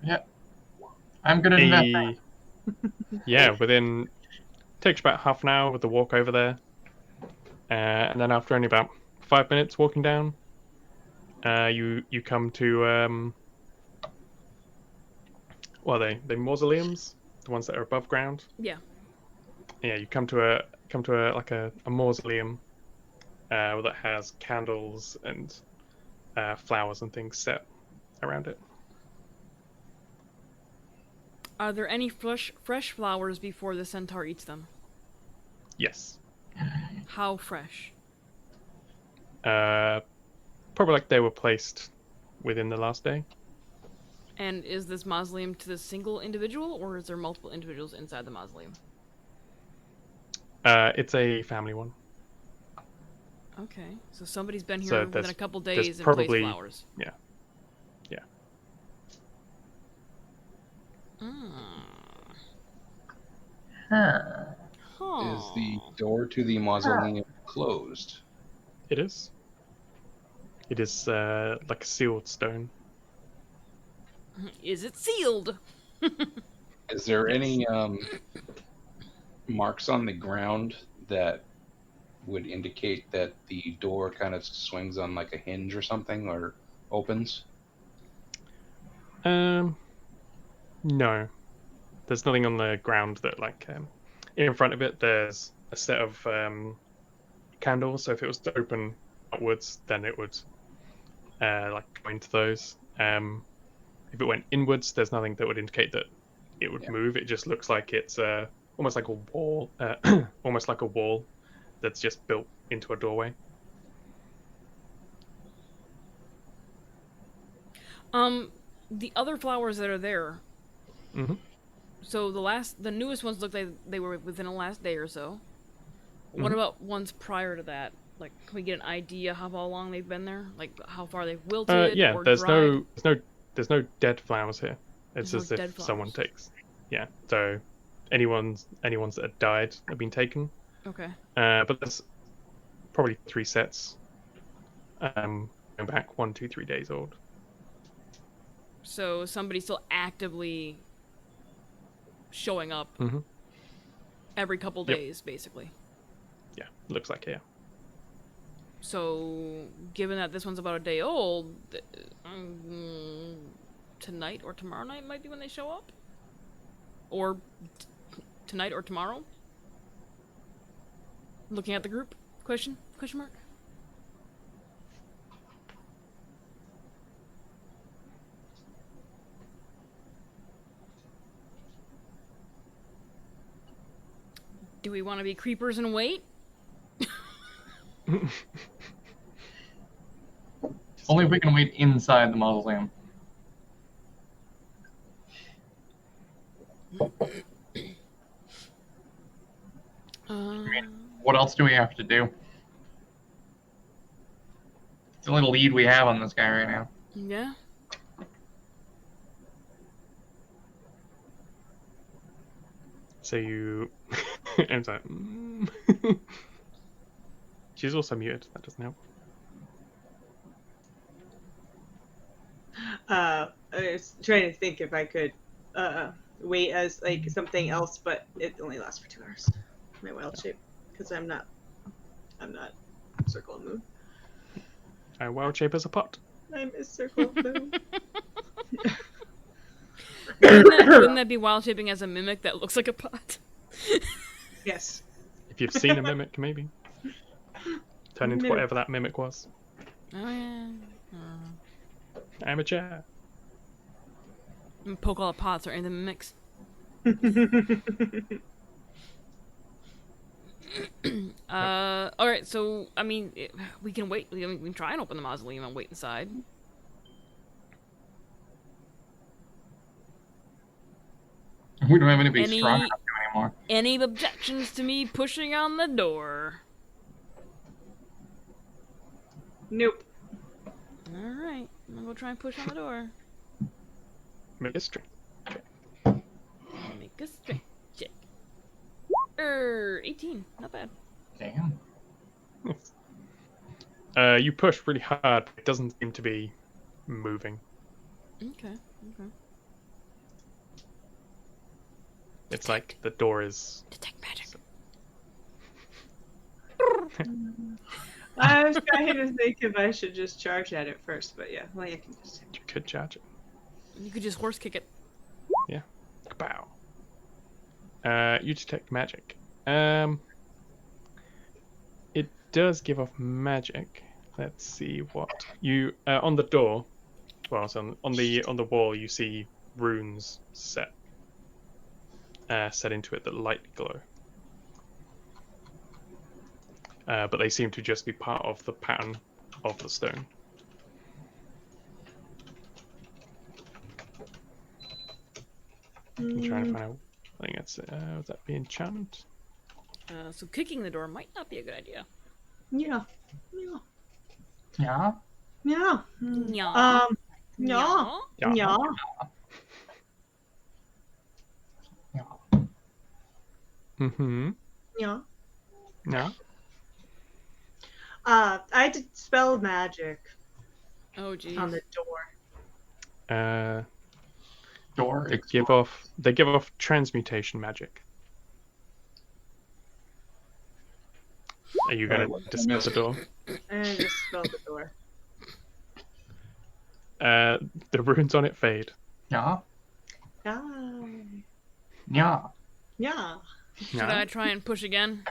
Yeah. I'm good at investing. Yeah, takes about half an hour with the walk over there, and then after only about 5 minutes walking down, you come to well, they mausoleums, the ones that are above ground. Yeah. Yeah, you come to a mausoleum that has candles and flowers and things set around it. Are there any fresh flowers before the centaur eats them? Yes. How fresh? Probably like they were placed within the last day. And is this mausoleum to the single individual, or is there multiple individuals inside the mausoleum? It's a family one. Okay, so somebody's been here So within there's- a couple there's days and probably- placed flowers. Yeah. Huh. Huh. Is the door to the mausoleum closed? It is. It is like a sealed stone. Is it sealed? Is there any marks on the ground that would indicate that the door kind of swings on like a hinge or something, or opens? No. There's nothing on the ground that like in front of it. There's a set of candles. So if it was to open outwards, then it would like go into those. If it went inwards, there's nothing that would indicate that it would move. It just looks like it's almost like a wall, almost like a wall that's just built into a doorway. The other flowers that are there. Mm-hmm. So the newest ones look like they were within the last day or so. What Mhm. about ones prior to that? Like, can we get an idea how long they've been there? Like, how far they've wilted Yeah, or there's dried? there's no dead flowers here. It's There's as no if dead someone flowers. takes. Yeah, so anyone's that have died have been taken. Okay. But there's probably 3 sets. Going back 1, 2, 3 days old. So somebody's still actively showing up Mm-hmm. every couple Yep. days, basically. Yeah, looks like it. So, given that this one's about a day old, tonight or tomorrow night might be when they show up? Or tonight or tomorrow? Looking at the group? Question mark? Do we want to be creepers and wait? Only if we can wait inside the mausoleum. What else do we have to do? It's a little lead we have on this guy right now. Yeah. So you. And it's like. She's also muted. That doesn't help. I was trying to think if I could wait as like something else, but it only lasts for 2 hours. My wild shape, because I'm not circle of moon. Wild shape as a pot. I'm a circle of moon. Wouldn't that be wild shaping as a mimic that looks like a pot? Yes. If you've seen a mimic, maybe. Turn into whatever that mimic was. Oh yeah. Amateur. And poke all the pots or any of the mimics. Alright, so, I mean, we can wait. We can try and open the mausoleum and wait inside. We don't have anybody strong enough to anymore. Any objections to me pushing on the door? Nope. Alright, I'm gonna go try and push on the door. Make a strength. Make a strength check. 18. Not bad. Damn. You push really hard, but it doesn't seem to be moving. Okay. It's like the door is. Detect magic. I was trying to think if I should just charge at it first, but yeah, well, I can just. You could charge it. You could just horse kick it. Yeah. Kapow. You detect magic. It does give off magic. Let's see what you on the door. Well, so on the wall you see runes set into it that lightly glow. But they seem to just be part of the pattern of the stone. I'm trying to find out. I think that's would that be enchantment? So kicking the door might not be a good idea. Yeah. Yeah. Yeah. Yeah. Yeah. Yeah. Yeah. Mm-hmm. Yeah. Yeah. I dispel magic Oh geez. on the door. Door. They give off transmutation magic. Are you gonna dispel the door? And I dispel the door. The runes on it fade. Yeah. Yeah. Yeah. Yeah. Should I try and push again?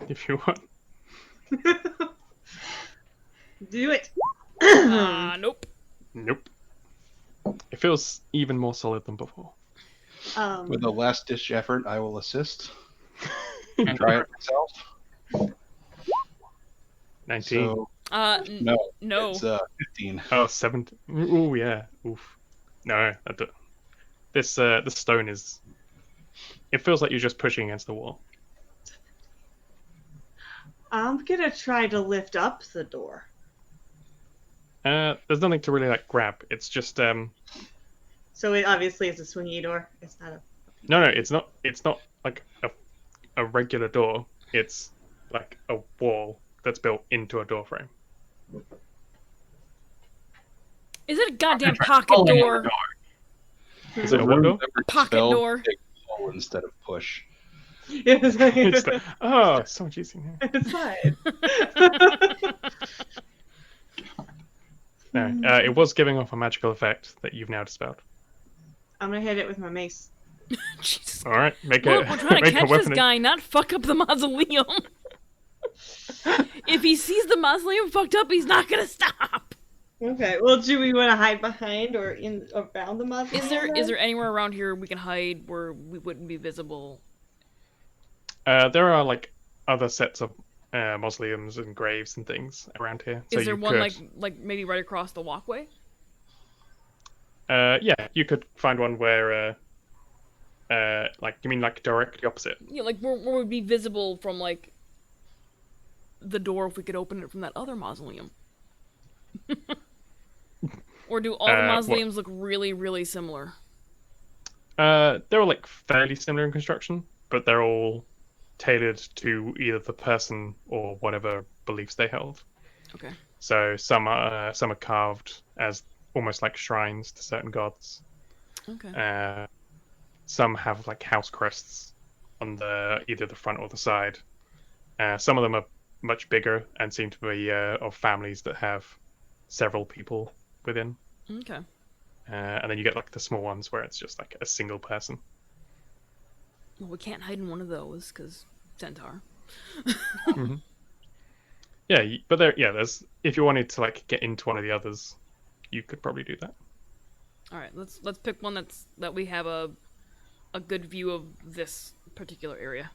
If you want. Do it. Nope. Nope. It feels even more solid than before. With a last-ditch effort, I will assist. And try it myself. 19. So, No. it's 15. Oh, 17. Ooh, yeah. Oof. No, this stone is. It feels like you're just pushing against the wall. I'm gonna try to lift up the door. There's nothing to really like grab. It's just So it obviously is a swingy door. It's not a. No, it's not. It's not like a regular door. It's like a wall that's built into a door frame. Is it a goddamn Try pocket pulling the door? Is it a window? Pocket door. Pull instead of push. It's It's like, oh, so much easier. It's fine. No, it was giving off a magical effect that you've now dispelled. I'm gonna hit it with my mace. Jesus. All right, make We're a trying to make a catch this weapon. guy, not fuck up the mausoleum. If he sees the mausoleum fucked up, he's not gonna stop. Okay. Well, do we want to hide behind or in around the mausoleum? Is there anywhere around here we can hide where we wouldn't be visible? There are like other sets of mausoleums and graves and things around here. So Is there you one could, like maybe right across the walkway? Yeah, you could find one where, like, you mean like directly opposite? Yeah, like where would be visible from like the door if we could open it from that other mausoleum. Or do all the What? mausoleums look really, really similar? They're all like fairly similar in construction, but they're all tailored to either the person or whatever beliefs they held. Okay. So some are carved as almost like shrines to certain gods. Okay. Some have like house crests on either the front or the side. Some of them are much bigger and seem to be of families that have several people within. Okay. And then you get like the small ones where it's just like a single person. Well, we can't hide in one of those because Centaur. Hmm. Yeah, but there's if you wanted to like get into one of the others, you could probably do that. All right, let's pick one that we have a good view of this particular area.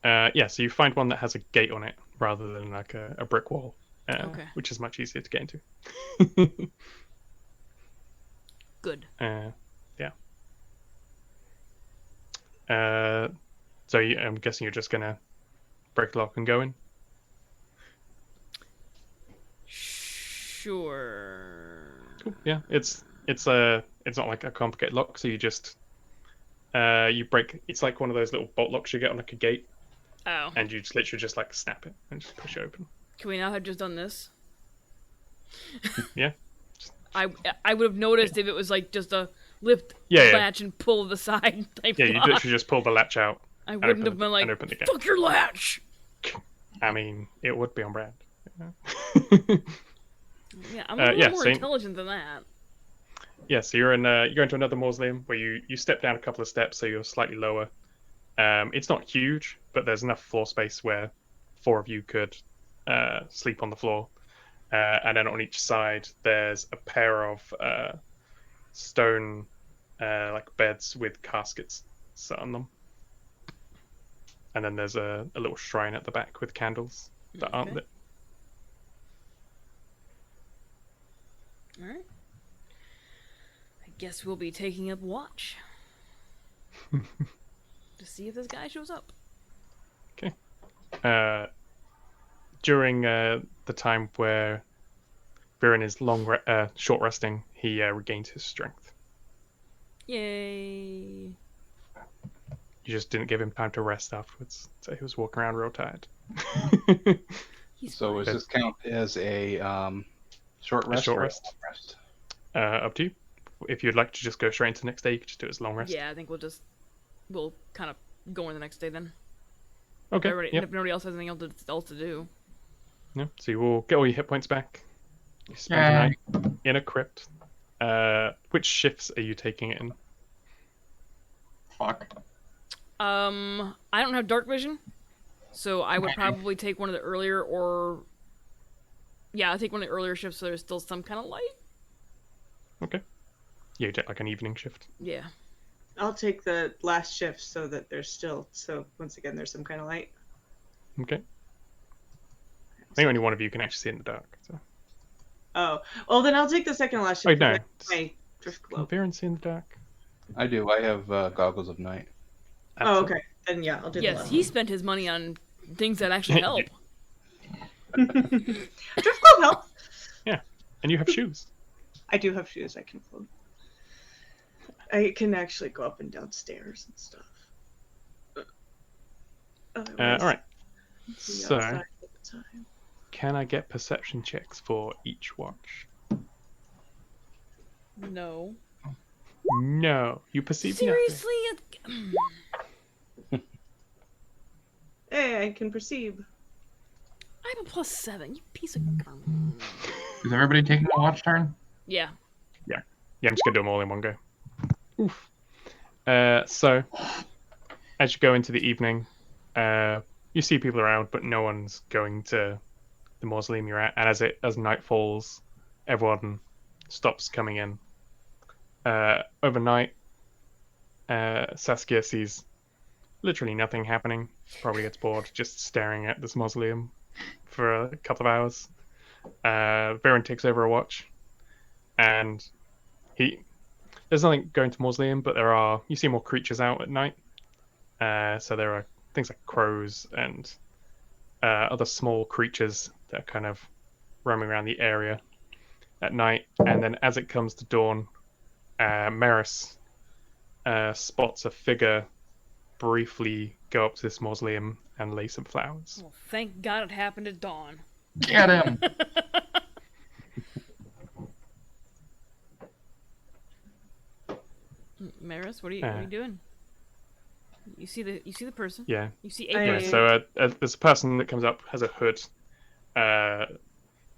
Yeah, so you find one that has a gate on it rather than like a brick wall, Okay. which is much easier to get into. Good. Yeah. So I'm guessing you're just gonna break the lock and go in. Sure. Cool. Yeah, it's not like a complicated lock, so you just you break. It's like one of those little bolt locks you get on like a gate, Oh. and you just literally just like snap it and just push it open. Can we now have just done this? Yeah. I would have noticed if it was like just a lift Yeah. latch and pull the side type Yeah, you lock. literally just pull the latch out. I wouldn't have been like, and open the gate. fuck your latch! I mean, it would be on brand. Yeah, I'm a little yeah, more same. intelligent than that. Yeah, so you're into another mausoleum where you step down a couple of steps, so you're slightly lower. It's not huge, but there's enough floor space where 4 of you could sleep on the floor. And then on each side, there's a pair of stone like beds with caskets set on them. And then there's a little shrine at the back with candles that aren't Okay. lit. Alright. I guess we'll be taking up watch. To see if this guy shows up. Okay. During the time where Viren is short resting, he regains his strength. Yay. You just didn't give him time to rest afterwards, so he was walking around real tired. He's So fine. does this count as a short rest? short or a rest. long rest? Up to you. If you'd like to just go straight into the next day, you could just do it as a long rest. Yeah, I think we'll kind of go in the next day then. Okay. If nobody else has anything else to do. Yeah. So you will get all your hit points back. You spend the night in a crypt. Which shifts are you taking it in? Fuck. I don't have dark vision, so I would probably take one of the earlier I'll take one of the earlier shifts so there's still some kind of light. Okay. Yeah, you take like an evening shift. Yeah. I'll take the last shift so that there's still, so once again, there's some kind of light. Okay. I think only one of you can actually see in the dark. So. Oh, well then I'll take the second last shift. Oh, no. because I have my drift Can globe. Viren see in the dark? I do. I have goggles of night. Oh, okay. Then yeah, I'll do the Yes, last he spent his money on things that actually help. Drift globe helps. And you have shoes. I do have shoes I can float. I can actually go up and down stairs and stuff. Otherwise, All right. be So, outside all the time. can I get perception checks for each watch? No. No. You perceive nothing. Seriously? Hey, I can perceive. I have a +7, you piece of Is everybody taking a watch turn? Yeah. Yeah, I'm just gonna do them all in one go. Oof. So, as you go into the evening, you see people around, but no one's going to the mausoleum you're at. And as night falls, everyone stops coming in. Overnight, Saskia sees literally nothing happening. Probably gets bored just staring at this mausoleum for a couple of hours. Viren takes over a watch, and There's nothing going to mausoleum, but you see more creatures out at night. So there are things like crows and other small creatures that are kind of roaming around the area at night. And then as it comes to dawn, Maris spots a figure briefly go up to this mausoleum and lay some flowers. Well, thank God it happened at dawn. Get him! Maris, what are you doing? You see the person? Yeah. You see I- a Yeah, person? so there's a person that comes up, has a hood.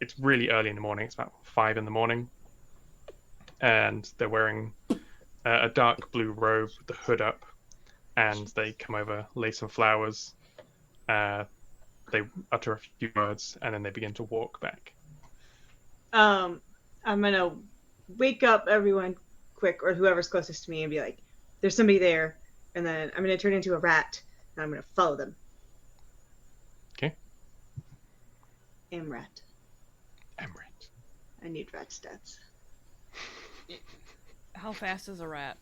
It's really early in the morning. It's about 5 in the morning, and they're wearing a dark blue robe with the hood up, and they come over, lay some flowers. They utter a few words, and then they begin to walk back. I'm gonna wake up everyone quick, or whoever's closest to me, and be like, "There's somebody there," and then I'm gonna turn into a rat, and I'm gonna follow them. Okay. Am rat. Emrat. I need rat stats. How fast is a rat?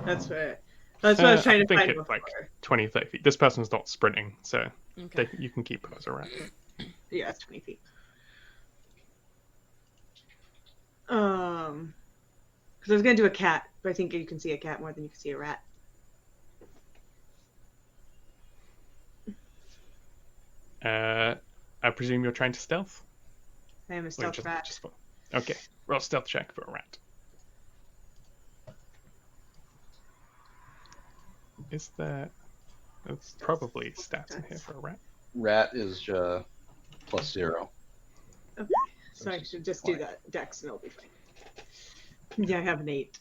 That's what I was trying I to think find it's before. like 20, 30 feet. This person's not sprinting, so Okay. you can keep her as a rat. Yeah, it's 20 feet. Because I was gonna do a cat, but I think you can see a cat more than you can see a rat. I presume you're trying to stealth? I am a Or stealth rat. Okay, roll a stealth check for a rat. Is there... There's probably stats in here for a rat. Rat is +0. Okay, so I should just do that dex and it'll be fine. Yeah, I have an 8.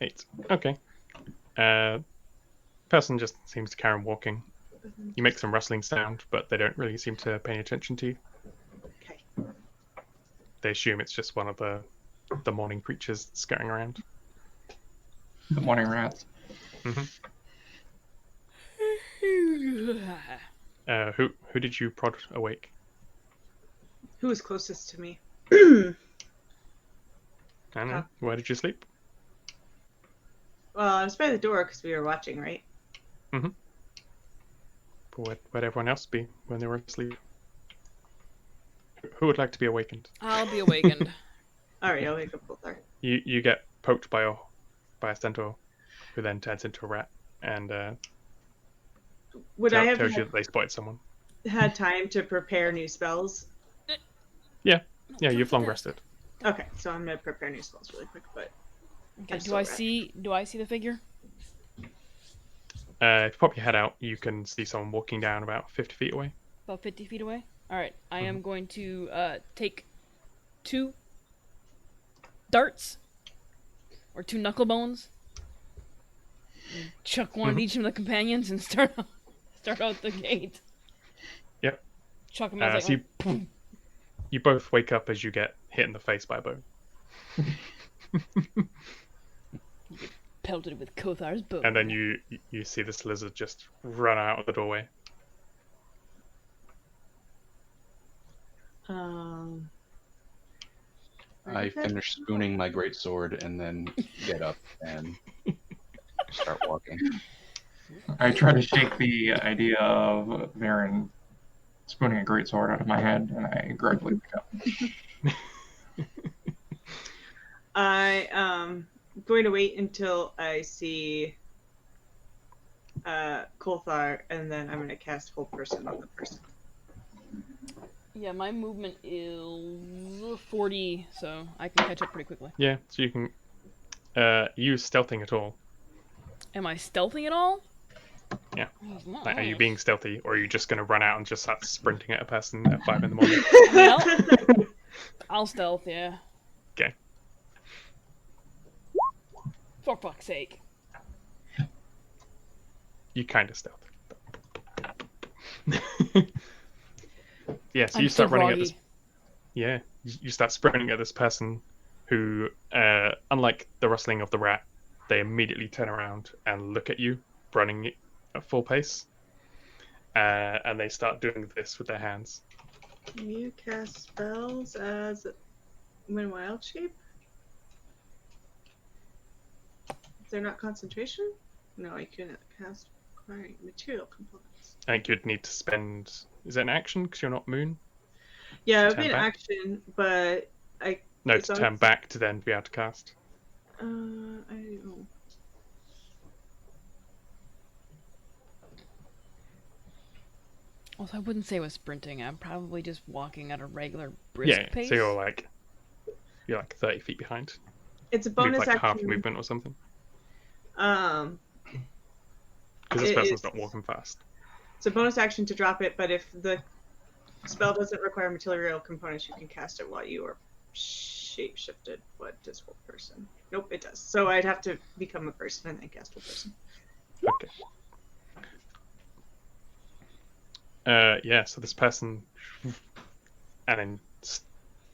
8. Okay. Person just seems to carry on walking. You make some rustling sound, but they don't really seem to pay any attention to you. Okay. They assume it's just one of the morning creatures scurrying around. The morning rats. Who did you prod awake? Who is closest to me? I don't know. Where did you sleep? Well, I was by the door because we were watching, right? Where'd everyone else be when they were asleep? Who would like to be awakened? I'll be awakened. All right, I'll wake up Kothar. You get poked by a centaur, who then turns into a rat, and Would I have tells you that they spotted someone. had time to prepare new spells? Yeah, you've long rested. Okay, so I'm gonna prepare new spells really quick, but Okay, I'm do still I rat. see the figure? If you pop your head out, you can see someone walking down about 50 feet away. About 50 feet away? Alright, I am going to take 2 darts, or 2 knuckle bones, and chuck one at each of the companions and start out the gate. Yep. Chuck them as So you both wake up as you get hit in the face by a bow. pelted with Kothar's bow. And then you see this lizard just run out of the doorway. I finish spooning my great sword and then get up and start walking. I try to shake the idea of Varen spooning a great sword out of my head, and I gradually wake up. I going to wait until I see Kothar, and then I'm gonna cast Hold Person on the person. Yeah, my movement is 40, so I can catch up pretty quickly. Yeah, so you can use stealthing at all. Am I stealthing at all? Yeah. Oh, not Like, are you nice. being stealthy, or are you just going to run out and just start sprinting at a person at 5 in the morning? Well, I'll stealth, yeah. Okay. For fuck's sake. You kind of stealth. Yeah, so I'm you start still running at this. groggy. Yeah, you start sprinting at this person who, unlike the rustling of the rat, they immediately turn around and look at you, running at full pace. And they start doing this with their hands. Can you cast spells as when wild shape? They're not concentration? No, I couldn't cast requiring material components. I think you'd need to spend. Is it an action because you're not moon? Yeah, To it would be turn an back? action, but I. No, as to long turn as- back to then be able to cast. I don't know. Also, I wouldn't say I was sprinting. I'm probably just walking at a regular brisk Yeah, pace. so you're like 30 feet behind. It's a Move bonus like action. half movement or something. Um, Because this It person's is- not walking fast. it's a bonus action to drop it, but if the spell doesn't require material components, you can cast it while you are shape-shifted. What does whole person? Nope, it does. So I'd have to become a person and then cast whole person. Okay. Yeah, so this person, and then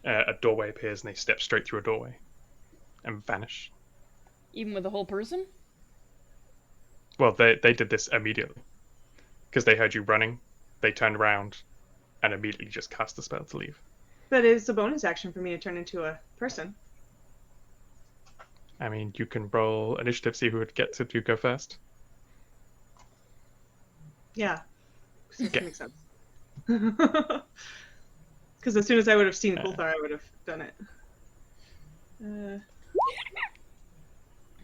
a doorway appears and they step straight through a doorway and vanish. Even with the whole person? Well, they did this immediately because they heard you running. They turned around and immediately just cast the spell to leave. But it's a bonus action for me to turn into a person. I mean, you can roll initiative, see who would get to go first. Yeah. That Okay. makes sense. Because as soon as I would have seen Uh. Kothar, I would have done it.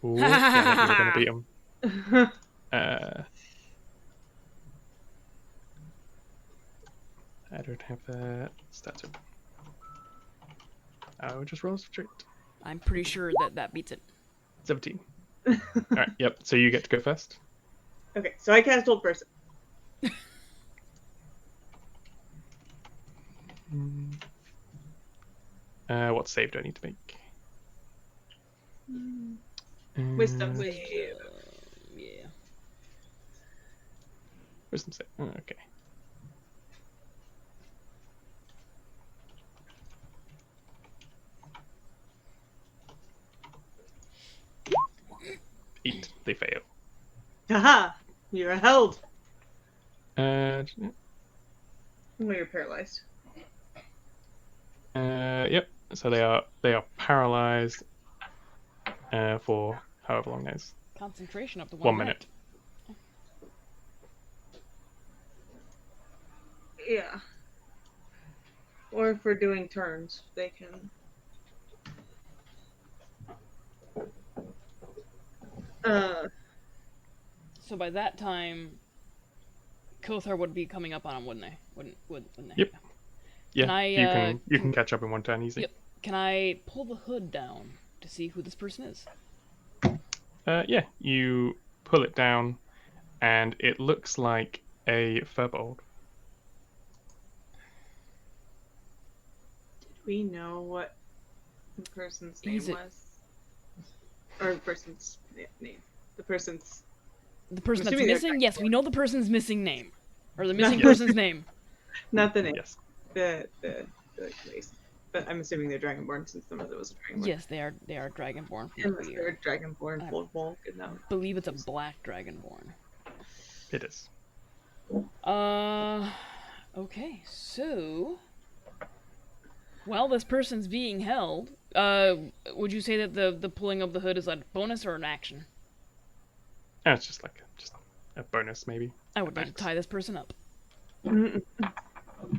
Ooh, yeah, you're gonna beat him. I don't have that stats. I will just roll straight. I'm pretty sure that beats it. 17. Alright, yep. So you get to go first. Okay, so I cast old person. What save do I need to make? Wisdom Uh, save. Yeah. Wisdom save. Oh, okay. Eight. They fail. Haha! You are held. Uh, Well, you're paralyzed. yep. So they are paralyzed for however long that is. Concentration up to 1 minute. Yeah. Or if we're doing turns, they can. So by that time, Kothar would be coming up on him, wouldn't they? Wouldn't they? Yep. Yeah, Can I, you can catch up in one turn easy. Yep. Can I pull the hood down to see who this person is? Yeah, you pull it down, and it looks like a furbolg. Did we know what the person's name He's a- was? Or the person's name. The person's. The person I'm that's assuming they're missing? Yes, we know the person's missing name. Or the missing Yes. person's name. Not the name. Yes. The race. But I'm assuming they're Dragonborn since some of it was a Dragonborn. Yes, they are Dragonborn. From Unless what we they're Dragonborn, full Volk, and I no. believe it's a black Dragonborn. It is. Okay, so while this person's being held, would you say that the pulling of the hood is a bonus or an action? It's just a bonus maybe. I would like to Max. tie this person up.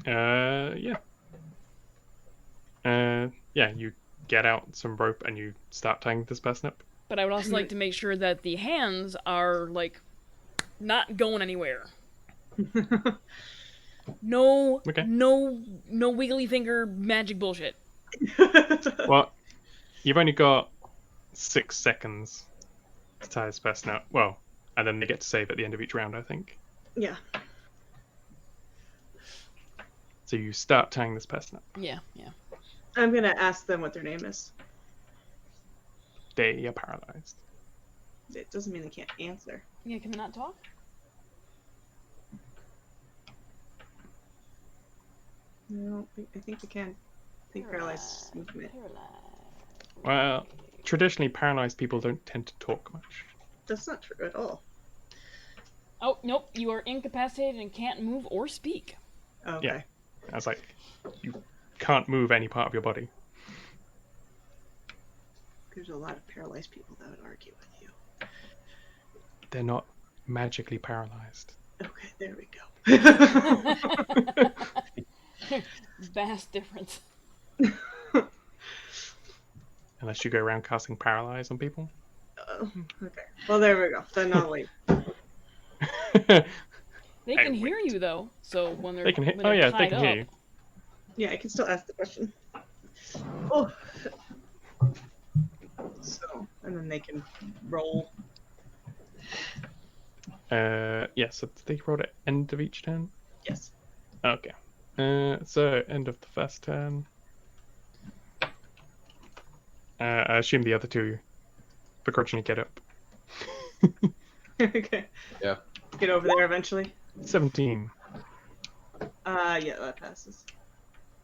Yeah. Yeah, you get out some rope and you start tying this person up. But I would also like to make sure that the hands are, like, not going anywhere. No, Okay. no wiggly finger magic bullshit. Well, you've only got 6 seconds to tie this person up. Well, and then they get to save at the end of each round, I think. Yeah. So you start tying this person up. Yeah. I'm gonna ask them what their name is. They are paralyzed. It doesn't mean they can't answer. Yeah, can they not talk? No, I think they can. I think paralyzed movement. Well, traditionally paralyzed people don't tend to talk much. That's not true at all. Oh, nope, you are incapacitated and can't move or speak. Oh, okay. Yeah. I was like, you can't move any part of your body. There's a lot of paralyzed people that would argue with you. they're not magically paralyzed. Okay, there we go. Vast difference. Unless you go around casting paralyze on people. Okay. Well, there we go. Then I'll leave. They can hear you though, so when they're They can hear. when Oh they're yeah, they tied can up, hear you. Yeah, I can still ask the question. Oh. So, and then they can roll. Yeah. So they roll at end of each turn. Yes. Okay. So end of the first turn. I assume the other two begrudgingly get up. Okay. Yeah. Get over there eventually. 17. Yeah, that passes.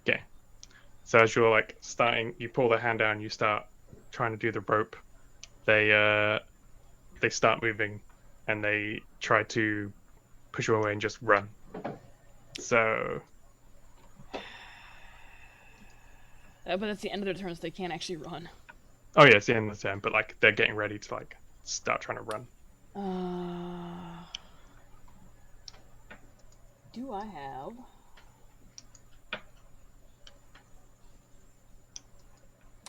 Okay. So as you're like starting, you pull the hand down, you start trying to do the rope. They start moving, and they try to push you away and just run. So but that's the end of their turn, so they can't actually run. oh yeah, it's the end of the turn, but like they're getting ready to like start trying to run. Do I have?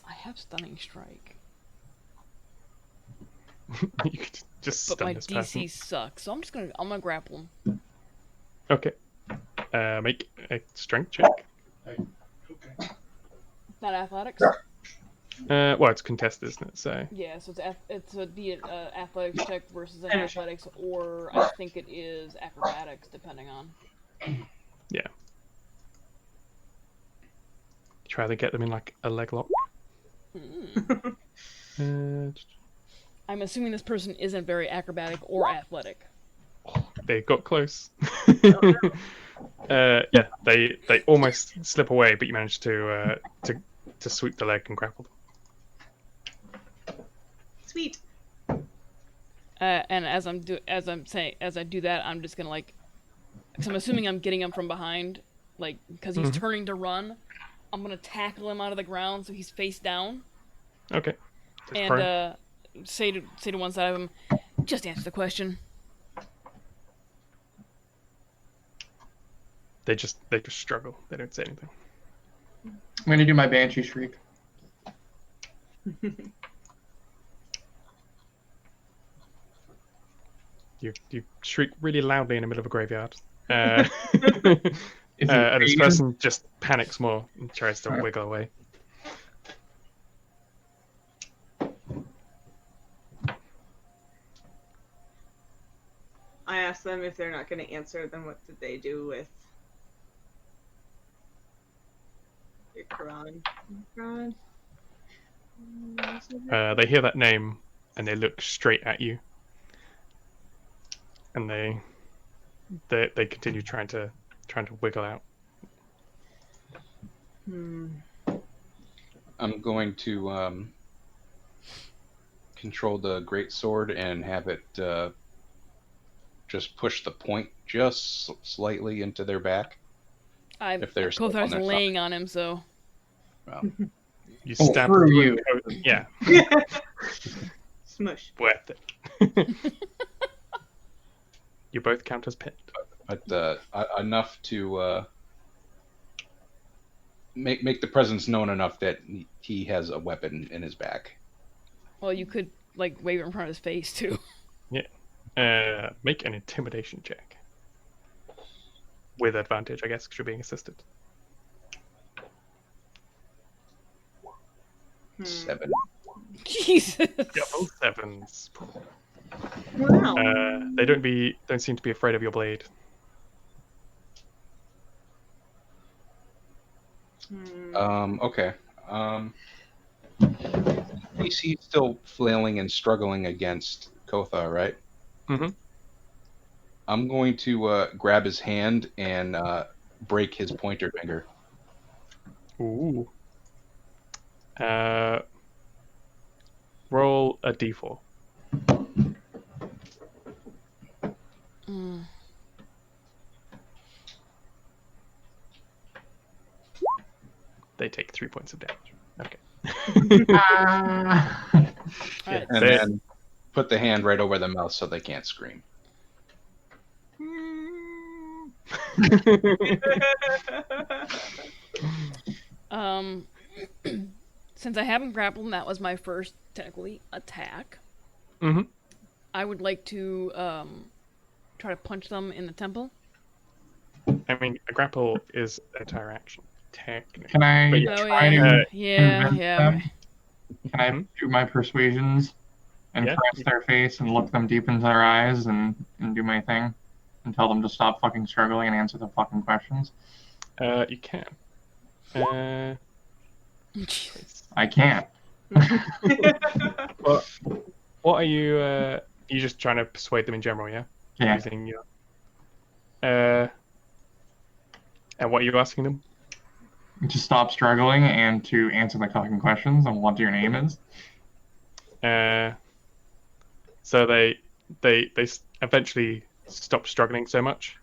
I have Stunning Strike, You could just but stun my this DC person. sucks, so I'm gonna grapple him. Okay. Make a strength check. Not athletics. Well, it's contested, isn't it? So Yeah, so it's a be it athletics check versus an athletics, or I think it is acrobatics, depending on. yeah. Try to get them in like a leg lock. I'm assuming this person isn't very acrobatic or athletic. They got close. Yeah, they almost slip away, but you managed to sweep the leg and grapple them. Sweet. And as I do that, I'm just gonna like, because I'm assuming I'm getting him from behind, like because he's turning to run. I'm gonna tackle him out of the ground so he's face down. Okay. Just And prone. say to one side of him, just answer the question. They just struggle. They don't say anything. I'm gonna do my Banshee Shriek. You shriek really loudly in the middle of a graveyard. Is he And this raging? person just panics more and tries to wiggle away. I asked them if they're not going to answer, then what did they do with your Quran? Quran? They hear that name and they look straight at you, and they continue trying to wiggle out. I'm going to control the great sword and have it just push the point just slightly into their back. If they're still on Kothar's their laying on him, so Well, You Oh, stab through through you. Yeah, Smush. worth it. You both count as pinned. but enough to make the presence known enough that he has a weapon in his back. well, you could like wave it in front of his face too. Make an intimidation check. With advantage, I guess, because you're being assisted. 7. Jesus. Double sevens. Wow. They don't seem to be afraid of your blade. Okay. He's still flailing and struggling against Kothar, right? Mm-hmm. I'm going to grab his hand and break his pointer finger. Ooh. Roll a d4. They take 3 points of damage. Okay. Alright, And then put the hand right over the mouth so they can't scream. Since I haven't grappled and that was my first technically attack, Mm-hmm. I would like to try to punch them in the temple. I mean, a grapple is entire action, technically. Can I But yeah, Oh try yeah, to yeah, convince yeah. them? Can I do my persuasions and Yeah. press their face and look them deep into their eyes and do my thing and tell them to stop fucking struggling and answer the fucking questions? You can. I can't. Well, what are you? You just trying to persuade them in general, yeah? Yeah. Using your. And what are you asking them? To stop struggling and to answer the fucking questions and what your name is. So they eventually stop struggling so much.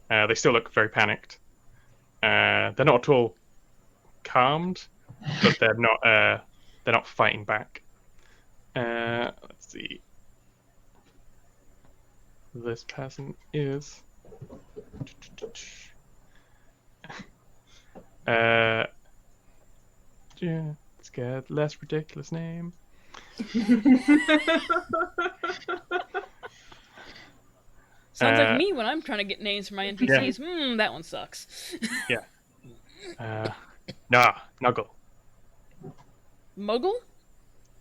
They still look very panicked. They're not at all calmed, but they're not fighting back. Let's see. This person is. Yeah, let's get less ridiculous name. Sounds like me when I'm trying to get names for my NPCs. That one sucks. Nuggle. Muggle?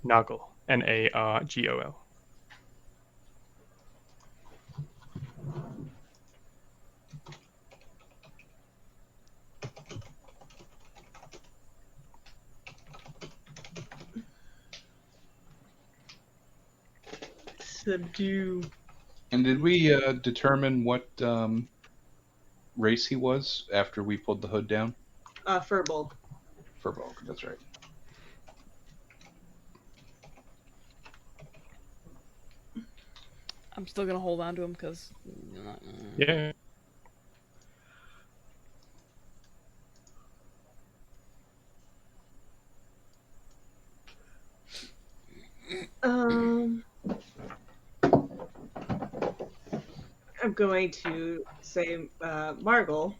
Nuggle. Nargol. Subdue. And did we determine what race he was after we pulled the hood down? Furball. Furball, that's right. I'm still gonna hold on to him because. Yeah. I'm going to say, Margle,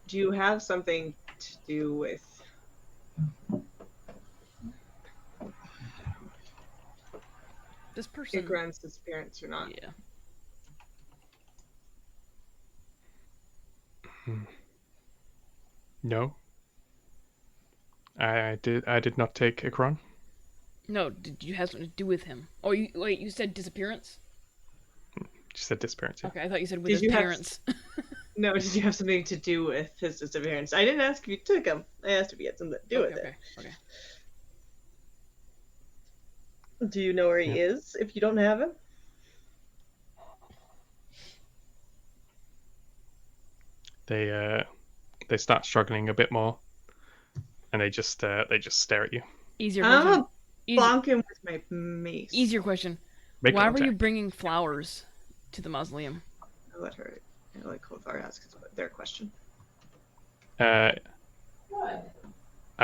do you have something to do with This person. Igran's disappearance or not? Yeah. No. I did not take Ikron. No, did you have something to do with him? Oh, you said disappearance? She said disappearance. Yeah. Okay, I thought you said with Did his you have- parents. No, did you have something to do with his disappearance? I didn't ask if you took him. I asked if you had something to do with it. Okay. Do you know where he is if you don't have him? They start struggling a bit more, and they just stare at you. Easier I'm question. gonna bonk him with my mace. Easier question. Make Why were contact. you bringing flowers to the mausoleum? I'll let Kothar ask their question. I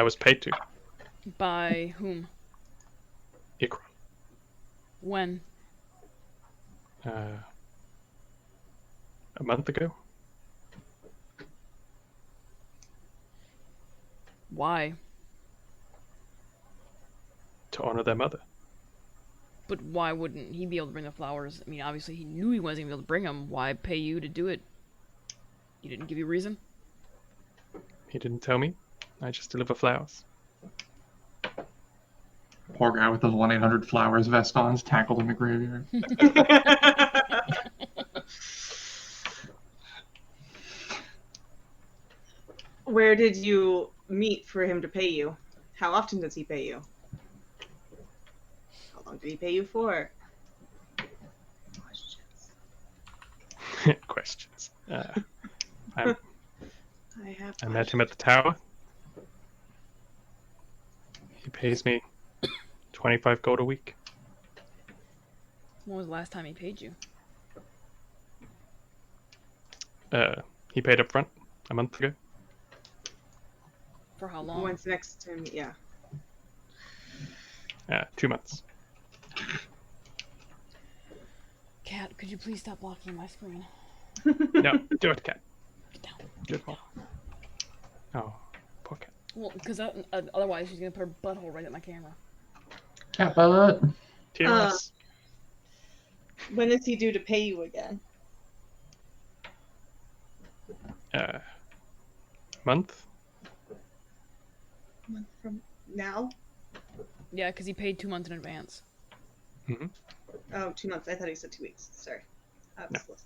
was paid to. By whom? Ikron. When? A month ago. Why? To honor their mother. But why wouldn't he be able to bring the flowers? I mean, obviously he knew he wasn't going to be able to bring them. Why pay you to do it? He didn't give you a reason? He didn't tell me. I just deliver flowers. Poor guy with his 1-800-Flowers vest on is tackled in the graveyard. Where did you meet for him to pay you? How often does he pay you? How long did he pay you for? Questions. I have. met him at the tower. He pays me 25 gold a week. When was the last time he paid you? He paid up front a month ago. For how long? When's next time? Yeah. 2 months. cat, could you please stop blocking my screen? No, do it, cat. Get down. Good call. Oh, poor cat. Well, because otherwise she's gonna put her butthole right at my camera. Cat butt. TOS. When is he due to pay you again? Month? A month from now? Yeah, because he paid 2 months in advance. Mm-hmm. Oh, 2 months. I thought he said 2 weeks. Sorry. I was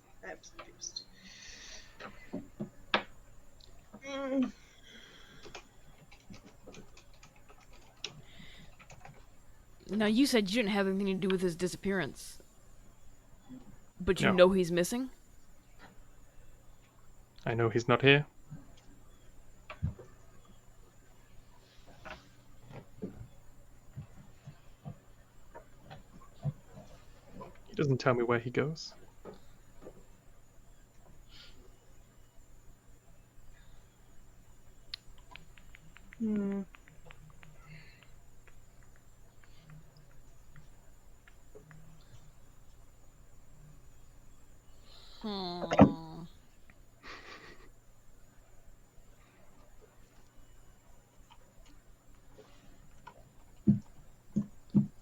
confused. Now, you said you didn't have anything to do with his disappearance. But you No. know he's missing? I know he's not here. He doesn't tell me where he goes. Hmm.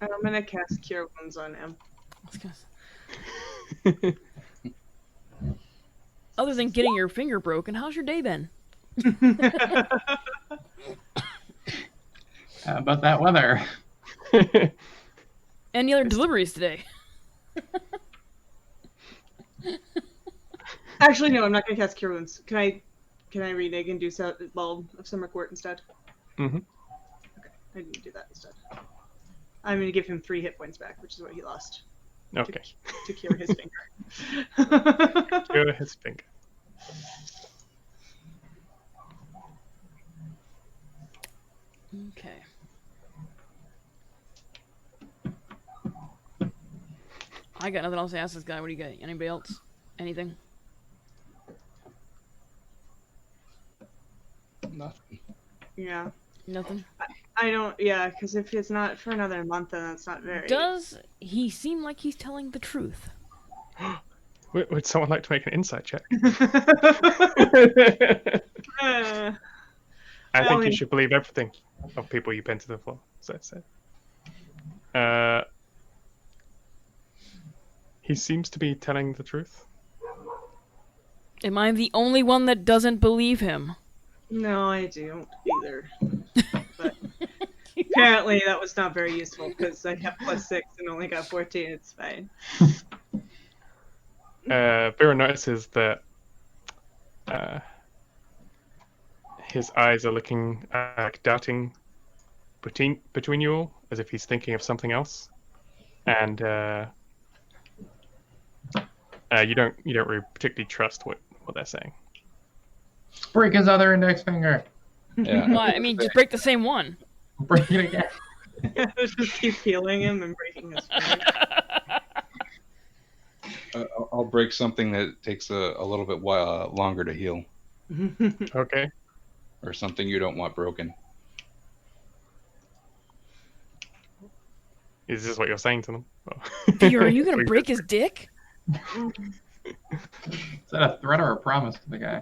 I'm gonna cast Cure Wounds on him. Other than getting your finger broken, how's your day been? How about that weather? Any other deliveries today? Actually, no, I'm not gonna cast Cure Wounds. Can I renege and do Ball of Summer Court instead? Mm-hmm. Okay, I need to do that instead. I'm gonna give him 3 hit points back, which is what he lost. Okay. To cure his finger. Cure his finger. Okay. I got nothing else to ask this guy. What do you got? Anybody else? Anything? Nothing. Yeah. Nothing? I don't, yeah, because if it's not for another month, then that's not very... Does he seem like he's telling the truth? Would someone like to make an insight check? Uh, I think Well, you should believe everything of people you pin to the floor. So. He seems to be telling the truth. Am I the only one that doesn't believe him? no, I don't either. But apparently that was not very useful, because I have +6 and only got 14. It's fine. Vera notices that his eyes are looking darting between you all, as if he's thinking of something else, and you don't really particularly trust what they're saying. Break his other index finger. Yeah. Well, I mean, just break the same one. Break it again. Just keep healing him and breaking his finger. I'll break something that takes a little bit longer to heal, Okay. or something you don't want broken. Is this what you're saying to them? Vera, are you gonna break his dick? Is that a threat or a promise to the guy?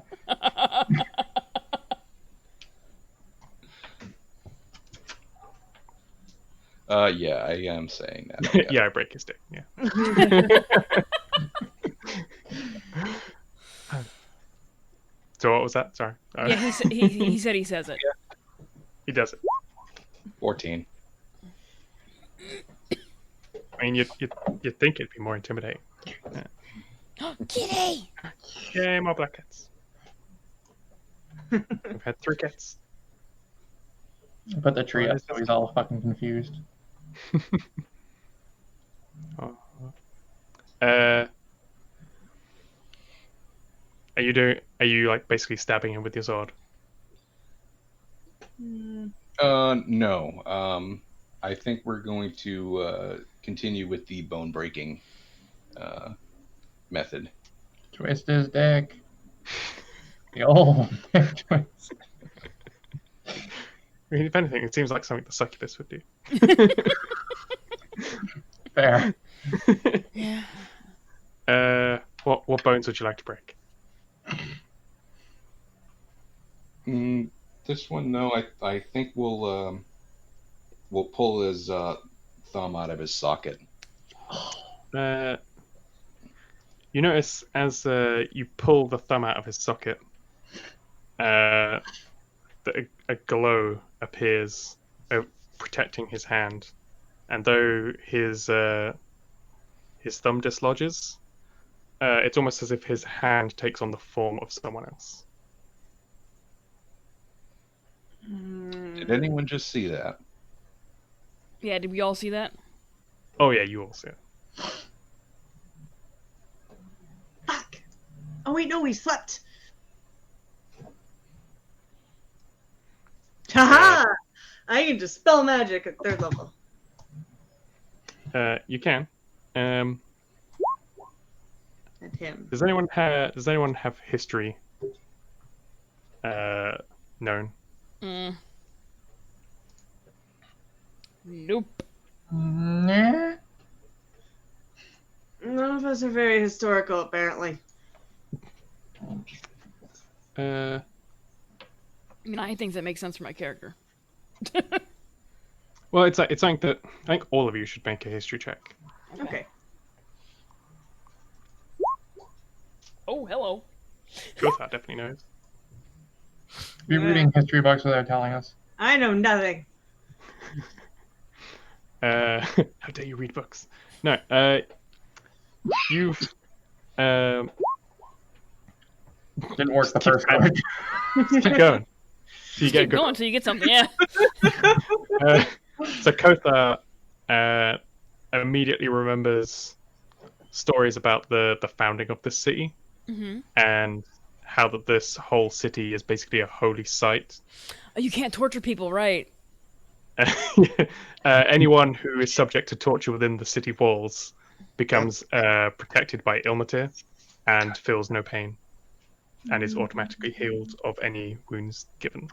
Yeah, I am saying that. Yeah, I break his dick. Yeah. So what was that? Sorry. Yeah, he said he says it. He does it. 14. I mean, you'd think it'd be more intimidating. Kitty! Yay, more black cats. We've had 3 cats. Put the tree up so he's all fucking confused. Oh. Are you like basically stabbing him with your sword? No. I think we're going to continue with the bone breaking method. Twist his dick. The old dick twist. I mean, if anything, it seems like something the succubus would do. Fair. Yeah. What bones would you like to break? This one, no. I think we'll pull his thumb out of his socket. You notice as you pull the thumb out of his socket, that a glow appears, protecting his hand, and though his thumb dislodges, it's almost as if his hand takes on the form of someone else. Did anyone just see that? Yeah, did we all see that? Oh yeah, you all see it. Fuck! Oh wait, no, we slept. Haha! I can dispel magic at 3rd level. You can. And him. Does anyone have history? Known. Nope. Nah. None of us are very historical, apparently. I mean, I think that makes sense for my character. Well, it's something that I think all of you should make a history check. Okay. Oh, hello. Kothar definitely knows. Be reading history books without telling us. I know nothing. How dare you read books? No. You've. Didn't work the Keep first going. time. Keep going. So you Just get keep good. going until you get something, yeah. So Kothar immediately remembers stories about the founding of this city and how that this whole city is basically a holy site. You can't torture people, right? Anyone who is subject to torture within the city walls becomes protected by Ilmatir and feels no pain and is automatically healed of any wounds given.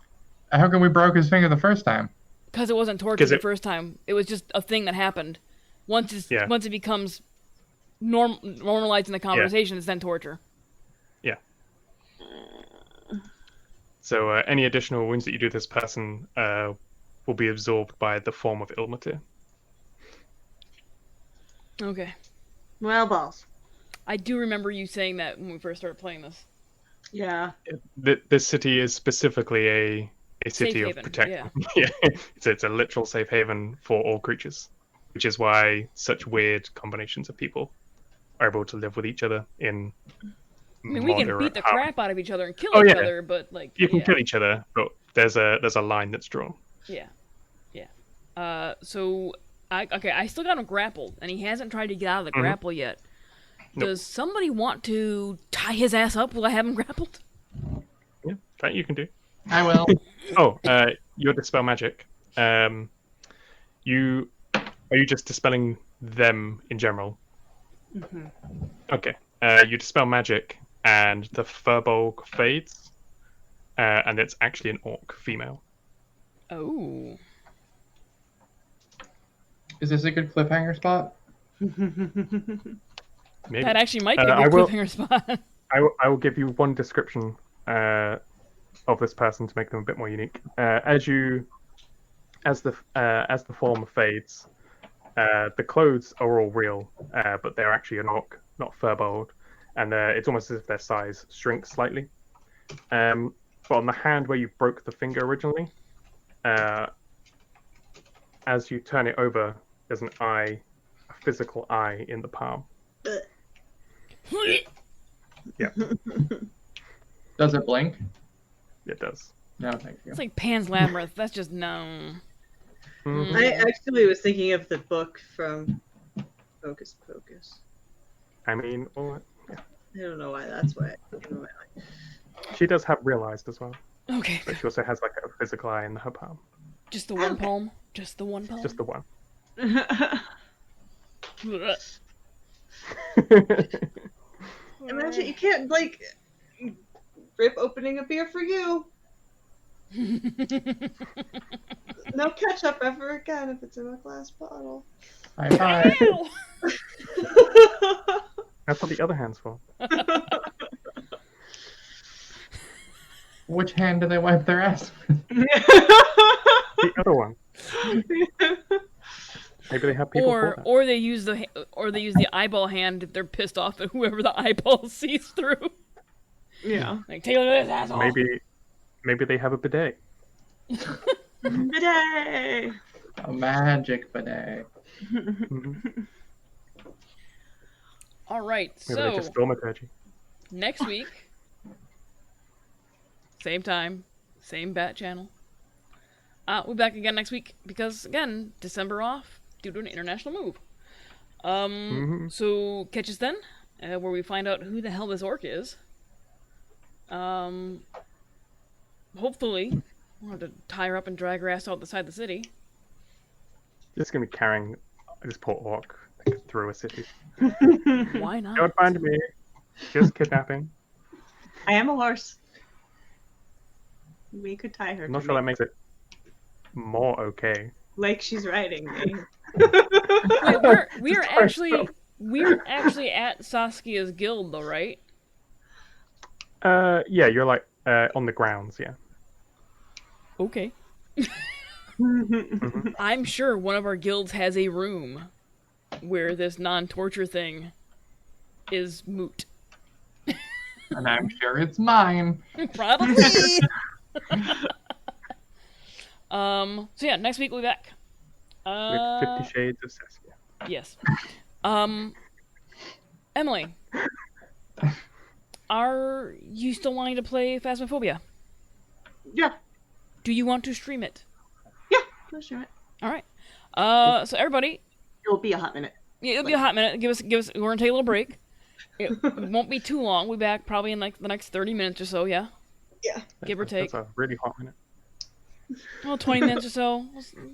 How come we broke his finger the first time? Because it wasn't torture the first time. It was just a thing that happened. Once it becomes normalized in the conversation, it's then torture. Yeah. So any additional wounds that you do this person will be absorbed by the form of Ilmatir. Okay. Well, balls. I do remember you saying that when we first started playing this. Yeah. This city is specifically a city Safe of haven, protection. Yeah. It's a literal safe haven for all creatures, which is why such weird combinations of people are able to live with each other in I mean, we can beat moderate the harmony. crap out of each other and kill Oh, each yeah. other, but like You can kill each other, but there's a line that's drawn. Yeah. So I still got him grappled, and he hasn't tried to get out of the grapple yet. Nope. Does somebody want to tie his ass up while I have him grappled? Yeah, that you can do. I will. Oh, your dispel magic. Are you just dispelling them in general? Mm-hmm. Okay. You dispel magic, and the furbolg fades, and it's actually an orc female. Oh. Is this a good cliffhanger spot? Maybe. That actually might be a I good will- cliffhanger spot. I will give you one description of this person to make them a bit more unique. As the form fades, the clothes are all real, but they're actually an orc, not furbolg, and it's almost as if their size shrinks slightly. But on the hand where you broke the finger originally, as you turn it over, there's an eye, a physical eye in the palm. Yeah, Does it blink? it does. No, thank you. It's like Pan's Labyrinth. That's just no. Mhm. I actually was thinking of the book from Hocus Pocus. I mean, well, yeah. I don't know why that's why it came to my mind. She does have real eyes as well, Okay. but she also has like a physical eye in her palm. Just the one Okay. palm? Just the one palm? Just the one. Imagine you can't like rip opening a beer for you. No ketchup ever again if it's in a glass bottle. High five. Ow! That's what the other hand's for. Which hand do they wipe their ass with? The other one. Maybe they have people for that. Or they use the eyeball hand if they're pissed off at whoever the eyeball sees through. Yeah. Like, take a look at this asshole. Maybe they have a bidet. Bidet! A magic bidet. Mm-hmm. All right, Maybe they so just thaumaturgy. next week, same time, same bat channel. We'll be back again next week because again, December off due to an international move. So catch us then, where we find out who the hell this orc is. Hopefully, we'll have to tie her up and drag her ass out the side of the city. Just gonna be carrying this poor orc like, through a city. Why not? Don't find me. Just kidnapping. I am a horse. We could tie her. I'm not to sure that me. makes it more okay. Like she's riding me. Wait, we're Just try actually at Saskia's guild though, right? Yeah, you're like on the grounds, yeah. Okay. I'm sure one of our guilds has a room where this non-torture thing is moot. And I'm sure it's mine. Probably. So yeah, next week we'll be back. With 50 Shades of Saskia. Yes. Emily, are you still wanting to play Phasmophobia? Yeah. Do you want to stream it? Yeah. Let's do it. All right. So everybody, It'll be a hot minute. yeah, it'll be a hot minute. Give us. We're gonna take a little break. It won't be too long. We'll be back probably in like the next 30 minutes or so. Yeah. Yeah. Give or take. That's a really hot minute. Well, 20 minutes or so.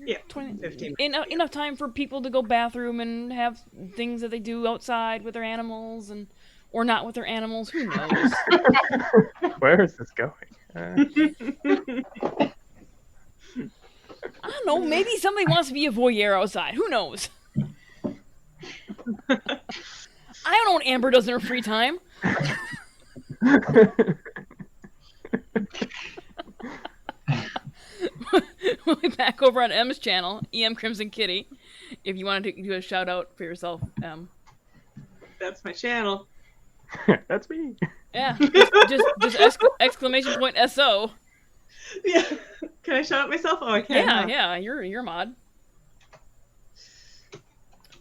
Yeah. 20, 15. enough time for people to go bathroom and have things that they do outside with their animals and or not with their animals. Who knows? Where is this going? I don't know. Maybe somebody wants to be a voyeur outside. Who knows? I don't know what Amber does in her free time. We'll be back over on M's channel, EM Crimson Kitty. If you want to do a shout out for yourself, M. That's my channel. That's me. Yeah, just exclamation point SO. Yeah. Can I shout out myself? Oh, I can. Yeah, huh? yeah, you're a mod.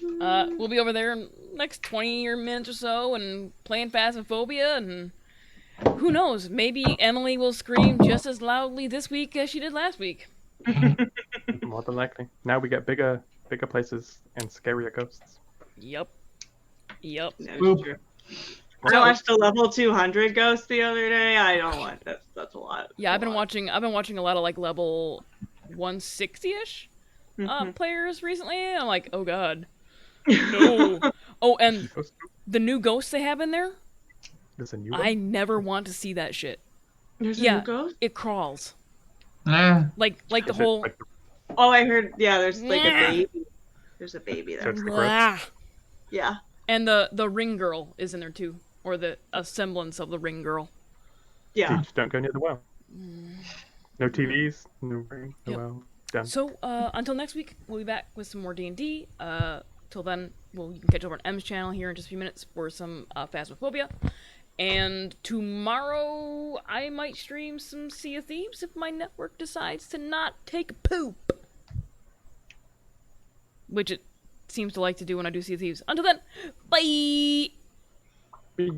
We'll be over there in the next 20 or minutes or so and playing Phasmophobia, and who knows, maybe Emily will scream just as loudly this week as she did last week. More than likely. Now we get bigger places and scarier ghosts. Yep. No, Boop. it's true. I watched a level 200 ghost the other day. I don't want that's a lot. Yeah, I've been watching a lot of like level 160-ish players recently. And I'm like, oh god. No. Oh, and the new ghosts they have in there, There's a new I one? never want to see that shit. There's a Yeah. new ghost? It crawls. Eh, Like the Is it whole like Oh, I heard. Yeah, there's like a Yeah. baby. There's a baby there. That's the growth? Blah. Yeah. And the ring girl is in there too, or a semblance of the ring girl. Yeah. Just don't go near the well. No TVs, no ring, no Yep. well. Done. So until next week, we'll be back with some more D&D. Till then, you can catch over on M's channel here in just a few minutes for some Phasmophobia. And tomorrow, I might stream some Sea of Thieves if my network decides to not take a poop. Which it seems to like to do when I do Sea of Thieves. Until then, bye! Bye.